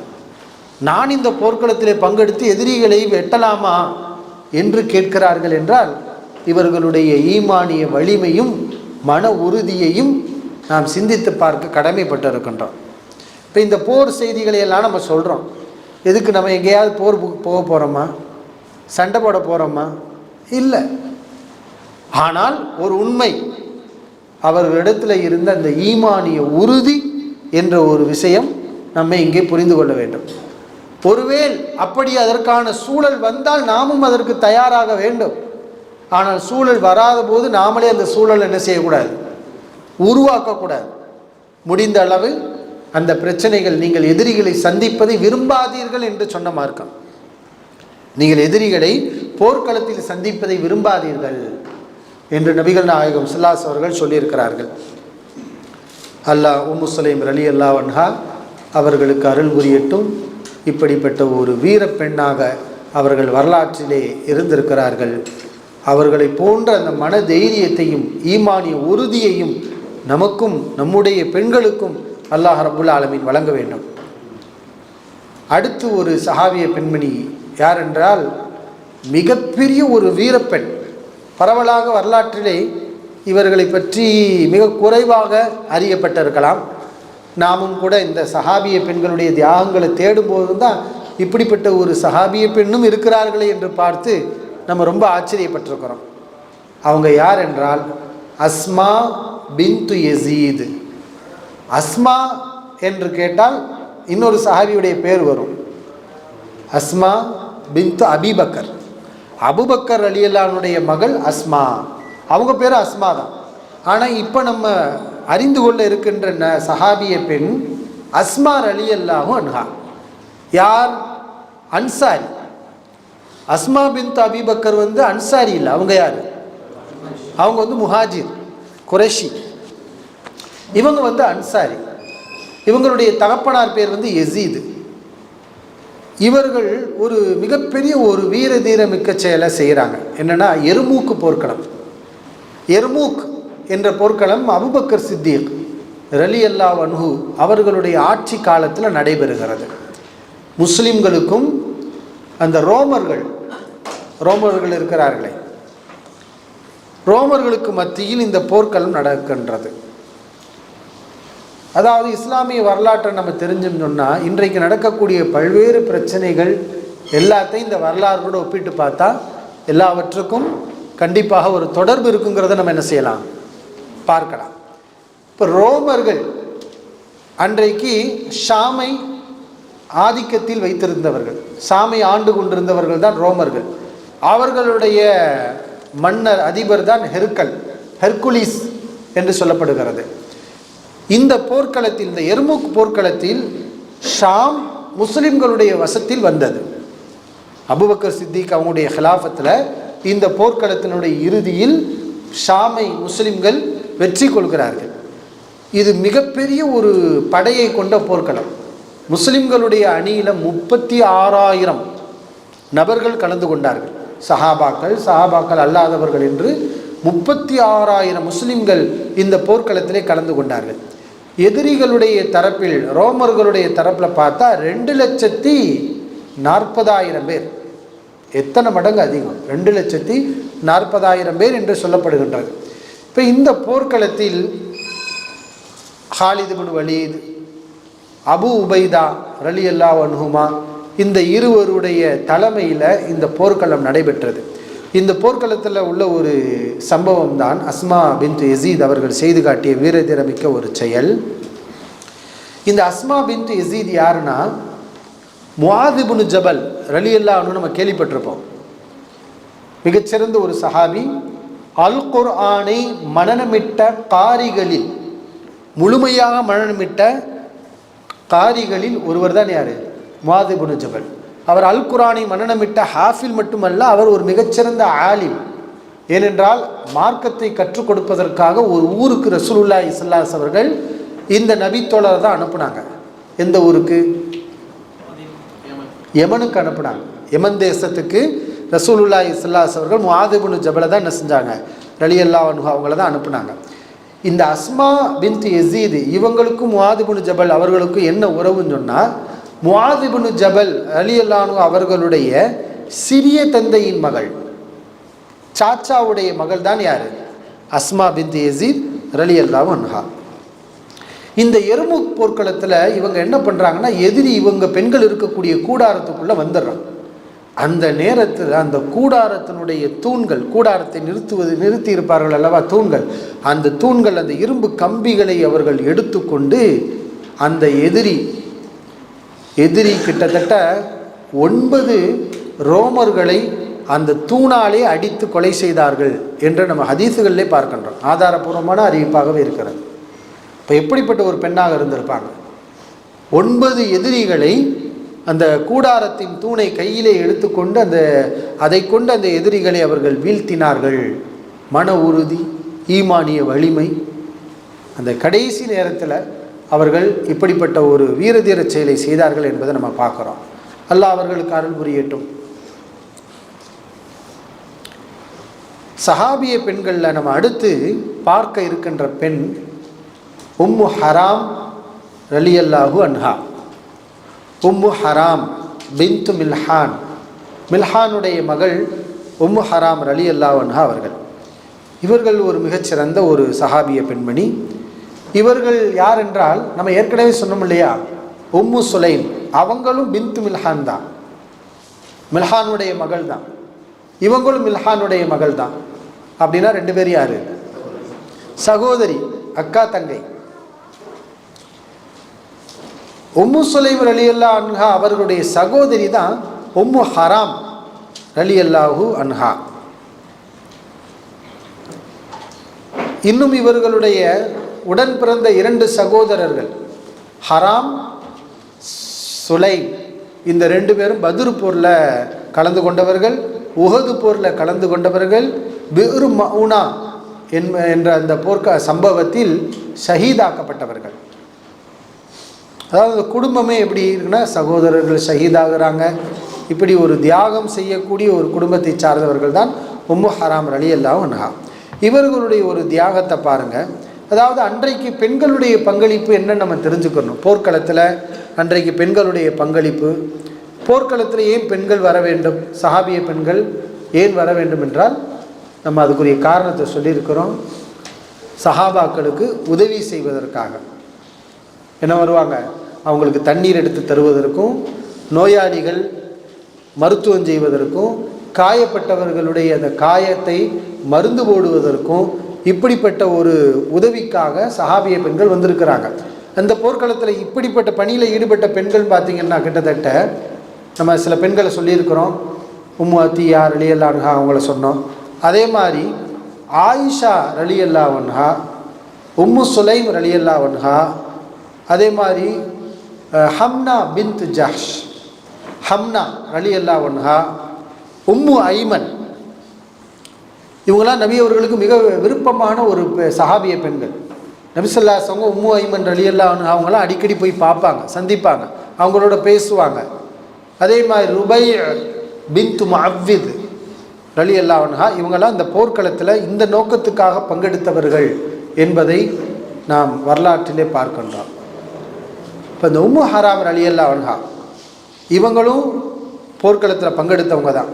Speaker 1: நான் இந்த போர்க்களத்திலே பங்கெடுத்து எதிரிகளை வெட்டலாமா என்று கேட்கிறார்கள் என்றால் இவர்களுடைய ஈமானிய வலிமையும் மன உறுதியையும் நாம் சிந்தித்து பார்க்க கடமைப்பட்டு இருக்கின்றோம். இப்போ இந்த போர் செய்திகளை எல்லாம் நம்ம சொல்கிறோம், எதுக்கு? நம்ம எங்கேயாவது போர் போக போகிறோமா? சண்டை போட போகிறோமா? இல்லை. ஆனால் ஒரு உண்மை, அவர்களிடத்தில் இருந்த அந்த ஈமானிய உறுதி என்ற ஒரு விஷயம் நம்ம இங்கே புரிந்து கொள்ள வேண்டும். ஒருவேளை அப்படி அதற்கான சூழல் வந்தால் நாமும் அதற்கு தயாராக வேண்டும். ஆனால் சூழல் வராத போது நாமளே அந்த சூழல் என்ன செய்யக்கூடாது, உருவாக்கக்கூடாது. முடிந்த அளவு அந்த பிரச்சனைகள், நீங்கள் எதிரிகளை சந்திப்பதை விரும்பாதீர்கள் என்று சொன்ன மார்க்கம். நீங்கள் எதிரிகளை போர்க்களத்தில் சந்திப்பதை விரும்பாதீர்கள் என்று நபிகள் நாயகம் ஸல்லல்லாஹு அவர்கள் சொல்லியிருக்கிறார்கள். அல்லாஹ் உம்மு சுலைம் ரலியல்லாஹு அன்ஹா அவர்களுக்கு அருள் புரியட்டும். இப்படிப்பட்ட ஒரு வீர பெண்ணாக அவர்கள் வரலாற்றிலே இருந்திருக்கிறார்கள். அவர்களை போன்ற அந்த மன தைரியத்தையும் ஈமானிய உறுதியையும் நமக்கும் நம்முடைய பெண்களுக்கும் அல்லாஹ் ரப்புல் ஆலமீன் வழங்க வேண்டும். அடுத்து ஒரு சஹாபிய பெண்மணி யார் என்றால், மிகப்பெரிய ஒரு வீரப்பெண். பரவலாக வரலாற்றிலே இவர்களை பற்றி மிக குறைவாக அறியப்பட்டிருக்கலாம். நாமும் கூட இந்த சஹாபிய பெண்களுடைய தியாகங்களை தேடும்போது தான் இப்படிப்பட்ட ஒரு சஹாபிய பெண்ணும் இருக்கிறார்களே என்று பார்த்து நம்ம ரொம்ப ஆச்சரியப்பட்டிருக்கிறோம். அவங்க யார் என்றால் அஸ்மா பின்து யசீத். அஸ்மா என்று கேட்டால் இன்னொரு சஹாபியுடைய பேர் வரும், அஸ்மா பின்து அபிபக்கர். அபுபக்கர் ரலியல்லாஹுடைய மகள் அஸ்மா, அவங்க பேர் அஸ்மா தான். ஆனால் இப்போ நம்ம அறிந்து கொள்ள இருக்கின்ற சஹாபிய பெண் அஸ்மா ரலியல்லாஹு அன்ஹா. யார்? அன்சாரி. அஸ்மா பின்து அபிபக்கர் அன்சாரி இல்லை. அவங்க யார்? அவங்க முஹாஜிர், குறைஷி. இவங்க அன்சாரி. இவங்களுடைய தகப்பனார் பேர் யசீது. இவர்கள் ஒரு மிகப்பெரிய ஒரு வீர தீர மிக்க செயலை செய்கிறாங்க. என்னென்னா, எருமூக்கு போர்க்களம். எர்மூக் என்ற போர்க்களம் அபூபக்கர் சித்திக் ரலியல்லாஹு அன்ஹு அவர்களுடைய ஆட்சி காலத்தில் நடைபெறுகிறது. முஸ்லிம்களுக்கும் அந்த ரோமர்கள் இருக்கிறார்களே, ரோமர்களுக்கு மத்தியில் இந்த போர்க்களம் நடக்கின்றது. அதாவது இஸ்லாமிய வரலாற்றை நம்ம தெரிஞ்சோம்னு சொன்னால், இன்றைக்கு நடக்கக்கூடிய பல்வேறு பிரச்சனைகள் எல்லாத்தையும் இந்த வரலாறோடு ஒப்பிட்டு பார்த்தா எல்லாவற்றுக்கும் கண்டிப்பாக ஒரு தொடர்பு இருக்குங்கிறத நம்ம என்ன செய்யலாம், பார்க்கலாம். இப்போ ரோமர்கள் அன்றைக்கு ஷாமை ஆதிக்கத்தில் வைத்திருந்தவர்கள், ஷாமை ஆண்டு கொண்டிருந்தவர்கள் தான் ரோமர்கள். அவர்களுடைய மன்னர் அதிபர் தான் ஹெர்குலிஸ் என்று சொல்லப்படுகிறது. இந்த போர்க்களத்தில், இந்த எர்மூக் போர்க்களத்தில் ஷாம் முஸ்லிம்களுடைய வசத்தில் வந்தது. அபூபக்கர் சித்திக் அவங்களுடைய ஹிலாஃபத்தில் இந்த போர்க்களத்தினுடைய இறுதியில் ஷாமை முஸ்லிம்கள் வெற்றி கொள்கிறார்கள். இது மிகப்பெரிய ஒரு படையை கொண்ட போர்க்களம். முஸ்லிம்களுடைய அணியில் 36,000 நபர்கள் கலந்து கொண்டார்கள். சஹாபாக்கள் அல்லாதவர்கள் என்று 36,000 முஸ்லிம்கள் இந்த போர்க்களத்திலே கலந்து கொண்டார்கள். எதிரிகளுடைய தரப்பில், ரோமர்களுடைய தரப்பில் பார்த்தா 2,40,000 பேர். எத்தனை மடங்கு அதிகம்? 2,40,000 பேர் என்று சொல்லப்படுகின்றது. இப்போ இந்த போர்க்களத்தில் ஹாலித் இப்னு வலீத், அபு உபைதா ரலியல்லாஹு அன்ஹுமா, இந்த இருவருடைய தலைமையில் இந்த போர்க்களம் நடைபெற்றது. இந்த போர்க்களத்தில் உள்ள ஒரு சம்பவம் தான் அஸ்மா பின்து யசீத் அவர்கள் செய்து காட்டிய வீரதீரமிக்க ஒரு செயல். இந்த அஸ்மா பின்து யசீத் யாருன்னா, முஆத் இப்னு ஜபல் ரலியல்லாஹு அன்ஹு நம்ம கேள்விப்பட்டிருப்போம். மிகச்சிறந்த ஒரு சஹாபி. அல் குர்ஆனை மனனமிட்ட காரிகளில், முழுமையாக மனனமிட்ட காரிகளில் ஒருவர் தான் யார்? முஆத் இப்னு ஜபல். அவர் அல் குர்ஆனை மனனமிட்ட ஹாஃபில் மட்டுமல்ல, அவர் ஒரு மிகச்சிறந்த ஆலிம். ஏனென்றால் மார்க்கத்தை கற்றுக் கொடுப்பதற்காக ஒரு ஊருக்கு ரசூலுல்லாஹி ஸல்லல்லாஹு அலைஹி அவர்கள் இந்த நபித்தோழரை தான் அனுப்புனாங்க. எந்த ஊருக்கு? யமனுக்கு அனுப்புனாங்க. யமன் தேசத்துக்கு ரசூலுல்லாஹி ஸல்லல்லாஹு அலைஹி அவர்கள் முஆத் இப்னு ஜபலை தான் என்ன செஞ்சாங்க, ரலியல்லாஹு அன்ஹு அவங்கள தான் அனுப்புனாங்க. இந்த அஸ்மா பின்த் யசீத் இவங்களுக்கும் முஆத் இப்னு ஜபல் அவர்களுக்கும் என்ன உறவுன்னு சொன்னால், முஆத் இப்னு ஜபல் ரலியல்லாஹு அன்ஹு அவர்களுடைய சிறிய தந்தையின் மகள், சாச்சாவுடைய மகள் தான் யார்? அஸ்மா பின்த் யசீத் ரலியல்லாஹு அன்ஹா. இந்த எர்மூக் போர்க்களத்தில் இவங்க என்ன பண்ணுறாங்கன்னா, எதிரி இவங்க பெண்கள் இருக்கக்கூடிய கூடாரத்துக்குள்ளே வந்துடுறாங்க. அந்த நேரத்தில் அந்த கூடாரத்தினுடைய தூண்கள், கூடாரத்தை நிறுத்தி இருப்பார்கள் அல்லவா தூண்கள், அந்த தூண்கள், அந்த இரும்பு கம்பிகளை அவர்கள் எடுத்துக்கொண்டு அந்த எதிரி கிட்டத்தட்ட 9 ரோமர்களை அந்த தூணாலே அடித்து கொலை செய்தார்கள் என்று நம்ம ஹதீஸுகளிலே பார்க்கின்றோம். ஆதாரபூர்வமான அறிவிப்பாகவே இருக்கிறது. இப்போ எப்படிப்பட்ட ஒரு பெண்ணாக இருந்திருப்பாங்க. 9 எதிரிகளை அந்த கூடாரத்தின் தூணை கையிலே எடுத்துக்கொண்டு அதை கொண்டு அந்த எதிரிகளை அவர்கள் வீழ்த்தினார்கள். மன உறுதி, ஈமானிய வலிமை. அந்த கடைசி நேரத்தில் அவர்கள் இப்படிப்பட்ட ஒரு வீரதீர செயலை செய்தார்கள் என்பதை நம்ம பார்க்குறோம். அல்லாஹ் அவர்களுக்கு அருள் புரியட்டும். சஹாபிய பெண்களில் நம்ம அடுத்து பார்க்க இருக்கின்ற பெண் உம்மு ஹராம் ரலியல்லாஹு அன்ஹா. உம்மு ஹராம் பின்து மில்ஹான், மில்ஹானுடைய மகள் உம்மு ஹராம் ரலியல்லாஹு அன்ஹா அவர்கள். இவர்கள் ஒரு மிகச்சிறந்த ஒரு சஹாபிய பெண்மணி. இவர்கள் யார் என்றால், நம்ம ஏற்கனவே சொன்னோம் இல்லையா, உம்மு சுலைம், அவங்களும் பின்து மில்ஹான் தான், மில்ஹானுடைய மகள் தான். இவங்களும் மில்ஹானுடைய மகள் தான். அப்படின்னா 2 பேர் யாரு? சகோதரி, அக்கா தங்கை. உம்மு சுலைம் ரலியல்லாஹு அன்ஹா அவர்களுடைய சகோதரி தான் உம்மு ஹராம் ரலியல்லாஹு அன்ஹா. இன்னும் இவர்களுடைய உடன் பிறந்த 2 சகோதரர்கள் ஹராம், சுலைம். இந்த 2 பேரும் பத்ர் போரில் கலந்து கொண்டவர்கள், உஹது போரில் கலந்து கொண்டவர்கள். பிர் மவுனா என்ற அந்த சம்பவத்தில் ஷஹீதாக்கப்பட்டவர்கள். அதாவது குடும்பமே எப்படி இருக்குன்னா, சகோதரர்கள் ஷஹீதாகிறாங்க. இப்படி ஒரு தியாகம் செய்யக்கூடிய ஒரு குடும்பத்தை சார்ந்தவர்கள் தான் உம்மு ஹராம் ரலியல்லாஹு அன்ஹா. இவர்களுடைய ஒரு தியாகத்தை பாருங்கள். அதாவது அன்றைக்கு பெண்களுடைய பங்களிப்பு என்னன்னு நம்ம தெரிஞ்சுக்கணும். போர்க்களத்தில் அன்றைக்கு பெண்களுடைய பங்களிப்பு, போர்க்களத்தில் ஏன் பெண்கள் வர வேண்டும், சஹாபிய பெண்கள் ஏன் வர வேண்டும் என்றால், நம்ம அதுக்குரிய காரணத்தை சொல்லியிருக்கிறோம். சஹாபாக்களுக்கு உதவி செய்வதற்காக. என்ன வருவாங்க, அவங்களுக்கு தண்ணீர் எடுத்து தருவதற்கும், நோயாளிகள் மருத்துவம் செய்வதற்கும், காயப்பட்டவர்களுடைய அந்த காயத்தை மருந்து போடுவதற்கும், இப்படிப்பட்ட ஒரு உதவிக்காக சஹாபிய பெண்கள் வந்திருக்கிறாங்க. அந்த போர்க்களத்தில் இப்படிப்பட்ட பணியில் ஈடுபட்ட பெண்கள் பார்த்திங்கன்னா கிட்டத்தட்ட நம்ம சில பெண்களை சொல்லியிருக்கிறோம். உம்மு அத்தியா ரலியல்லாஹு அன்ஹா அவங்கள சொன்னோம். அதே மாதிரி ஆயிஷா ரலியல்லாஹு அன்ஹா, உம்மு சுலைம் ரலியல்லாஹு அன்ஹா, அதே மாதிரி ஹம்னா பின்த் ஜஹ்ஷ், ஹம்னா ரலியல்லாஹு அன்ஹா, உம்மு ஐமன், இவங்களாம் நபி அவர்களுக்கு மிக விருப்பமான ஒரு சஹாபிய பெண்கள். நபி ஸல்லல்லாஹு அலைஹி வஸல்லம் உம்மு ஐமன் ரலியல்லாஹு அன்ஹா அவங்களாம் அடிக்கடி போய் பார்ப்பாங்க, சந்திப்பாங்க, அவங்களோட பேசுவாங்க. அதே மாதிரி ருபை பின்த் முஅவ்வித் ரலியல்லாஹு அன்ஹா, இவங்கெல்லாம் இந்த போர்க்களத்தில் இந்த நோக்கத்துக்காக பங்கெடுத்தவர்கள் என்பதை நாம் வரலாற்றிலே பார்க்கின்றோம். இப்போ இந்த உம்மு ஹராம் ரலியல்லாஹு அன்ஹா இவங்களும் போர்க்களத்தில் பங்கெடுத்தவங்க தான்.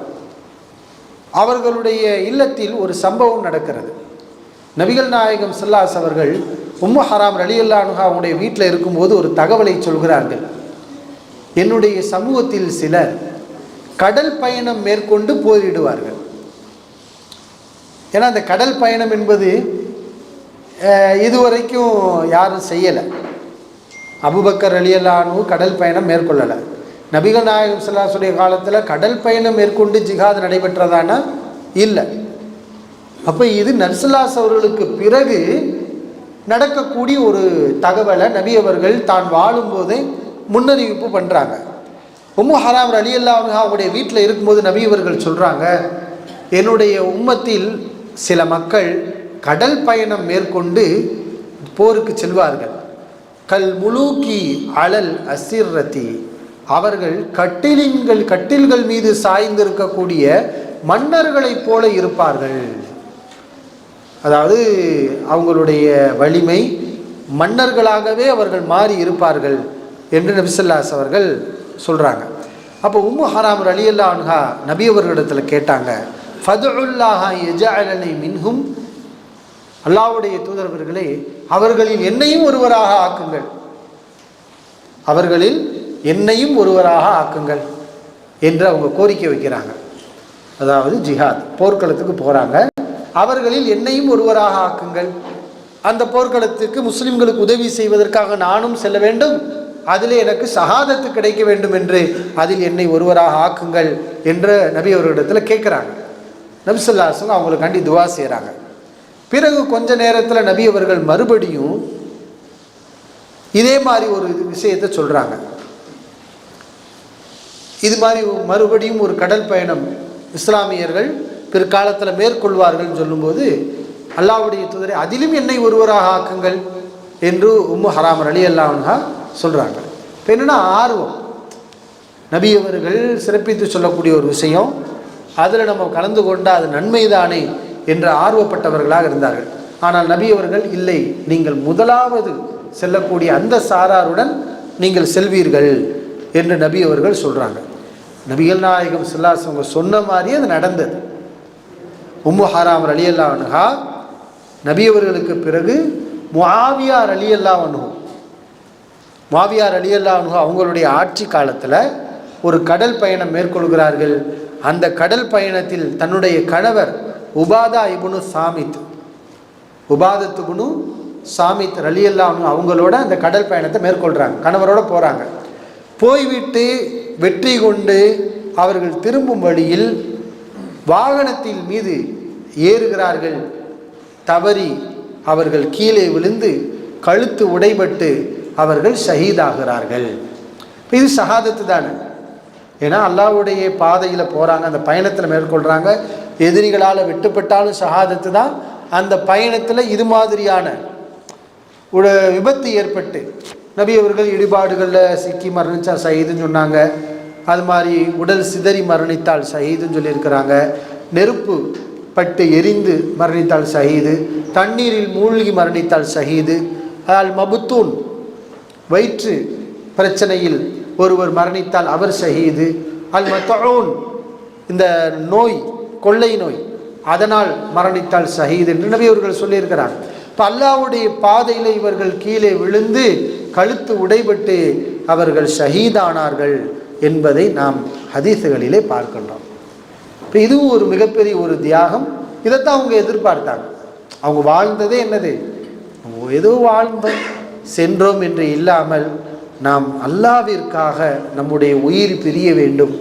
Speaker 1: அவர்களுடைய இல்லத்தில் ஒரு சம்பவம் நடக்கிறது. நபிகள் நாயகம் ஸல்லல்லாஹு அலைஹி வஸல்லம் அவர்கள் உம்மு ஹராம் ரலியல்லாஹு அன்ஹா அவங்களுடைய வீட்டில் இருக்கும்போது ஒரு தகவலை சொல்கிறார்கள். என்னுடைய சமூகத்தில் சிலர் கடல் பயணம் மேற்கொண்டு போரிடுவார்கள். ஏன்னா அந்த கடல் பயணம் என்பது இதுவரைக்கும் யாரும் செய்யலை. அபூபக்கர் ரலியல்லாஹு அன்ஹு கடல் பயணம் மேற்கொள்ளலை. நபிகள் நாயகம் ஸல்லல்லாஹு அலைஹி வஸல்லம் காலத்தில் கடல் பயணம் மேற்கொண்டு ஜிஹாத் நடைபெற்றதானா? இல்லை. அப்போ இது நபி ஸல்லல்லாஹு அலைஹி அவர்களுக்கு பிறகு நடக்கக்கூடிய ஒரு தகவலை நபி அவர்கள் தான் வாழும்போதே முன்னறிவிப்பு பண்ணுறாங்க. உம்மு ஹராம் ரலியல்லாஹு அன்ஹா அவங்களுடைய வீட்டில் இருக்கும்போது நபி அவர்கள் சொல்கிறாங்க, என்னுடைய உம்மத்தில் சில மக்கள் கடல் பயணம் மேற்கொண்டு போருக்கு செல்வார்கள். கல் முலூக்கி அலல் அசிர்ரதி, அவர்கள் கட்டில்கள் மீது சாய்ந்திருக்கக்கூடிய மன்னர்களைப் போல இருப்பார்கள். அதாவது அவங்களுடைய வலிமை, மன்னர்களாகவே அவர்கள் மாறி இருப்பார்கள் என்று நபி ஸல்லல்லாஹு அலைஹி அவர்கள் சொல்கிறாங்க. அப்போ உம்மு ஹராம் ரலியல்லாஹு அன்ஹா நபி அவர்களிடத்தில் கேட்டாங்க, ஃபதுல்லாஹ யஜஅலனி மின்ஹும், அல்லாஹ்வுடைய தூதரவர்களே அவர்களில் என்னையும் ஒருவராக ஆக்குங்கள், அவர்களில் என்னையும் ஒருவராக ஆக்குங்கள் என்று அவங்க கோரிக்கை வைக்கிறாங்க. அதாவது ஜிஹாத் போர்க்களத்துக்கு போகிறாங்க, அவர்களில் என்னையும் ஒருவராக ஆக்குங்கள், அந்த போர்க்களத்துக்கு முஸ்லிம்களுக்கு உதவி செய்வதற்காக நானும் செல்ல வேண்டும், அதில் எனக்கு ஷஹாதத்து கிடைக்க வேண்டும் என்று அதில் என்னை ஒருவராக ஆக்குங்கள் என்று நபி அவர்களிடத்தில் கேட்குறாங்க. நபி ஸல்லல்லாஹு அலைஹி வஸல்லம் அவங்களுக்காண்டி துவா செய்கிறாங்க. பிறகு கொஞ்ச நேரத்தில் நபி அவர்கள் மறுபடியும் இதே மாதிரி ஒரு விஷயத்தை சொல்கிறாங்க. இது மாதிரி மறுபடியும் ஒரு கடல் பயணம் இஸ்லாமியர்கள் பிற்காலத்தில் மேற்கொள்வார்கள் சொல்லும்போது அல்லாஹ்வுடைய தூதரை அதிலும் என்னை ஒருவராக ஆக்குங்கள் என்று உம்மு ஹராம் ரலியல்லாஹு அன்ஹா சொல்கிறாங்க. இப்போ என்னென்னா ஆர்வம், நபி அவர்கள் சிறப்பித்து சொல்லக்கூடிய ஒரு விஷயம், அதில் நம்ம கலந்து கொண்டால் அது நன்மைதானே என்று ஆர்வப்பட்டவர்களாக இருந்தார்கள். ஆனால் நபி அவர்கள் இல்லை, நீங்கள் முதலாவது செல்லக்கூடிய அந்த சாராருடன் நீங்கள் செல்வீர்கள் என்று நபி அவர்கள் சொல்கிறாங்க. நபிகள் நாயகம் ஸல்லல்லாஹு அலைஹி வஸல்லம் சொன்ன மாதிரியே அது நடந்தது. உம்மு ஹராம் ரலியல்லாஹு அன்ஹா நபி அவர்களுக்கு பிறகு முஆவியா ரலியல்லாஹு அன்ஹு அவங்களுடைய ஆட்சி காலத்தில் ஒரு கடல் பயணம் மேற்கொள்கிறார்கள். அந்த கடல் பயணத்தில் தன்னுடைய கணவர் உபாதத்து இப்னு சாமித் ரலியல்லாஹு அன்ஹு அவங்களோட அந்த கடல் பயணத்தை மேற்கொள்கிறாங்க. கணவரோட போகிறாங்க. போய்விட்டு வெற்றி கொண்டு அவர்கள் திரும்பும் வழியில் வாகனத்தின் மீது ஏறுகிறார்கள். தவறி அவர்கள் கீழே விழுந்து கழுத்து உடைபட்டு அவர்கள் ஷஹீதாகிறார்கள். இது ஷஹாதத்து தானே. ஏன்னா அல்லாஹ்வுடைய பாதையில் போகிறாங்க, அந்த பயணத்தில் மேற்கொள்கிறாங்க. எதிரிகளால் வெட்டுப்பட்டாலும் ஷஹாதத்து தான். அந்த பயணத்தில் இது மாதிரியான ஒரு விபத்து ஏற்பட்டு நபி அவர்கள் இடிபாடுகளில் சிக்கி மரணித்தா ஷஹீதுன்னு சொன்னாங்க. அது மாதிரி உடல் சிதறி மரணித்தால் ஷஹீதுன்னு சொல்லியிருக்கிறாங்க. நெருப்பு பட்டு எரிந்து மரணித்தால் ஷஹீது, தண்ணீரில் மூழ்கி மரணித்தால் ஷஹீது, அல் மபுத்தூன் வயிற்று பிரச்சனையில் ஒருவர் மரணித்தால் அவர் ஷஹீது, அல் மத்தூன் இந்த நோய் கொள்ளை நோய் அதனால் மரணித்தால் ஷஹீது என்று நபி அவர்கள் சொல்லியிருக்கிறார். இப்போ அல்லாஹ்வுடைய பாதையில் இவர்கள் கீழே விழுந்து கழுத்து உடைபட்டு அவர்கள் ஷஹீதானார்கள் என்பதை நாம் ஹதீஸுகளிலே பார்க்கலாம். இப்போ இதுவும் ஒரு மிகப்பெரிய ஒரு தியாகம். இதைத்தான் அவங்க எதிர்பார்த்தாங்க. அவங்க வாழ்ந்ததே என்னது, ஏதோ வாழ்ந்தோம் சென்றோம் என்று இல்லாமல் நாம் அல்லாஹ்விற்காக நம்முடைய உயிர் பிரிய வேண்டும்,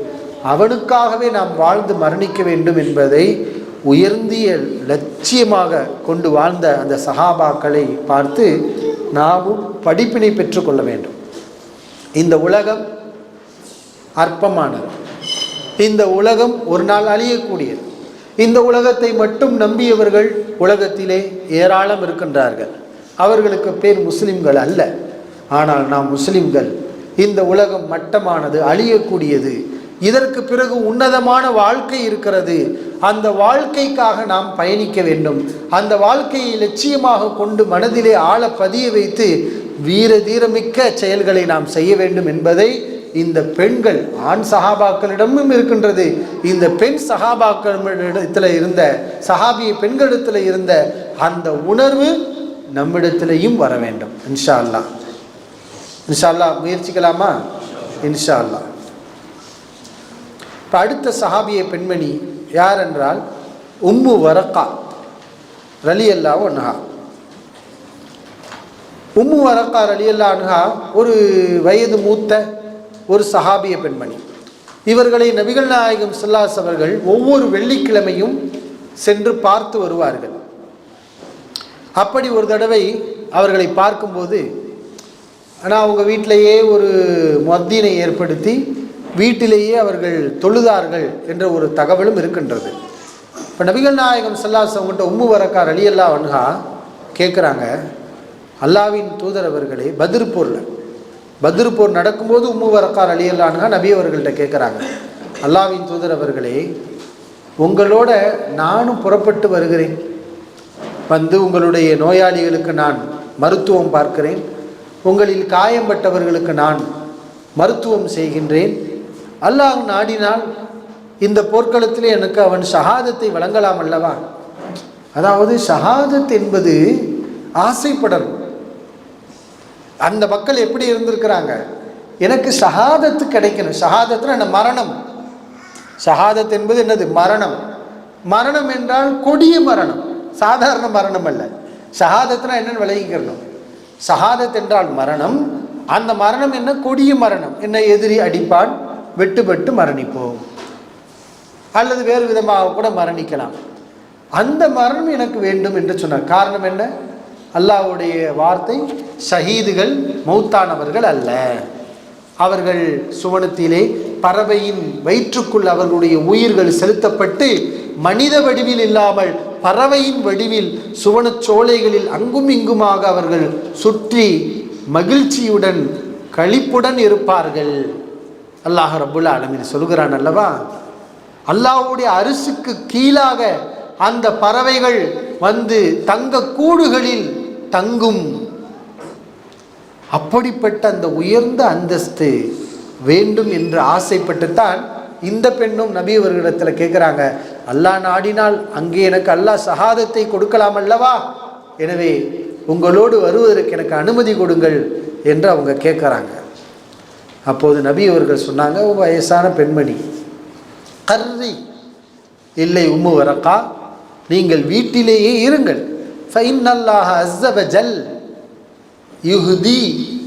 Speaker 1: அவனுக்காகவே நாம் வாழ்ந்து மரணிக்க வேண்டும் என்பதை உயர்ந்திய லட்சியமாக கொண்டு வாழ்ந்த அந்த சஹாபாக்களை பார்த்து நாமும் படிப்பினை பெற்றுக்கொள்ள வேண்டும். இந்த உலகம் அற்பமானது, இந்த உலகம் ஒரு நாள் அழியக்கூடியது. இந்த உலகத்தை மட்டும் நம்பியவர்கள் உலகத்திலே ஏராளம் இருக்கின்றார்கள். அவர்களுக்கு பேர் முஸ்லிம்கள் அல்ல. ஆனால் நாம் முஸ்லிம்கள். இந்த உலகம் மட்டமானது, அழியக்கூடியது. இதற்கு பிறகு உன்னதமான வாழ்க்கை இருக்கிறது. அந்த வாழ்க்கைக்காக நாம் பயணிக்க வேண்டும். அந்த வாழ்க்கையை லட்சியமாக கொண்டு மனதிலே ஆழ பதிய வைத்து வீர தீரமிக்க செயல்களை நாம் செய்ய வேண்டும் என்பதை இந்த பெண்கள் ஆண் சஹாபாக்களிடமும் இருக்கின்றது. இந்த பெண் சஹாபாக்களிடத்தில் இருந்த சஹாபிய பெண்களிடத்தில் இருந்த அந்த உணர்வு நம்மிடத்திலையும் வர வேண்டும். இன்ஷா அல்லாஹ், இன்ஷா அல்லாஹ் முயற்சிக்கலாமா? இன்ஷா அல்லாஹ். இப்போ அடுத்த சஹாபிய பெண்மணி யார் என்றால் உம்மு வரக்கா ரலியல்லாஹு அன்ஹா. உம்மு வரக்கா ரலியல்லாஹு அன்ஹா ஒரு வயது மூத்த ஒரு சஹாபிய பெண்மணி. இவர்களை நபிகள் நாயகம் ஸல்லல்லாஹு அலைஹி அவர்கள் ஒவ்வொரு வெள்ளிக்கிழமையும் சென்று பார்த்து வருவார்கள். அப்படி ஒரு தடவை அவர்களை பார்க்கும்போது, ஆனால் அவங்க வீட்டிலேயே ஒரு முஅத்தினை ஏற்படுத்தி வீட்டிலேயே அவர்கள் தொழுதார்கள் என்ற ஒரு தகவலும் இருக்கின்றது. இப்போ நபிகள் நாயகம் ஸல்லல்லாஹு அலைஹி அவங்கள்ட்ட உம்மு வரக்கா ரலியல்லாஹு அன்ஹா கேட்குறாங்க, அல்லாஹ்வின் தூதர் அவர்களே, பத்ர் போர் நடக்கும்போது உம்மு வரக்கா ரலியல்லாஹு அன்ஹா நபி அவர்கள்ட்ட கேட்குறாங்க, அல்லாஹ்வின் தூதர் அவர்களே, உங்களோட நானும் புறப்பட்டு வருகிறேன், வந்து உங்களுடைய நோயாளிகளுக்கு நான் மருத்துவம் பார்க்கிறேன், உங்களில் காயம்பட்டவர்களுக்கு நான் மருத்துவம் செய்கின்றேன். அல்லாஹ் நாடினால் இந்த போர்க்களத்திலே எனக்கு அவன் ஷஹாதத்தை வழங்கலாம் அல்லவா? அதாவது ஷஹாதத் என்பது ஆசைப்படணும். அந்த மக்கள் எப்படி இருந்திருக்கிறாங்க, எனக்கு ஷஹாதத்து கிடைக்கணும். ஷஹாதத்துனா என்ன? மரணம். ஷஹாதத் என்பது என்னது? மரணம். மரணம் என்றால் கொடிய மரணம், சாதாரண மரணம் அல்ல. ஷஹாதத்துனா என்னன்னு விளங்கிக்கிறணும். ஷஹாதத் என்றால் மரணம். அந்த மரணம் என்ன? கொடிய மரணம். என்ன? எதிரி அடிப்பான், வெட்டுப்பட்டு மரணிப்போம், அல்லது வேறு விதமாக கூட மரணிக்கலாம். அந்த மரணம் எனக்கு வேண்டும் என்று சொன்னார். காரணம் என்ன? அல்லாஹ்வுடைய வார்த்தை, ஷஹீதுகள் மௌத்தானவர்கள் அல்ல. அவர்கள் சுவனத்திலே பறவையின் வயிற்றுக்குள் அவர்களுடைய உயிர்கள் செலுத்தப்பட்டு மனித வடிவில் இல்லாமல் பறவையின் வடிவில் சுவனச் சோலைகளில் அங்கும் இங்குமாக அவர்கள் சுற்றி மகிழ்ச்சியுடன் களிப்புடன் இருப்பார்கள். அல்லாஹ் ரப்புல் ஆலமீன் சொல்கிறான் அல்லவா, அல்லாஹ்வுடைய அரிசுக்கு கீழாக அந்த பறவைகள் வந்து தங்க கூடுகளில் தங்கும். அப்படிப்பட்ட அந்த உயர்ந்த அந்தஸ்து வேண்டும் என்று ஆசைப்பட்டுத்தான் இந்த பெண்ணும் நபி அவர்களிடத்தில் கேட்குறாங்க, அல்லாஹ் நாடினால் அங்கே எனக்கு அல்லாஹ் ஷஹாதத்தை கொடுக்கலாம் அல்லவா, எனவே உங்களோடு வருவதற்கு எனக்கு அனுமதி கொடுங்கள் என்று அவங்க கேட்குறாங்க. அப்போது நபி அவர்கள் சொன்னாங்க, வயசான பெண்மணி, கர்ரி, இல்லை உம்மு வரக்கா, நீங்கள் வீட்டிலேயே இருங்கள். ஃபைன்னல்லாஹ அஸ்ஸ வஜல் யுஹ்தி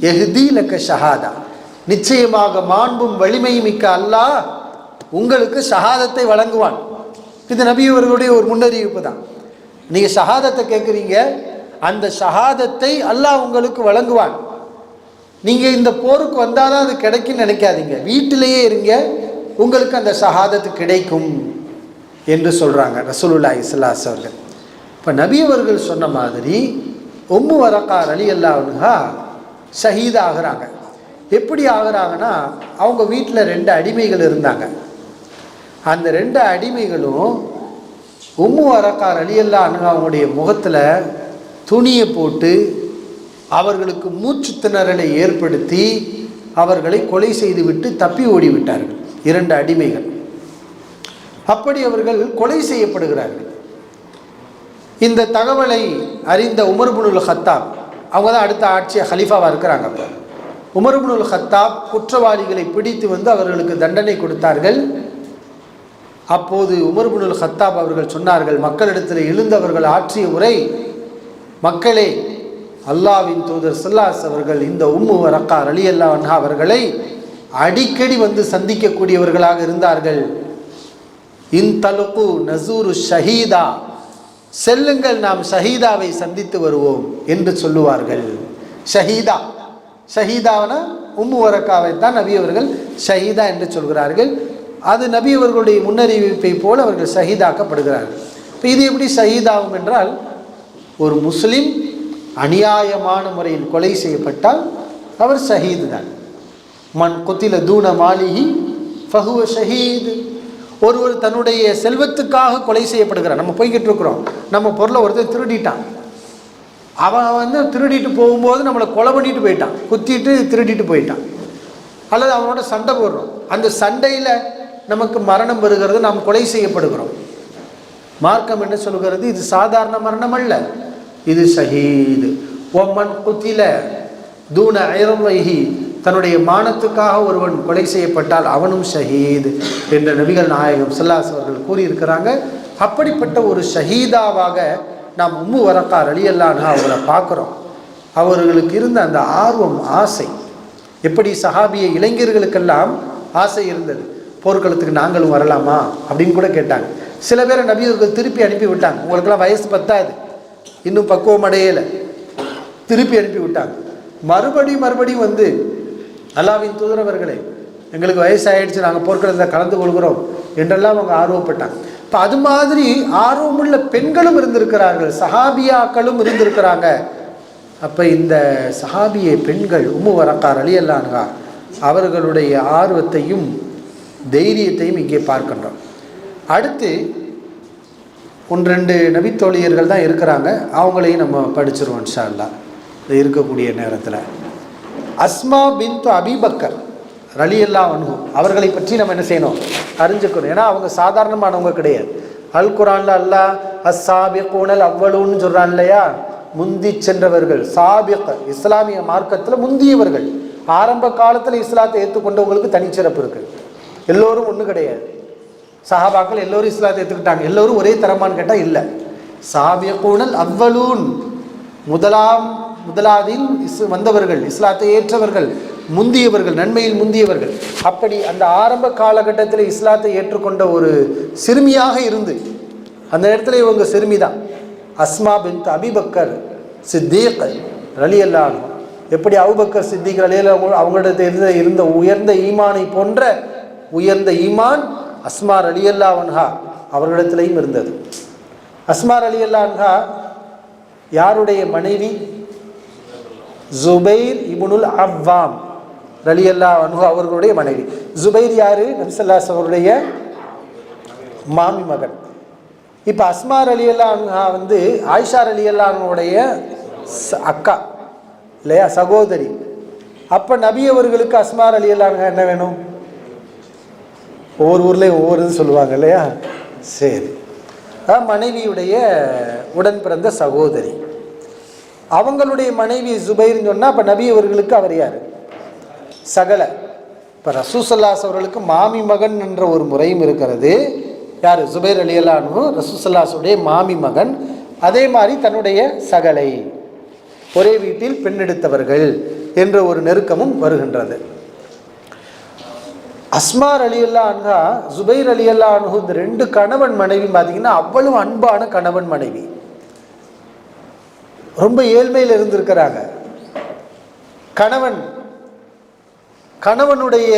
Speaker 1: யஹ்தி லக ஷஹாதா, நிச்சயமாக மாண்பும் வலிமையும் மிக்க அல்லாஹ் உங்களுக்கு ஷஹாதத்தை வழங்குவான். இது நபி அவர்களுடைய ஒரு முன்னறிவிப்பு தான். நீங்கள் ஷஹாதத்தை கேட்குறீங்க, அந்த ஷஹாதத்தை அல்லாஹ் உங்களுக்கு வழங்குவான். நீங்கள் இந்த போருக்கு வந்தால் தான் அது கிடைக்குன்னு நினைக்காதீங்க, வீட்டிலேயே இருங்க, உங்களுக்கு அந்த ஷஹாதத்து கிடைக்கும் என்று சொல்கிறாங்க ரசூலுல்லாஹி ஸல்லல்லாஹு அலைஹி வஸல்லம் அவர்கள். இப்போ நபி அவர்கள் சொன்ன மாதிரி உம்மு வரக்கா ரலியல்லாஹு அன்ஹா ஷஹீத் ஆகிறாங்க. எப்படி ஆகிறாங்கன்னா, அவங்க வீட்டில் 2 அடிமைகள் இருந்தாங்க. அந்த 2 அடிமைகளும் உம்மு வரக்கா ரலியல்லாஹு அன்ஹா அவங்களுடைய முகத்தில் துணியை போட்டு அவர்களுக்கு மூச்சு திணறலை ஏற்படுத்தி அவர்களை கொலை செய்துவிட்டு தப்பி ஓடிவிட்டார்கள். 2 அடிமைகள். அப்படி அவர்கள் கொலை செய்யப்படுகிறார்கள். இந்த தகவலை அறிந்த உமர் இப்னுல் ஹத்தாப், அவங்க தான் அடுத்த ஆட்சி ஹலீஃபாவாக இருக்கிறாங்க. அப்போ உமர் இப்னுல் ஹத்தாப் குற்றவாளிகளை பிடித்து வந்து அவர்களுக்கு தண்டனை கொடுத்தார்கள். அப்போது உமர் இப்னுல் ஹத்தாப் அவர்கள் சொன்னார்கள், மக்களிடத்தில் எழுந்தவர்கள் ஆற்றிய உரை, மக்களே, அல்லாஹ்வின் தூதர் ஸல்லல்லாஹு அலைஹி வஸல்லம் அவர்கள் இந்த உம்மு வரக்கா ரலியல்லாஹு அன்ஹா அவர்களை அடிக்கடி வந்து சந்திக்கக்கூடியவர்களாக இருந்தார்கள். இன்தலுகு நஸூரு ஷஹீதா, செல்லுங்கள் நாம் ஷஹீதாவை சந்தித்து வருவோம் என்று சொல்லுவார்கள். ஷஹீதா, ஷஹீதாவனா உம்மு வரக்காவை தான் நபி அவர்கள் ஷஹீதா என்று சொல்கிறார்கள். அது நபி அவர்களுடைய முன்னறிவிப்பை போல் அவர்கள் ஷஹீதாக்கப்படுகிறார்கள். இப்போ இது எப்படி ஷஹீதாகும் என்றால், ஒரு முஸ்லிம் அநியாயமான முறையில் கொலை செய்யப்பட்டால் அவர் ஷஹீது தான். மன் குத்தில தூன மாலிஹி ஃபஹுவ ஷஹீத். ஒருவர் தன்னுடைய செல்வத்துக்காக கொலை செய்யப்படுகிறார். நம்ம போய்கிட்டு இருக்கிறோம், நம்ம பொருளை ஒருத்தர் திருடிட்டான், அவன் வந்து திருடிட்டு போகும்போது நம்மளை கொலை பண்ணிட்டு போயிட்டான், குத்திட்டு திருடிட்டு போயிட்டான், அல்லது அவனோட சண்டை போடுறோம், அந்த சண்டையில் நமக்கு மரணம் வருகிறது, நாம் கொலை செய்யப்படுகிறோம். மார்க்கம் என்ன சொல்கிறது, இது சாதாரண மரணம் அல்ல, இது ஷஹீது. ஒம்மன் குத்தில தூன ஐரவைஹி, தன்னுடைய மானத்துக்காக ஒருவன் கொலை செய்யப்பட்டால் அவனும் ஷஹீத் என்ற நபிகள் நாயகம் ஸல்லல்லாஹு அலைஹி வஸல்லம் அவர்கள் கூறியிருக்கிறாங்க. அப்படிப்பட்ட ஒரு ஷஹீதாவாக நாம் உம்மு வரக்கா ரலியல்லாஹு அன்ஹா அவங்களை பார்க்குறோம். அவர்களுக்கு இருந்த அந்த ஆர்வம், ஆசை, எப்படி சஹாபிய இளைஞர்களுக்கெல்லாம் ஆசை இருந்தது, போர்க்களத்துக்கு நாங்களும் வரலாமா அப்படின்னு கூட கேட்டாங்க. சில பேரை நபி அவர்கள் திருப்பி அனுப்பி விட்டாங்க, உங்களுக்கெல்லாம் வயசு பத்தாது, இன்னும் பக்குவம் அடையலை, திருப்பி அனுப்பி விட்டாங்க. மறுபடியும் வந்து, அல்லாஹ்வின் தூதரவர்களே, எங்களுக்கு வயசாயிடுச்சு, நாங்கள் போர்க்களத்தில் கலந்து கொள்கிறோம் என்றெல்லாம் அவங்க ஆர்வப்பட்டாங்க. இப்போ அது மாதிரி ஆர்வமுள்ள பெண்களும் இருந்திருக்கிறார்கள், சஹாபியாக்களும் இருந்திருக்கிறாங்க. அப்போ இந்த சஹாபிய பெண்கள் உம்மு வரக்கா ரலியல்லாஹு அன்ஹா அவர்களுடைய ஆர்வத்தையும் தைரியத்தையும் இங்கே பார்க்கின்றோம். அடுத்து 1-2 நபித்தோழியர்கள் தான் இருக்கிறாங்க, அவங்களையும் நம்ம படிச்சிருவோம் இன்ஷா அல்லாஹ் இருக்கக்கூடிய நேரத்தில். அஸ்மா பின்த் அபிபக்கர் ரலியல்லாஹு அன்ஹு அவர்களை பற்றி நம்ம என்ன செய்யணும், அறிஞ்சுக்கணும். ஏன்னா அவங்க சாதாரணமானவங்க கிடையாது. அல் குர்ஆன்ல அல்லாஹ் அஸ்ஸாபிகூனல் அவ்வலூன்னு சொல்கிறான் இல்லையா, முந்தி சென்றவர்கள். சாபிக், இஸ்லாமிய மார்க்கத்தில் முந்தியவர்கள், ஆரம்ப காலத்தில் இஸ்லாத்தை ஏற்றுக்கொண்டவங்களுக்கு தனிச்சிறப்பு இருக்குது. எல்லோரும் ஒன்று கிடையாது. சஹாபாக்கள் எல்லோரும் இஸ்லாத்தை ஏற்றுக்கிட்டாங்க, எல்லோரும் ஒரே தரமானு கேட்டால் இல்லை. சாபிகூனல் அவ்வலூன், முதலாவதில் வந்தவர்கள், இஸ்லாத்தை ஏற்றவர்கள், முந்தியவர்கள், நன்மையில் முந்தியவர்கள். அப்படி அந்த ஆரம்ப காலகட்டத்தில் இஸ்லாத்தை ஏற்றுக்கொண்ட ஒரு சிறுமியாக இருந்து, அந்த நேரத்தில் இவங்க சிறுமி தான். அஸ்மா பின்த் அபிபக்கர் சித்தீக் ரலியல்லாஹு அன்ஹு எப்படி அபூபக்கர் சித்திக் ரலியல்லாஹு அவங்களிடத்தில் இருந்த உயர்ந்த ஈமானை போன்ற உயர்ந்த ஈமான் அஸ்மா ரலியல்லாஹு அன்ஹா அவர்களிடத்திலையும் இருந்தது. அஸ்மா ரலியல்லாஹு அன்ஹா யாருடைய மனைவி? ஜுபைர் இப்னுல் அவ்வாம் ரலியல்லாஹு அன்ஹு அவர்களுடைய மனைவி. ஜுபைர் யாரு? நபி ஸல்லல்லாஹு அலைஹி அவருடைய மாமி மகன். இப்போ அஸ்மா ரலியல்லாஹு அன்ஹா வந்து ஆயிஷா ரலியல்லாஹு அன்ஹுடைய அக்கா இல்லையா, சகோதரி. அப்போ நபி அவர்களுக்கு அஸ்மா ரலியல்லாஹு அன்ஹா என்ன வேணும்? ஒவ்வொரு ஊர்லேயும் ஒவ்வொரு இது சொல்லுவாங்க இல்லையா. சரி, மனைவியுடைய உடன் பிறந்த சகோதரி. அவங்களுடைய மனைவி ஜுபைர்னு சொன்னால் அப்போ நபி அவர்களுக்கு அவர் யார்? சகல. இப்போ ரசூல் ஸல்லல்லாஹு அலைஹி அவர்களுக்கு மாமி மகன் என்ற ஒரு முறையும் இருக்கிறது. யார்? ஜுபைர் ரலியல்லாஹு அன்ஹு ரசூல் ஸல்லல்லாஹு அலைஹி வஸல்லம் மாமி மகன். அதே மாதிரி தன்னுடைய சகலை, ஒரே வீட்டில் பெண்ணெடுத்தவர்கள் என்ற ஒரு நெருக்கமும் வருகின்றது. அஸ்மா ரலியல்லாஹு அன்ஹா ஜுபைர் ரலியல்லாஹு அன்ஹு இந்த ரெண்டு கணவன் மனைவி பார்த்தீங்கன்னா அவ்வளவு அன்பான கணவன் மனைவி. ரொம்ப ஏழ்மையில் இருந்திருக்கிறாங்க. கணவனுடைய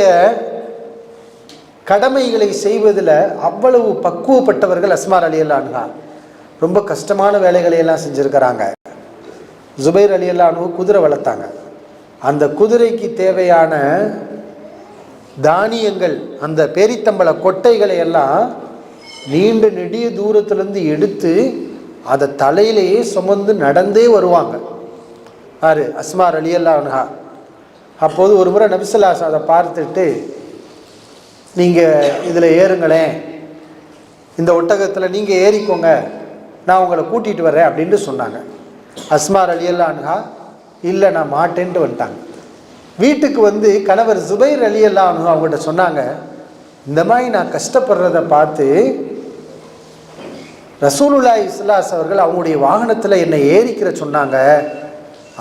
Speaker 1: கடமைகளை செய்வதில் அவ்வளவு பக்குவப்பட்டவர்கள் அஸ்மா ரலியல்லாஹு அன்ஹா. ரொம்ப கஷ்டமான வேலைகளை எல்லாம் செஞ்சுருக்கிறாங்க. ஜுபைர் ரலியல்லாஹு அன்ஹு குதிரை வளர்த்தாங்க. அந்த குதிரைக்கு தேவையான தானியங்கள், அந்த பேரித்தம்பள கொட்டைகளை எல்லாம் நீண்ட நெடிய தூரத்திலிருந்து எடுத்து அதை தலையிலேயே சுமந்து நடந்தே வருவாங்க. யாரு? அஸ்மா ரலியல்லாஹு அன்ஹா. அப்போது ஒரு முறை நபி ஸல்லல்லாஹு அலைஹி அதை பார்த்துட்டு, நீங்கள் இதில் ஏறுங்களேன், இந்த ஒட்டகத்தில் நீங்கள் ஏறிக்கோங்க, நான் உங்களை கூட்டிகிட்டு வரேன் அப்படின்ட்டு சொன்னாங்க. அஸ்மா ரலியல்லாஹு அன்ஹா இல்லை நான் மாட்டேன்ட்டு வந்துட்டாங்க. வீட்டுக்கு வந்து கணவர் ஜுபைர் ரலியல்லாஹு அன்ஹு அவங்கள்ட்ட சொன்னாங்க, இந்த மாதிரி நான் கஷ்டப்படுறதை பார்த்து ரசூலுல்லாஹி ஸல்லல்லாஹு அலைஹி அவர்கள் அவங்களுடைய வாகனத்தில் என்னை ஏறிக்கிற சொன்னாங்க.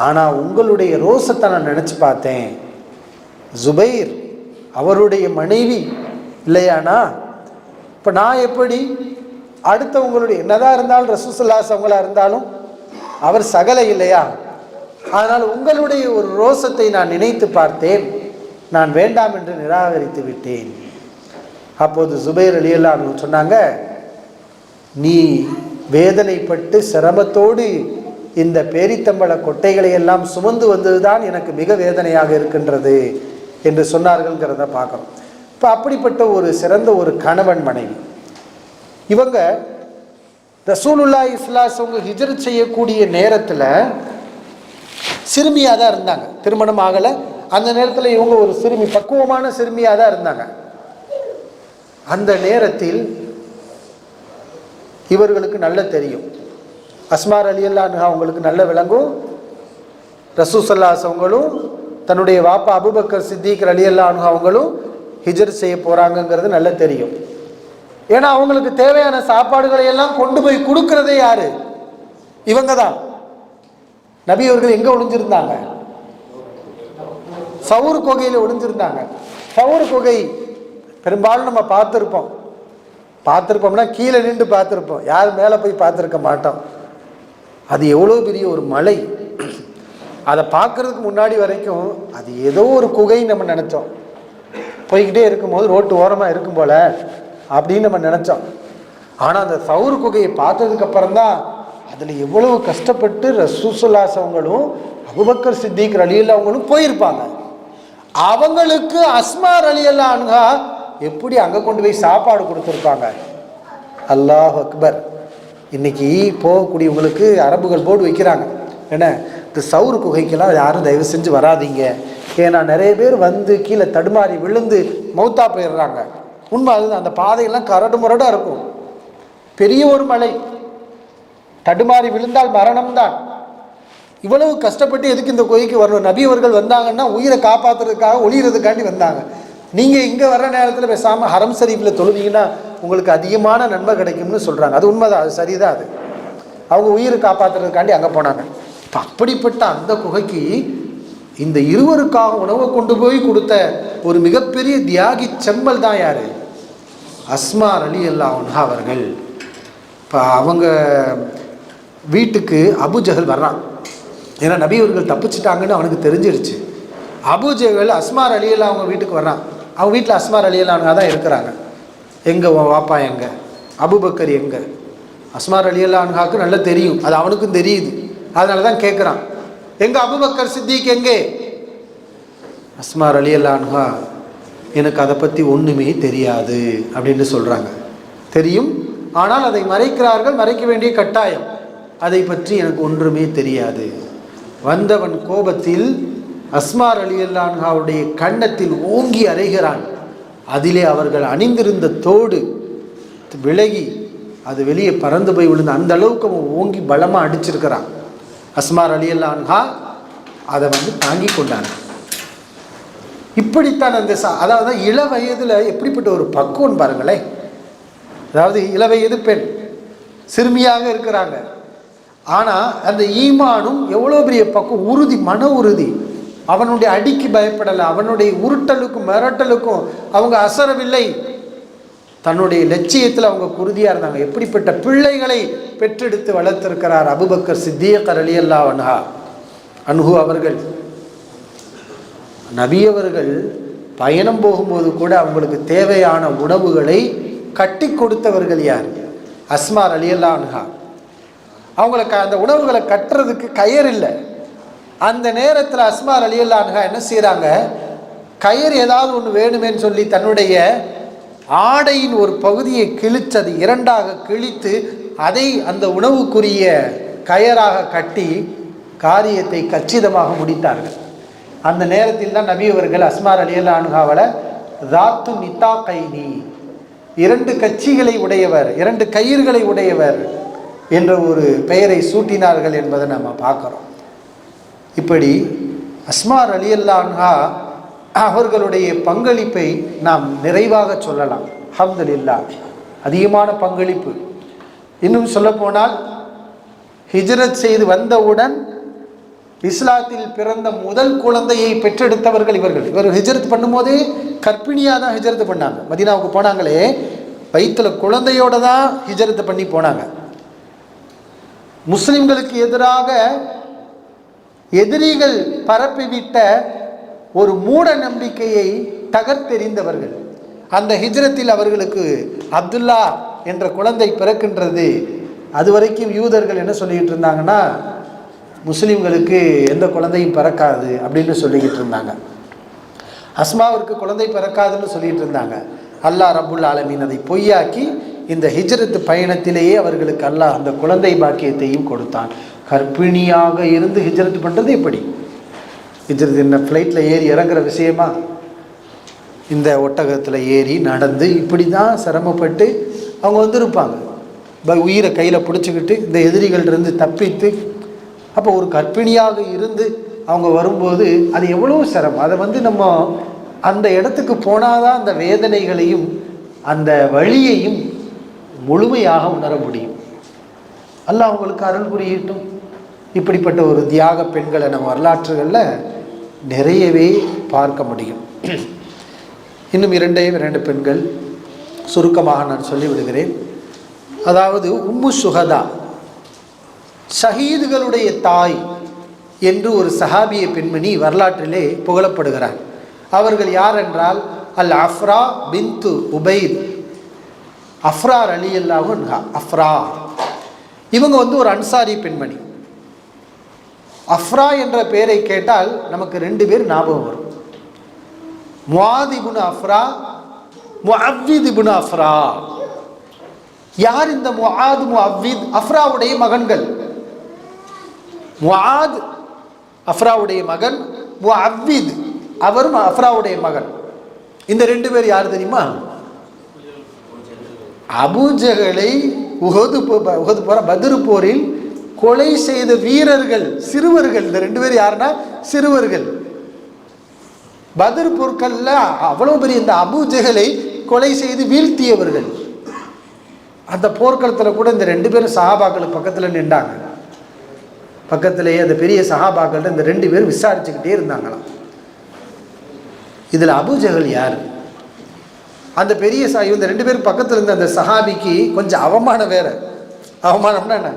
Speaker 1: ஆனால் உங்களுடைய ரோசத்தை நான் நினச்சி பார்த்தேன். ஜுபைர் அவருடைய மனைவி இல்லையானா, இப்போ நான் எப்படி அடுத்தவங்களுடைய என்னதான் இருந்தாலும் ரசூல் ஸல்லல்லாஹு அலைஹி அவங்களா இருந்தாலும் அவர் சகலை இல்லையா, அதனால் உங்களுடைய ஒரு ரோசத்தை நான் நினைத்து பார்த்தேன், நான் வேண்டாம் என்று நிராகரித்து விட்டேன். அப்போது ஜுபைர் ரலியல்லாஹு அன்ஹு சொன்னாங்க, நீ வேதனைப்பட்டு சிரமத்தோடு இந்த பேரித்தம்பள கொட்டைகளை எல்லாம் சுமந்து வந்ததுதான் எனக்கு மிக வேதனையாக இருக்கின்றது என்று சொன்னார்கள்ங்கிறத பார்க்கணும். இப்போ அப்படிப்பட்ட ஒரு சிறந்த ஒரு கணவன் மனைவி இவங்க. ரசூலுல்லாஹி ஸல்லல்லாஹு அலைஹி வஸல்லம் ஹிஜ்ரத் செய்யக்கூடிய நேரத்தில் சிறுமியாக தான் இருந்தாங்க, திருமணம் ஆகலை. அந்த நேரத்தில் இவங்க ஒரு சிறுமி, பக்குவமான சிறுமியாக தான் இருந்தாங்க. அந்த நேரத்தில் இவர்களுக்கு நல்ல தெரியும், அஸ்மா ரலியல்லாஹு அன்ஹா அவங்களுக்கு நல்ல விளங்கும், ரசூல் ஸல்லல்லாஹு அலைஹி அவங்களும் தன்னுடைய வாப்பா அபூபக்கர் சித்திக் ரலியல்லாஹு அன்ஹு அவங்களும் ஹிஜ்ரத் செய்ய போகிறாங்கங்கிறது நல்ல தெரியும். ஏன்னா அவங்களுக்கு தேவையான சாப்பாடுகளை எல்லாம் கொண்டு போய் கொடுக்கறதே யாரு? இவங்க தான். நபி அவர்கள் எங்கே ஒளிஞ்சிருந்தாங்க? சவுர் குகையில் ஒளிஞ்சிருந்தாங்க. சவுர் குகை பெரும்பாலும் நம்ம பார்த்துருப்போம்னா கீழே நின்று பார்த்துருப்போம், யாரும் மேலே போய் பார்த்துருக்க மாட்டோம். அது எவ்வளோ பெரிய ஒரு மலை, அதை பார்க்கறதுக்கு முன்னாடி வரைக்கும் அது ஏதோ ஒரு குகை நம்ம நினச்சோம். போய்கிட்டே இருக்கும்போது ரோட்டு ஓரமாக இருக்கும் போல அப்படின்னு நம்ம நினச்சோம். ஆனால் அந்த சவுர் குகையை பார்த்ததுக்கப்புறம் தான் அதில் எவ்வளவு கஷ்டப்பட்டு ரசூல் ஸல்லல்லாஹு அலைஹி அவங்களும் அபூபக்கர் சித்திக் ரலியல்லாஹு அவங்களும் போயிருப்பாங்க. அவங்களுக்கு அஸ்மா ரலியல்லாஹு அன்ஹா எப்படி அங்கே கொண்டு போய் சாப்பாடு கொடுத்துருப்பாங்க. அல்லாஹ் அக்பர். இன்னைக்கு போகக்கூடியவங்களுக்கு அரபுகள் போர்டு வைக்கிறாங்க, என்ன இந்த சவுர் குகைக்கெல்லாம் யாரும் தயவு செஞ்சு வராதிங்க, ஏன்னா நிறைய பேர் வந்து கீழே தடுமாறி விழுந்து மௌத்தா போயிடுறாங்க. உண்மை அதுதான். அந்த பாதையெல்லாம் கரடு முரடாக இருக்கும், பெரிய ஒரு மலை, தடுமாறி விழுந்தால் மரணம்தான். இவ்வளவு கஷ்டப்பட்டு எதுக்கு இந்த குகைக்கு வரணும்? நபி அவர்கள் வந்தாங்கன்னா உயிரை காப்பாற்றுறதுக்காக, ஒளிகிறதுக்காண்டி வந்தாங்க. நீங்கள் இங்கே வர்ற நேரத்தில் பேசாமல் ஹரம் ஷரீஃபில் தொழுவீங்கன்னா உங்களுக்கு அதிகமான நன்மை கிடைக்கும்னு சொல்கிறாங்க. அது உண்மைதான், அது சரிதான். அது அவங்க உயிரை காப்பாற்றுறதுக்காண்டி அங்கே போனாங்க. இப்போ அப்படிப்பட்ட அந்த குகைக்கு இந்த இருவருக்காக உணவை கொண்டு போய் கொடுத்த ஒரு மிகப்பெரிய தியாகி செம்மல் தான் யார்? அஸ்மா ரலியல்லாஹு அன்ஹா அவர்கள். இப்போ அவங்க வீட்டுக்கு அபு ஜஹல் வர்றான். ஏன்னா நபி அவர்கள் தப்பிச்சிட்டாங்கன்னு அவனுக்கு தெரிஞ்சிருச்சு. அபூஜஹல் அஸ்மார் ரலியல்லாஹு அவங்க வீட்டுக்கு வர்றான். அவங்க வீட்டில் அஸ்மார் ரலியல்லாஹு தான் இருக்கிறாங்க. எங்கே வாப்பா எங்கே, அபூபக்கர் எங்கே? அஸ்மார் ரலியல்லாஹுக்கு நல்லா தெரியும், அது அவனுக்கும் தெரியுது. அதனால தான் கேட்குறான், எங்கே அபூபக்கர் சித்திக் எங்கே? அஸ்மார் ரலியல்லாஹு எனக்கு அதை பற்றி ஒன்றுமே தெரியாது அப்படின்னு சொல்கிறாங்க. தெரியும், ஆனால் அதை மறைக்கிறார்கள், மறைக்க வேண்டிய கட்டாயம். அதை பற்றி எனக்கு ஒன்றுமே தெரியாது. வந்தவன் கோபத்தில் அஸ்மார் ரலியல்லாஹுடைய கன்னத்தில் ஓங்கி அறைகிறான். அதிலே அவர்கள் அணிந்திருந்த தோடு விலகி அது வெளியே பறந்து போய் விழுந்து, அந்த அளவுக்கு அவன் ஓங்கி பலமாக அடிச்சிருக்கிறான். அஸ்மார் ரலியல்லாஹு அதை தாங்கி கொண்டாங்க. இப்படித்தான் அந்த அதாவது இள வயதில் எப்படிப்பட்ட ஒரு பக்குவம் பாருங்களேன். அதாவது இளவயது பெண் சிறுமியாக இருக்கிறாங்க, ஆனால் அந்த ஈமானும் எவ்வளோ பெரிய பக்குவம், உறுதி, மன உறுதி. அவனுடைய அடிக்கு பயப்படலை, அவனுடைய உருட்டலுக்கும் மிரட்டலுக்கும் அவங்க அசரவில்லை. தன்னுடைய லட்சியத்தில் அவங்க உறுதியாக இருந்தாங்க. எப்படிப்பட்ட பிள்ளைகளை பெற்றெடுத்து வளர்த்திருக்கிறார் அபூபக்கர் சித்திக் ரலியல்லாஹு அன்ஹு அவர்கள். நபி அவர்கள் பயணம் போகும்போது கூட அவங்களுக்கு தேவையான உணவுகளை கட்டி கொடுத்தவர்கள் யார்? அஸ்மார் ரலியல்லாஹு அன்ஹா. அவங்களுக்கு அந்த உணவுகளை கட்டுறதுக்கு கயிறு இல்லை. அந்த நேரத்தில் அஸ்மார் ரலியல்லாஹு அன்ஹா என்ன செய்கிறாங்க, கயிறு ஏதாவது ஒன்று வேணுமேன்னு சொல்லி தன்னுடைய ஆடையின் ஒரு பகுதியை கிழிச்சது இரண்டாக கிழித்து அதை அந்த உணவுக்குரிய கயராக கட்டி காரியத்தை கச்சிதமாக முடித்தார்கள். அந்த நேரத்தில் தான் நபி அவர்கள் அஸ்மார் ரலியல்லாஹு அன்ஹாவல தாத்து நித்தாகைனி, இரண்டு கட்சிகளை உடையவர், இரண்டு கயிறுகளை உடையவர் என்ற ஒரு பெயரை சூட்டினார்கள் என்பதை நம்ம பார்க்குறோம். இப்படி அஸ்மார் ரலியல்லாஹு அன்ஹா அவர்களுடைய பங்களிப்பை நாம் நிறைவாக சொல்லலாம். அல்ஹம்துலில்லாஹ், அதிகமான பங்களிப்பு. இன்னும் சொல்லப்போனால் ஹிஜ்ரத் செய்து வந்தவுடன் இஸ்லாத்தில் பிறந்த முதல் குழந்தையை பெற்றெடுத்தவர்கள் இவர்கள். இவர் ஹிஜ்ரத் பண்ணும்போதே கர்ப்பிணியாக தான் ஹிஜ்ரத் பண்ணாங்க. மதீனாவுக்கு போனாங்களே வயிற்றில் குழந்தையோடு தான் ஹிஜ்ரத் பண்ணி போனாங்க. முஸ்லிம்களுக்கு எதிராக எதிரிகள் பரப்பிவிட்ட ஒரு மூட நம்பிக்கையை தகர்த்தெறிந்தவர்கள். அந்த ஹிஜ்ரத்தில் அவர்களுக்கு அப்துல்லா என்ற குழந்தை பிறக்கின்றது. அது வரைக்கும் யூதர்கள் என்ன சொல்லிக்கிட்டு இருந்தாங்கன்னா, முஸ்லீம்களுக்கு எந்த குழந்தையும் பிறக்காது அப்படின்னு சொல்லிக்கிட்டு இருந்தாங்க. அஸ்மாவிற்கு குழந்தை பிறக்காதுன்னு சொல்லிகிட்டு இருந்தாங்க. அல்லாஹ் ரப்புல் ஆலமீன் அதை பொய்யாக்கி இந்த ஹிஜ்ரத் பயணத்திலேயே அவர்களுக்கு அல்லாஹ் அந்த குழந்தை பாக்கியத்தையும் கொடுத்தான். கர்ப்பிணியாக இருந்து ஹிஜ்ரத் பண்ணுறது எப்படி? ஹிஜ்ரத் என்ன ஃப்ளைட்டில் ஏறி இறங்குற விஷயமா? இந்த ஒட்டகத்தில் ஏறி நடந்து இப்படி தான் சிரமப்பட்டு அவங்க வந்திருப்பாங்க. உயிரை கையில் பிடிச்சிக்கிட்டு இந்த எதிரிகள்டிருந்து தப்பித்து. அப்போ ஒரு கர்ப்பிணியாக இருந்து அவங்க வரும்போது அது எவ்வளோ சிரமம். அதை நம்ம அந்த இடத்துக்கு போனாதான் அந்த வேதனைகளையும் அந்த வழியையும் முழுமையாக உணர முடியும். அல்லாஹ் அவங்களுக்கு அருள் புரியட்டும். இப்படிப்பட்ட ஒரு தியாக பெண்களை நம்ம வரலாற்றுகளில் நிறையவே பார்க்க முடியும். இன்னும் இரண்டு பெண்கள் சுருக்கமாக நான் சொல்லிவிடுகிறேன். அதாவது உம்மு சுஹதா, ஷஹீதுகளுடைய தாய் என்று ஒரு சஹாபிய பெண்மணி வரலாற்றிலே புகழப்படுகிறார். அவர்கள் யார் என்றால் அல் அஃப்ரா பின்து உபைத் அஃப்ரா ரலியல்லாஹு அன்ஹா. அஃப்ரா இவங்க ஒரு அன்சாரி பெண்மணி. அஃப்ரா என்ற பெயரை கேட்டால் நமக்கு ரெண்டு பேர் ஞாபகம் வரும். முஆத் இப்னு அஃப்ரா, முஅவ்வித் இப்னு அஃப்ரா. யார் இந்த முஆத் முஅவ்வித்? அஃப்ராவுடைய மகன்கள். முஆத் அஃப்ராவுடைய மகன், முஅவ்வித் அவரும் அஃப்ராவுடைய மகன். இந்த ரெண்டு பேர் யார் தெரியுமா? அபூஜஹலை உஹது போற பத்ர் போரில் கொலை செய்த வீரர்கள், சிறுவர்கள். இந்த ரெண்டு பேர் யாருன்னா சிறுவர்கள். பத்ர் போர்க்கல்ல அவ்வளவு பெரிய இந்த அபூஜஹலை கொலை செய்து வீழ்த்தியவர்கள். அந்த போர்க்களத்தில் கூட இந்த ரெண்டு பேரும் சஹாபாக்களுக்கு பக்கத்தில் நின்றாங்க. பக்கத்திலேயே அந்த பெரிய சஹாபாக்கள்கிட்ட இந்த ரெண்டு பேரும் விசாரிச்சுக்கிட்டே இருந்தாங்களாம். இதில் அபூஜஹல் யார்? அந்த பெரிய இந்த ரெண்டு பேரும் பக்கத்தில் இருந்த அந்த சஹாபிக்கு கொஞ்சம் அவமானம் வேற. அவமானம்னா என்ன?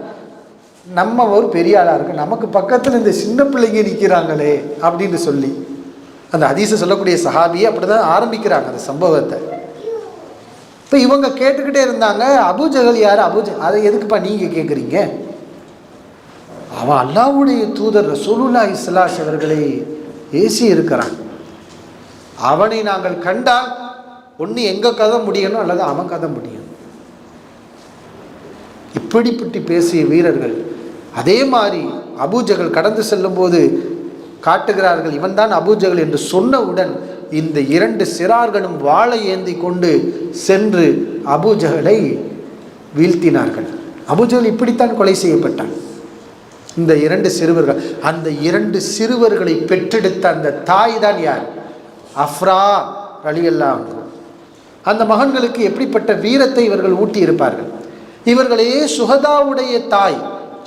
Speaker 1: நம்ம ஒரு பெரிய ஆளாக இருக்கு, நமக்கு பக்கத்தில் இந்த சின்ன பிள்ளைங்க நிற்கிறாங்களே அப்படின்னு சொல்லி அந்த ஹதீஸை சொல்லக்கூடிய சஹாபியை அப்படி தான் ஆரம்பிக்கிறாங்க அந்த சம்பவத்தை. இப்போ இவங்க கேட்டுக்கிட்டே இருந்தாங்க, அபூஜஹல் யார்? அதை எதுக்குப்பா நீங்கள் கேட்குறீங்க? அவன் அல்லாஹ்வுடைய தூதர் ரசூலுல்லாஹி ஸல்லல்லாஹு அலைஹி அவர்களை ஏசி இருக்கிறான். அவனை நாங்கள் கண்டால் ஒன்று எங்கள் கதை முடியணும் அல்லது அவன் கதை முடியணும். இப்படிப்பட்டு பேசிய வீரர்கள். அதே மாதிரி அபூஜஹல் கடந்து செல்லும் போது காட்டுகிறார்கள், இவன் தான் அபூஜஹல் என்று சொன்னவுடன் இந்த 2 சிறார்களும் வாளை ஏந்தி கொண்டு சென்று அபூஜஹலை வீழ்த்தினார்கள். அபூஜஹல் இப்படித்தான் கொலை செய்யப்பட்டான். இந்த 2 சிறுவர்கள், அந்த 2 சிறுவர்களை பெற்றெடுத்த அந்த தாய் தான் யார்? அஃப்ரா ரலியல்லாஹு அன்ஹா. அந்த மகன்களுக்கு எப்படிப்பட்ட வீரத்தை இவர்கள் ஊட்டி இருப்பார்கள். இவர்களே சுஹதாவுடைய தாய்,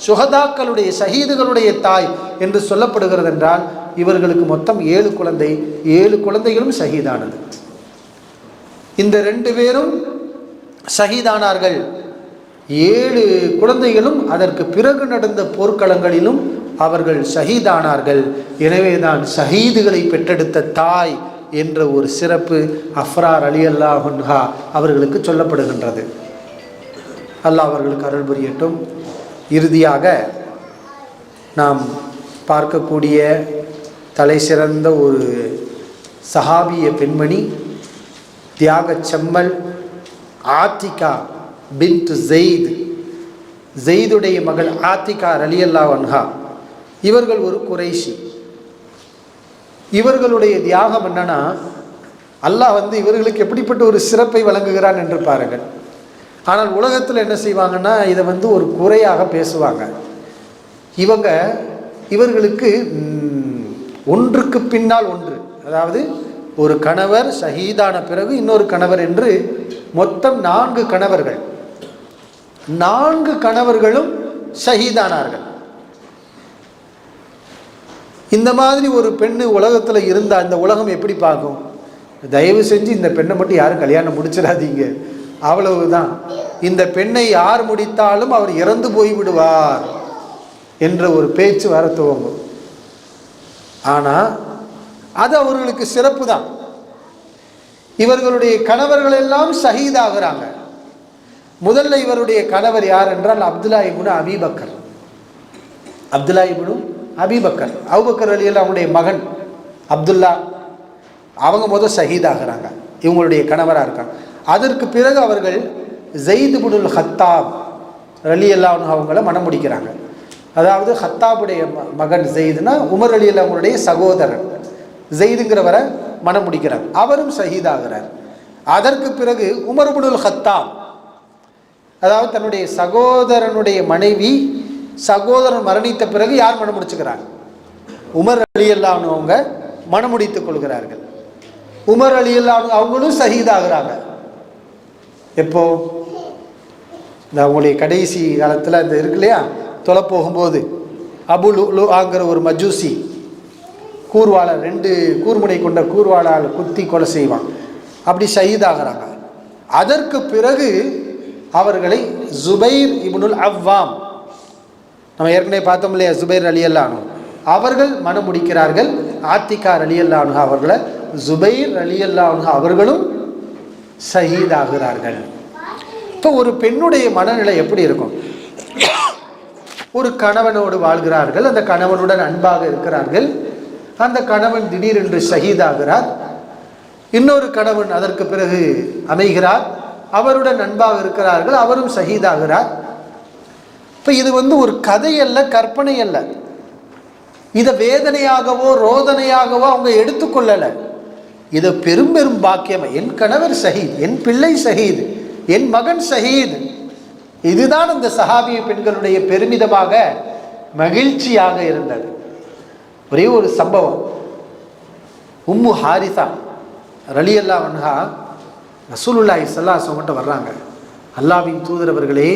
Speaker 1: சுஹதாக்களுடைய ஷஹீதுகளுடைய தாய் என்று சொல்லப்படுகிறது. என்றால் இவர்களுக்கு மொத்தம் 7 குழந்தை, 7 குழந்தைகளும் ஷஹீதானது. இந்த 2 பேரும் ஷஹீதானார்கள். 7 குழந்தைகளும் அதற்கு பிறகு நடந்த போர்க்களங்களிலும் அவர்கள் ஷஹீதானார்கள். எனவேதான் ஷஹீதுகளை பெற்றெடுத்த தாய் என்ற ஒரு சிறப்பு அஃப்ரா ரலியல்லாஹு அன்ஹா அவர்களுக்கு சொல்லப்படுகின்றது. அல்லாஹ் அவர்களுக்கு அருள் புரியட்டும். இறுதியாக நாம் பார்க்கக்கூடிய தலை சிறந்த ஒரு சஹாபிய பெண்மணி தியாக செம்மல் ஆத்திகா பின்த் ஜெயித், ஜெயிதுடைய மகள் ஆத்திகா ரலியல்லாஹு அன்ஹா. இவர்கள் ஒரு குறைஷி. இவர்களுடைய தியாகம் என்னன்னா, அல்லாஹ் இவர்களுக்கு எப்படிப்பட்ட ஒரு சிறப்பை வழங்குகிறான் என்று பாருங்கள். ஆனால் உலகத்தில் என்ன செய்வாங்கன்னா, இதை ஒரு குறையாக பேசுவாங்க. இவர்களுக்கு ஒன்றுக்கு பின்னால் ஒன்று, அதாவது ஒரு கணவர் ஷஹீதான பிறகு இன்னொரு கணவர் என்று மொத்தம் 4 கணவர்கள், 4 கணவர்களும் ஷஹீதானார்கள். இந்த மாதிரி ஒரு பெண்ணு உலகத்தில் இருந்தால் இந்த உலகம் எப்படி பார்க்கும்? தயவு செஞ்சு இந்த பெண்ணை மட்டும் யாரும் கல்யாணம் முடிச்சிடாதீங்க, அவ்வளவுதான். இந்த பெண்ணை யார் முடித்தாலும் அவர் இறந்து போய்விடுவார் என்ற ஒரு பேச்சு வர துவங்கும். ஆனால் அது அவர்களுக்கு சிறப்பு தான். இவர்களுடைய கணவர்கள் எல்லாம் ஷஹீதாகிறாங்க. முதல்ல இவருடைய கணவர் யார் என்றால் அப்துல்லா இப்னு அபீ பக்கர். அப்துல்லா இப்னு அபீ பக்கர், அபூபக்கர் ரலியல்லாஹு அவருடைய மகன் அப்துல்லா. அவங்க முதல் ஷஹீதாகிறாங்க, இவங்களுடைய கணவராக இருக்காங்க. அதற்கு பிறகு அவர்கள் ஸைத் இப்னுல் ஹத்தாப் ரலியல்லாஹு அன்ஹு அவங்கள மனம் முடிக்கிறாங்க. அதாவது ஹத்தாபுடைய மகன் ஸைத்னா உமர் ரலியல்லாஹு அவருடைய சகோதரன் ஸைதுங்கிறவரை மனம் முடிக்கிறார். அவரும் ஷஹீதாகிறார். அதற்கு பிறகு உமர் இப்னுல் ஹத்தாப், அதாவது தன்னுடைய சகோதரனுடைய மனைவி, சகோதரன் மரணித்த பிறகு யார் மனம் முடிச்சுக்கிறார்? உமர் ரலியல்லாஹு அன்ஹு அவங்க மனம் முடித்துக் கொள்கிறார்கள். உமர் ரலியல்லாஹு அன்ஹு அவங்களும் ஷஹீதாகிறாங்க. எப்போ? இந்த அவங்களுடைய கடைசி காலத்தில் இந்த இருக்கு இல்லையா, தொலை போகும்போது அபு லுஆங்கிற ஒரு மஜூசி கூர்வாளால் 2 கூர்முனை கொண்ட கூர்வாளால் குத்தி கொலை செய்வான். அப்படி ஷஹீதாகிறாங்க. அதற்கு பிறகு அவர்களை ஜுபைர் இப்னுல் அவ்வாம், நம்ம ஏற்கனவே பார்த்தோம் இல்லையா, ஜுபைர் ரலியல்லாஹு அன்ஹு அவர்கள் மனம் முடிக்கிறார்கள். ஆத்திகா ரலியல்லாஹு அன்ஹா அவர்களை ஜுபைர் ரலியல்லாஹு அன்ஹு அவர்களும் ஷஹீதாகிறார்கள். இப்போ ஒரு பெண்ணுடைய மனநிலை எப்படி இருக்கும்? ஒரு கணவனோடு வாழ்கிறார்கள், அந்த கணவனுடன் அன்பாக இருக்கிறார்கள். அந்த கணவன் திடீரென்று ஷஹீதாகிறார். இன்னொரு கணவன் அதற்கு பிறகு அமைகிறார், அவருடன் அன்பாக இருக்கிறார்கள், அவரும் ஷஹீதாகிறார். இப்போ இது ஒரு கதை அல்ல, கற்பனை அல்ல. இதை வேதனையாகவோ ரோதனையாகவோ அவங்க எடுத்துக்கொள்ளலை. இது பெரும் பெரும் பாக்கியம். என் கணவர் ஷஹீத், என் பிள்ளை ஷஹீத், என் மகன் ஷஹீத். இதுதான் அந்த சஹாபிய பெண்களுடைய பெருமிதமாக மகிழ்ச்சியாக இருந்தது. ஒரே ஒரு சம்பவம். உம்மு ஹாரிசா ரலியல்லாஹு அன்ஹா ரசூலுல்லாஹி ஸல்லல்லாஹு அலைஹி வஸல்லம் வர்றாங்க. அல்லாஹ்வின் தூதர் அவர்களே,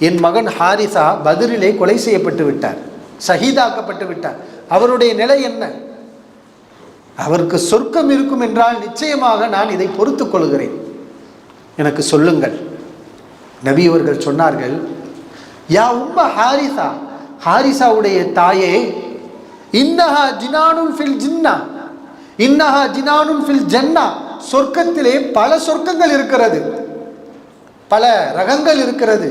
Speaker 1: என் மகன் ஹாரிசா பத்ரிலே கொலை செய்யப்பட்டு விட்டார், ஷஹீதாக்கப்பட்டு விட்டார். அவருடைய நிலை என்ன? அவருக்கு சொர்க்கம் இருக்கும் என்றால் நிச்சயமாக நான் இதை பொறுத்துக் கொள்கிறேன், எனக்கு சொல்லுங்கள். நபி அவர்கள் சொன்னார்கள், யா உம்ம ஹாரிசா ஹாரிசாவுடைய தாயே, இன்னஹா ஜினானுன் ஃபில் ஜின்னா, இன்னஹா ஜினானுன் ஃபில் ஜன்னா, சொர்க்கத்திலே பல சொர்க்கங்கள் இருக்கிறது, பல ரகங்கள் இருக்கிறது.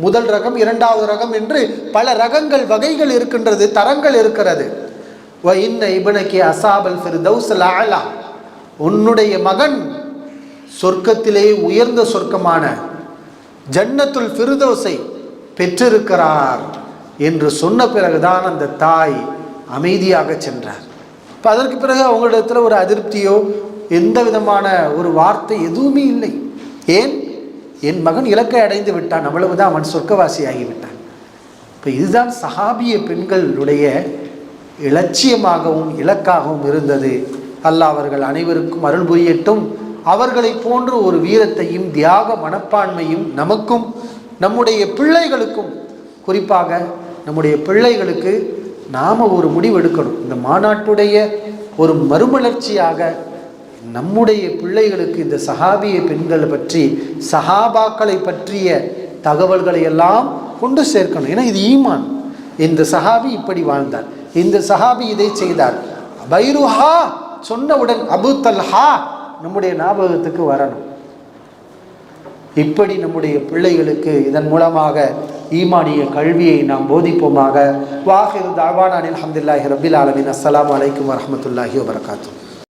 Speaker 1: முதல் ரகம், இரண்டாவது ரகம் என்று பல ரகங்கள், வகைகள் இருக்கின்றது, தரங்கள் இருக்கிறது. வ இன்ன இப்னகி அஸாபல் ஃபிர்தௌஸல் அலா, உன்னுடைய மகன் சொர்க்கத்திலே உயர்ந்த சொர்க்கமான ஜன்னத்துல் ஃபிர்தௌஸை பெற்றிருக்கிறார் என்று சொன்ன பிறகுதான் அந்த தாய் அமைதியாக சென்றார். இப்போ அதற்கு பிறகு அவங்களிடத்தில் ஒரு அதிருப்தியோ எந்த விதமான ஒரு வார்த்தை எதுவுமே இல்லை. ஏன்? என் மகன் இலக்கை அடைந்து விட்டான், அவ்வளவுதான், அவன் சொர்க்கவாசி ஆகிவிட்டான். இப்போ இதுதான் சஹாபிய பெண்களுடைய இலட்சியமாகவும் இலக்காகவும் இருந்தது. அல்லாஹ் அவர்கள் அனைவருக்கும் அருள் புரியட்டும். அவர்களை போன்ற ஒரு வீரத்தையும் தியாக மனப்பான்மையும் நமக்கும் நம்முடைய பிள்ளைகளுக்கும், குறிப்பாக நம்முடைய பிள்ளைகளுக்கு நாம் ஒரு முடிவு எடுக்கணும். இந்த மாநாட்டுடைய ஒரு மறுமலர்ச்சியாக நம்முடைய பிள்ளைகளுக்கு இந்த சஹாபிய பெண்களை பற்றி, சஹாபாக்களை பற்றிய தகவல்களை எல்லாம் கொண்டு சேர்க்கணும். ஏன்னா இது ஈமான். இந்த சஹாபி இப்படி வாழ்ந்தார், இந்த சஹாபி இதை செய்தார், பைருஹா சொன்னவுடன் அபு தல்ஹா நம்முடைய ஞாபகத்துக்கு வரணும். இப்படி நம்முடைய பிள்ளைகளுக்கு இதன் மூலமாக ஈமானிய கல்வியை நாம் போதிப்போமாக. வாஹிரு தாவானா அல்ஹம்துலில்லாஹி ரப்பில் ஆலமீன். அஸ்ஸலாமு அலைக்கும் வரஹ்மத்துல்லாஹி வபரகாத்துஹு.